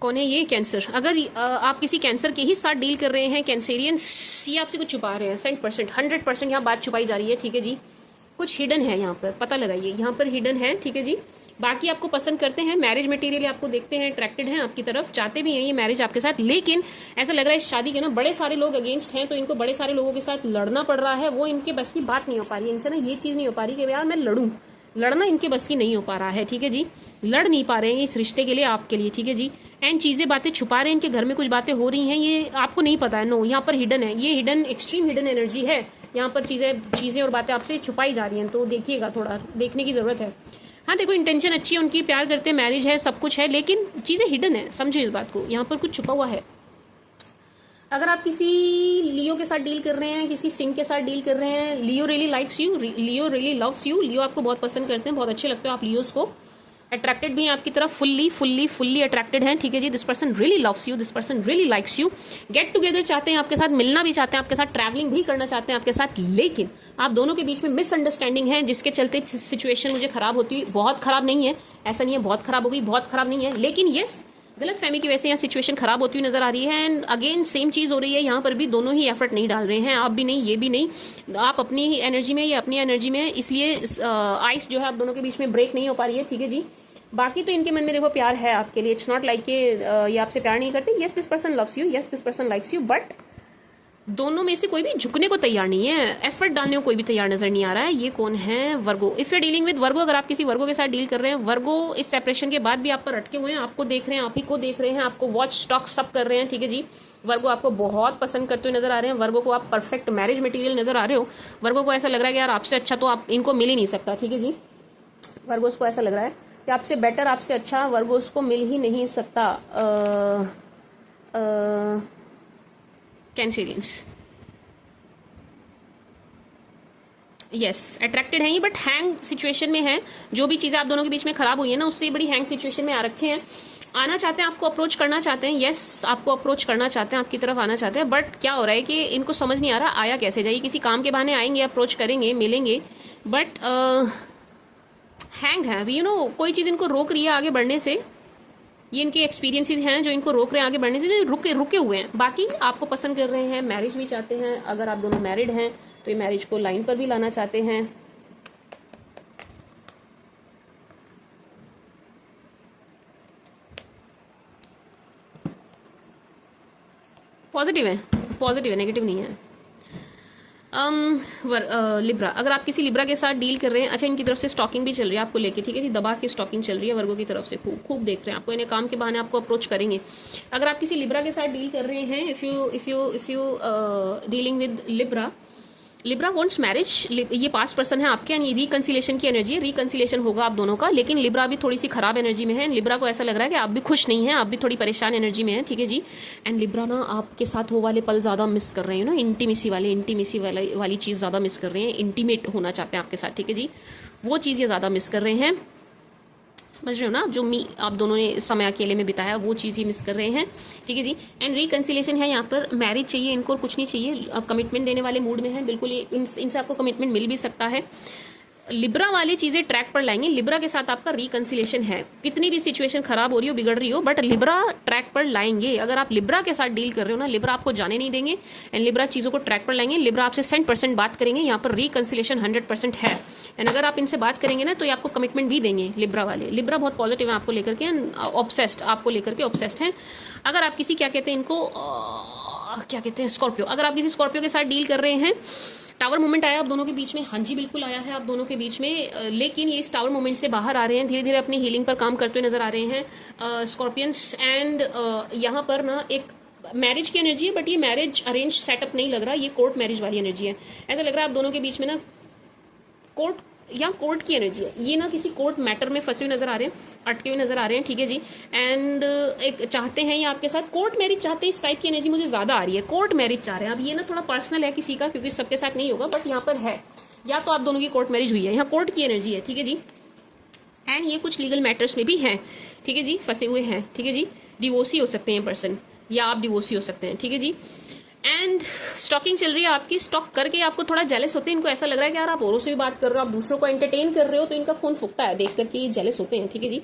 कौन है ये? कैंसर। अगर आप किसी कैंसर के ही साथ डील कर रहे हैं, कैंसेरियंस, ये आपसे कुछ छुपा रहे हैं 100% यहाँ बात छुपाई जा रही है, ठीक है जी। कुछ हिडन है यहाँ पर, पता लगाइए, यहाँ पर हिडन है, ठीक है जी। बाकी आपको पसंद करते हैं, मैरिज मटेरियल आपको देखते हैं, अट्रैक्टेड हैं आपकी तरफ, चाहते भी हैं ये मैरिज आपके साथ। लेकिन ऐसा लग रहा है इस शादी के ना बड़े सारे लोग अगेंस्ट हैं, तो इनको बड़े सारे लोगों के साथ लड़ना पड़ रहा है। वो इनके बस की बात नहीं हो पा रही है, इनसे ना ये चीज़ नहीं हो पा रही कि यार मैं लड़ूं, लड़ना इनके बस की नहीं हो पा रहा है, ठीक है जी। लड़ नहीं पा रहे हैं इस रिश्ते के लिए, आपके लिए, ठीक है जी। एंड चीज़ें बातें छुपा रहे हैं, इनके घर में कुछ बातें हो रही हैं, ये आपको नहीं पता है। नो, यहाँ पर हिडन है, ये हिडन, एक्सट्रीम हिडन एनर्जी है। यहाँ पर चीज़ें और बातें आपसे छुपाई जा रही हैं, तो देखिएगा, थोड़ा देखने की ज़रूरत है। हाँ देखो, इंटेंशन अच्छी है उनकी, प्यार करते हैं, मैरिज है, सब कुछ है, लेकिन चीज़ें हिडन है, समझो इस बात को, यहाँ पर कुछ छुपा हुआ है। अगर आप किसी लियो के साथ डील कर रहे हैं, किसी सिंह के साथ डील कर रहे हैं, Leo really likes you, Leo really loves you, Leo आपको बहुत पसंद करते हैं, बहुत अच्छे लगते हो आप लियोस को, अट्रैक्टेड भी हैं आपकी तरफ, फुल्ली अट्रैक्टेड हैं, ठीक है जी। This person really loves you, this person really likes you, get together चाहते हैं आपके साथ, मिलना भी चाहते हैं आपके साथ, ट्रैवलिंग भी करना चाहते हैं आपके साथ, लेकिन आप दोनों के बीच में मिसअंडरस्टैंडिंग है, जिसके चलते सिचुएशन मुझे खराब होती हुई, बहुत खराब नहीं है, ऐसा नहीं है बहुत खराब हो गई, बहुत खराब नहीं है, लेकिन यस गलत फहमी की वजह से यहाँ सिचुएशन खराब होती हुई नजर आ रही है। एंड अगेन सेम चीज़ हो रही है, यहाँ पर भी दोनों ही एफर्ट नहीं डाल रहे हैं, आप भी नहीं, ये भी नहीं, आप अपनी ही एनर्जी में, ये अपनी एनर्जी में, इसलिए आइस जो है आप दोनों के बीच में ब्रेक नहीं हो पा रही है, ठीक है जी। बाकी तो इनके मन में देखो प्यार है आपके लिए, इट्स नॉट लाइक के ये आपसे प्यार नहीं करते, yes this person loves you, yes this person likes you, but दोनों में से कोई भी झुकने को तैयार नहीं है, एफर्ट डालने को कोई भी तैयार नजर नहीं आ रहा है। ये कौन है? वर्गो। इफ यू डीलिंग विद वर्गो, अगर आप किसी वर्गो के साथ डील कर रहे हैं, वर्गो इस सेपरेशन के बाद भी आप पर अटके हुए हैं, आपको देख रहे हैं, आप ही को देख रहे हैं, आपको वॉच स्टॉक सब कर रहे हैं, ठीक है जी। वर्गो आपको बहुत पसंद करते हुए नजर आ रहे हैं, वर्गो को आप परफेक्ट मैरिज मटेरियल नजर आ रहे हो, वर्गो को ऐसा लग रहा है कि यार आपसे अच्छा तो आप इनको मिल ही नहीं सकता, ठीक है जी। वर्गो को ऐसा लग रहा है कि आपसे बेटर, आपसे अच्छा वर्गो को मिल ही नहीं सकता। कैंसेरियंस, यस अट्रैक्टेड हैं ये, बट हैंग सिचुएशन में है। जो भी चीज़ें आप दोनों के बीच में खराब हुई है ना, उससे बड़ी हैंग सिचुएशन में आ रखे हैं। आना चाहते हैं, आपको अप्रोच करना चाहते हैं, यस आपको अप्रोच करना चाहते हैं, आपकी तरफ आना चाहते हैं, बट क्या हो रहा है कि इनको समझ नहीं आ रहा आया कैसे जाइए। किसी काम के बहाने आएंगे, अप्रोच करेंगे, मिलेंगे, बट हैंग है, यू नो कोई चीज़ इनको रोक रही है आगे बढ़ने से। ये इनके एक्सपीरियंसेस हैं जो इनको रोक रहे हैं आगे बढ़ने से, जो रुके हुए हैं। बाकी आपको पसंद कर रहे हैं, मैरिज भी चाहते हैं, अगर आप दोनों मैरिड हैं तो ये मैरिज को लाइन पर भी लाना चाहते हैं। पॉजिटिव है, नेगेटिव नहीं है। लिब्रा, अगर आप किसी लिब्रा के साथ डील कर रहे हैं, अच्छा इनकी तरफ से स्टॉकिंग भी चल रही है आपको लेके, ठीक है जी, दबा के स्टॉकिंग चल रही है वर्गों की तरफ से, खूब देख रहे हैं आपको, इन्हें काम के बहाने आपको अप्रोच करेंगे। अगर आप किसी लिब्रा के साथ डील कर रहे हैं, if you dealing with Libra wants marriage, ये पास्ट पर्सन है आपके, यानी रिकंसिलेशन की एनर्जी है, रिकंसिलेशन होगा आप दोनों का, लेकिन लिब्रा भी थोड़ी सी खराब एनर्जी में है। लिब्रा को ऐसा लग रहा है कि आप भी खुश नहीं हैं, आप भी थोड़ी परेशान एनर्जी में हैं, ठीक है जी। एंड लिब्रा ना आपके साथ वो वाले पल ज़्यादा मिस कर रहे हैं ना, इंटीमेसी वाली चीज़ ज़्यादा मिस कर रहे हैं, इंटीमेट होना चाहते हैं आपके साथ, ठीक है जी, वो चीज़ ये ज़्यादा मिस कर रहे हैं, समझ रहे हो ना, जो आप दोनों ने समय अकेले में बिताया वो चीज़ ही मिस कर रहे हैं, ठीक है जी। एंड रिकंसिलेशन है यहाँ पर, मैरिज चाहिए इनको, कुछ नहीं चाहिए, अब कमिटमेंट देने वाले मूड में है बिल्कुल, ये इनसे आपको कमिटमेंट मिल भी सकता है। लिब्रा वाली चीज़ें ट्रैक पर लाएंगे, लिब्रा के साथ आपका रिकंसिलेशन है, कितनी भी सिचुएशन खराब हो रही हो, बिगड़ रही हो, बट लिब्रा ट्रैक पर लाएंगे। अगर आप लिब्रा के साथ डील कर रहे हो ना, लिब्रा आपको जाने नहीं देंगे, एंड लिब्रा चीज़ों को ट्रैक पर लाएंगे, लिब्रा आपसे 100% बात करेंगे, यहाँ पर रिकंसिलेशन 100% है। एंड अगर आप इनसे बात करेंगे ना तो ये आपको कमिटमेंट भी देंगे लिब्रा वाले। लिब्रा बहुत पॉजिटिव है आपको लेकर के, ऑब्सेस्ड, आपको लेकर के ऑब्सेस्ड हैं। अगर आप किसी क्या कहते हैं इनको, क्या कहते हैं, स्कॉर्पियो, अगर आप किसी स्कॉर्पियो के साथ डील कर रहे हैं, टावर मूवमेंट आया आप दोनों के बीच में, हाँ जी बिल्कुल आया है आप दोनों के बीच में, लेकिन ये इस टावर मूवमेंट से बाहर आ रहे हैं, धीरे धीरे अपनी हीलिंग पर काम करते हुए नजर आ रहे हैं स्कॉर्पियंस। एंड यहाँ पर ना एक मैरिज की एनर्जी है, बट ये मैरिज अरेंज सेटअप नहीं लग रहा, ये कोर्ट मैरिज वाली एनर्जी है। ऐसा लग रहा है आप दोनों के बीच में ना कोर्ट यहाँ कोर्ट की एनर्जी है, ये ना किसी कोर्ट मैटर में फंसे हुए नजर आ रहे हैं, अटके हुए नजर आ रहे हैं, ठीक है जी। एंड एक चाहते हैं ये आपके साथ कोर्ट मैरिज चाहते हैं, इस टाइप की एनर्जी मुझे ज़्यादा आ रही है, कोर्ट मैरिज चाह रहे हैं। अब ये ना थोड़ा पर्सनल है किसी का, क्योंकि सबके साथ नहीं होगा, बट यहाँ पर है, या तो आप दोनों की कोर्ट मैरिज हुई है, यहाँ कोर्ट की एनर्जी है, ठीक है जी। एंड ये कुछ लीगल मैटर्स में भी हैं, ठीक है जी, फंसे हुए हैं, ठीक है जी। डिवोर्सी हो सकते हैं पर्सन, या आप डिवोर्सी हो सकते हैं, ठीक है जी। एंड स्टॉकिंग चल रही है आपकी, स्टॉक करके आपको थोड़ा जेलस होते हैं, इनको ऐसा लग रहा है कि यार आप औरों से भी बात कर रहे हो, आप दूसरों को एंटरटेन कर रहे हो, तो इनका खून फूकता है देख करके, ये जेलस होते हैं, ठीक है जी।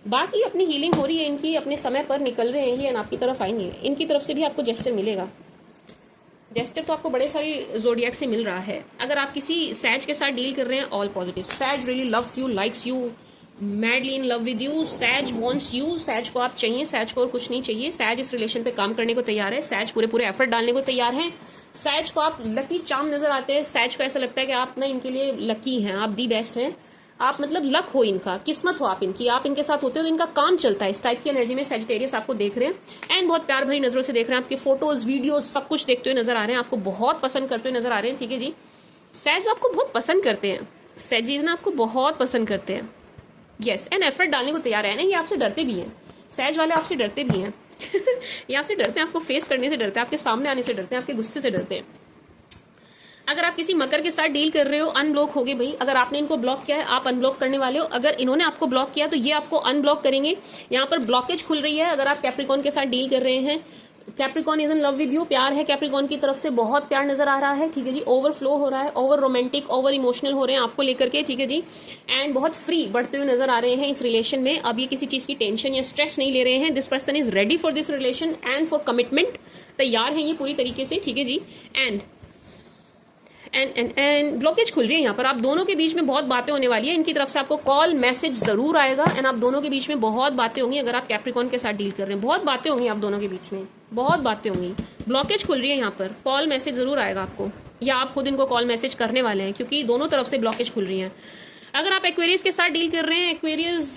बाकी अपनी हीलिंग हो रही है इनकी, अपने समय पर निकल रहे हैं ये, आपकी तरफ आएंगे, इनकी तरफ से भी आपको जेस्चर मिलेगा। जेस्चर तो आपको बड़े सारी जोडियक से मिल रहा है। अगर आप किसी सैज के साथ डील कर रहे हैं, all positive, says really loves you, likes you, madly in love with you, says wants you, says को आप चाहिए, सैज को और कुछ नहीं चाहिए, सैज इस रिलेशन पे काम करने को तैयार है, सैज पूरे एफर्ट डालने को तैयार है, सैज को आप लकी चार्म नजर आते हैं, सैज को ऐसा लगता है कि आप ना इनके लिए लकी हैं, आप दी बेस्ट हैं, आप मतलब लक हो इनका, किस्मत हो आप इनकी, आप इनके साथ होते हो तो इनका काम चलता है। इस टाइप की एनर्जी में सैजिटेरियस आपको देख रहे हैं, एंड बहुत प्यार भरी नजरों से देख रहे हैं, आपके फोटोज वीडियोज सब कुछ देखते हुए नजर आ रहे हैं, आपको बहुत पसंद करते हुए नजर आ रहे हैं, ठीक है जी। सैज आपको बहुत पसंद करते हैं, सैजीज ना आपको बहुत पसंद करते हैं, यस, एंड एफर्ट डालने को तैयार है ना, ये आपसे डरते भी हैं, सैज वाले आपसे डरते भी हैं ये आपसे डरते हैं, आपको फेस करने से डरते हैं, आपके सामने आने से डरते हैं, आपके गुस्से से डरते हैं। अगर आप किसी मकर के साथ डील कर रहे हो, अनब्लॉक हो गए भाई, अगर आपने इनको ब्लॉक किया है, आप अनब्लॉक करने वाले हो, अगर इन्होंने आपको ब्लॉक किया तो ये आपको अनब्लॉक करेंगे, यहाँ पर ब्लॉकेज खुल रही है। अगर आप कैप्रिकॉन के साथ डील कर रहे हैं, Capricorn is in love with you, प्यार है कैप्रिकॉन की तरफ से, बहुत प्यार नजर आ रहा है, ठीक है जी, ओवरफ्लो हो रहा है, ओवर रोमांटिक, ओवर इमोशनल हो रहे हैं आपको लेकर के, ठीक है जी। एंड बहुत फ्री बढ़ते हुए नजर आ रहे हैं इस रिलेशन में, अब ये किसी चीज की टेंशन या स्ट्रेस नहीं ले रहे हैं, this person is ready for this relation and for commitment, तैयार है ये पूरी तरीके से, ठीक है जी। एंड ब्लॉकेज खुल रही है यहाँ पर, आप दोनों के बीच में बहुत बातें होने वाली है, इनकी तरफ से आपको कॉल मैसेज जरूर आएगा, एंड आप दोनों के बीच में बहुत बातें होंगी। अगर आप कैप्रिकॉन के साथ डील कर रहे हैं, बहुत बातें होंगी आप दोनों के बीच में, बहुत बातें होंगी, ब्लॉकेज खुल रही है यहाँ पर, कॉल मैसेज जरूर आएगा आपको, या आप खुद इनको कॉल मैसेज करने वाले हैं, क्योंकि दोनों तरफ से ब्लॉकेज खुल रही है। अगर आप एक्वेरियस के साथ डील कर रहे हैं, Aquarius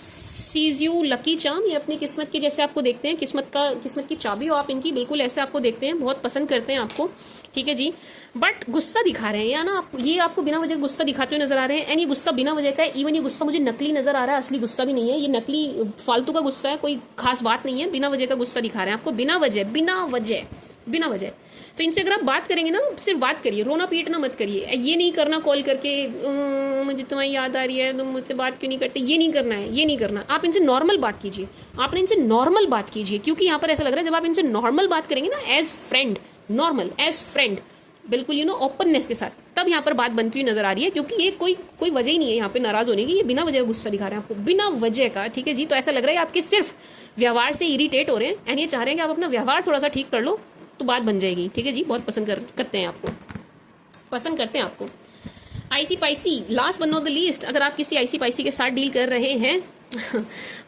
sees you lucky charm, ये अपनी किस्मत की जैसे आपको देखते हैं, किस्मत की चाबी हो आप इनकी, बिल्कुल ऐसे आपको देखते हैं, बहुत पसंद करते हैं आपको, ठीक है जी। बट गुस्सा दिखा रहे हैं, या ना ये आपको बिना वजह गुस्सा दिखाते हुए नजर आ रहे हैं, एंड ये गुस्सा बिना वजह का है, इवन ये गुस्सा मुझे नकली नजर आ रहा है, असली गुस्सा भी नहीं है, ये नकली फालतू का गुस्सा है, कोई खास बात नहीं है, बिना वजह का गुस्सा दिखा रहे हैं आपको, बिना वजह। तो इनसे अगर आप बात करेंगे ना, सिर्फ बात करिए, रोना पीटना मत करिए, ये नहीं करना कॉल करके मुझे तुम्हारी याद आ रही है, तुम मुझसे बात क्यों नहीं करते, ये नहीं करना है, ये नहीं करना। आप इनसे नॉर्मल बात कीजिए, आपने इनसे नॉर्मल बात कीजिए, क्योंकि यहाँ पर ऐसा लग रहा है जब आप इनसे नॉर्मल बात करेंगे ना, as friend, normal as friend, बिल्कुल ओपननेस के साथ, तब यहाँ पर बात बनती हुई नजर आ रही है, क्योंकि ये कोई वजह ही नहीं है यहाँ पे नाराज होने की, ये बिना वजह गुस्सा दिखा रहे हैं आपको, बिना वजह का, ठीक है जी। तो ऐसा लग रहा है आपके सिर्फ व्यवहार से इरिटेट हो रहे हैं, एंड ये चाह रहे हैं कि आप अपना व्यवहार थोड़ा सा ठीक कर लो तो बात बन जाएगी, ठीक है जी। बहुत करते हैं आपको। IC Pisces, last but not the least, अगर आप किसी आईसी पाइसी के साथ डील कर रहे हैं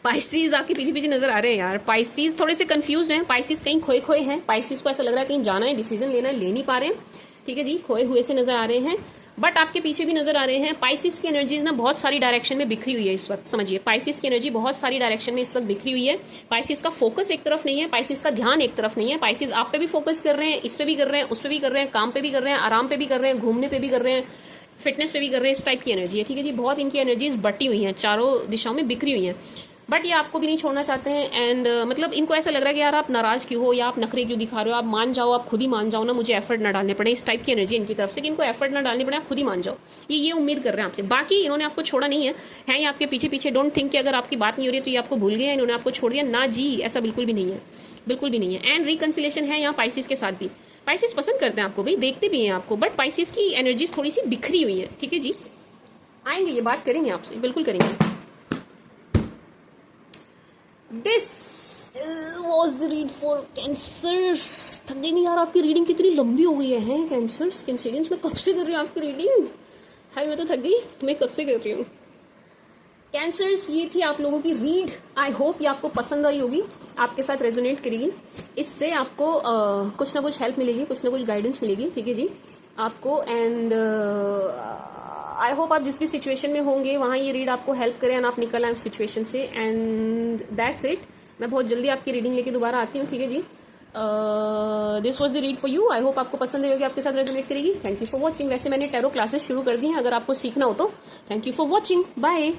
पाइसीज आपके पीछे नजर आ रहे हैं यार, पाइसीज थोड़े से कंफ्यूज हैं, पाइसीज कहीं खोए हैं, पाइसीज को ऐसा लग रहा है कहीं जाना है, डिसीजन लेना है, ले नहीं पा रहे हैं, ठीक है जी, खोए हुए से नजर आ रहे हैं, बट आपके पीछे भी नजर आ रहे हैं। पाइसिस की एनर्जीज ना बहुत सारी डायरेक्शन में बिखरी हुई है इस वक्त, समझिए, पाइसिस की एनर्जी बहुत सारी डायरेक्शन में इस वक्त बिखरी हुई है। पाइसिस का फोकस एक तरफ नहीं है, पाइसिस का ध्यान एक तरफ नहीं है, पाइसिस आप पे भी फोकस कर रहे हैं, इस पे भी कर रहे हैं, उस पे भी कर रहे हैं, काम पे भी कर रहे हैं, आराम पे भी कर रहे हैं, घूमने पे भी कर रहे हैं, फिटनेस पे भी कर रहे हैं, इस टाइप की एनर्जी है, ठीक है जी। बहुत इनकी एनर्जीज बटी हुई हैं, चारों दिशाओं में बिखरी हुई हैं, बट ये आपको भी नहीं छोड़ना चाहते हैं, एंड मतलब इनको ऐसा लग रहा है कि यार आप नाराज क्यों हो, या आप नखरे क्यों दिखा रहे हो, आप मान जाओ, आप खुद ही मान जाओ ना, मुझे एफर्ट ना डालने पड़े, इस टाइप की एनर्जी इनकी तरफ से कि इनको एफर्ट ना डालने पड़े, आप खुद ही मान जाओ, ये उम्मीद कर रहे हैं आपसे। बाकी इन्होंने आपको छोड़ा नहीं है ये आपके पीछे, डोंट थिंक कि अगर आपकी बात नहीं हो रही है तो ये आपको भूल गए, इन्होंने आपको छोड़ दिया, ना जी, ऐसा बिल्कुल भी नहीं है, बिल्कुल भी नहीं है। एंड रिकन्सिलेशन है यहाँ पाइसिस के साथ भी, पाइसिस पसंद करते हैं आपको भाई, देखते भी हैं आपको, बट पाइसिस की एनर्जीज थोड़ी सी बिखरी हुई है, ठीक है जी। आएंगे, ये बात करेंगे आपसे, बिल्कुल करेंगे। This was the read for cancers. थक गई नहीं यार, आपकी रीडिंग कितनी लंबी हो गई है कैंसरियंस, मैं कब से कर रही हूँ आपकी रीडिंग, हाय मैं तो थक गई, मैं कब से कर रही हूँ। कैंसर्स, ये थी आप लोगों की रीड, आई होप ये आपको पसंद आई होगी, आपके साथ रेजोनेट करेगी, इससे आपको कुछ ना कुछ हेल्प मिलेगी, कुछ ना कुछ गाइडेंस मिलेगी, ठीक है जी आपको। एंड आई होप आप जिस भी सिचुएशन में होंगे वहाँ ये रीड आपको हेल्प करे एंड आप निकल आए उस सिचुएशन से, एंड दैट्स इट। मैं बहुत जल्दी आपकी रीडिंग लेके दोबारा आती हूँ, ठीक है जी। This was the read for you. I hope आपको पसंद आएगी, आपके साथ रेजोनेट करेगी। Thank you for watching. वैसे मैंने टैरो क्लासेस शुरू कर दी हैं, अगर आपको सीखना हो तो। Thank you for watching, bye.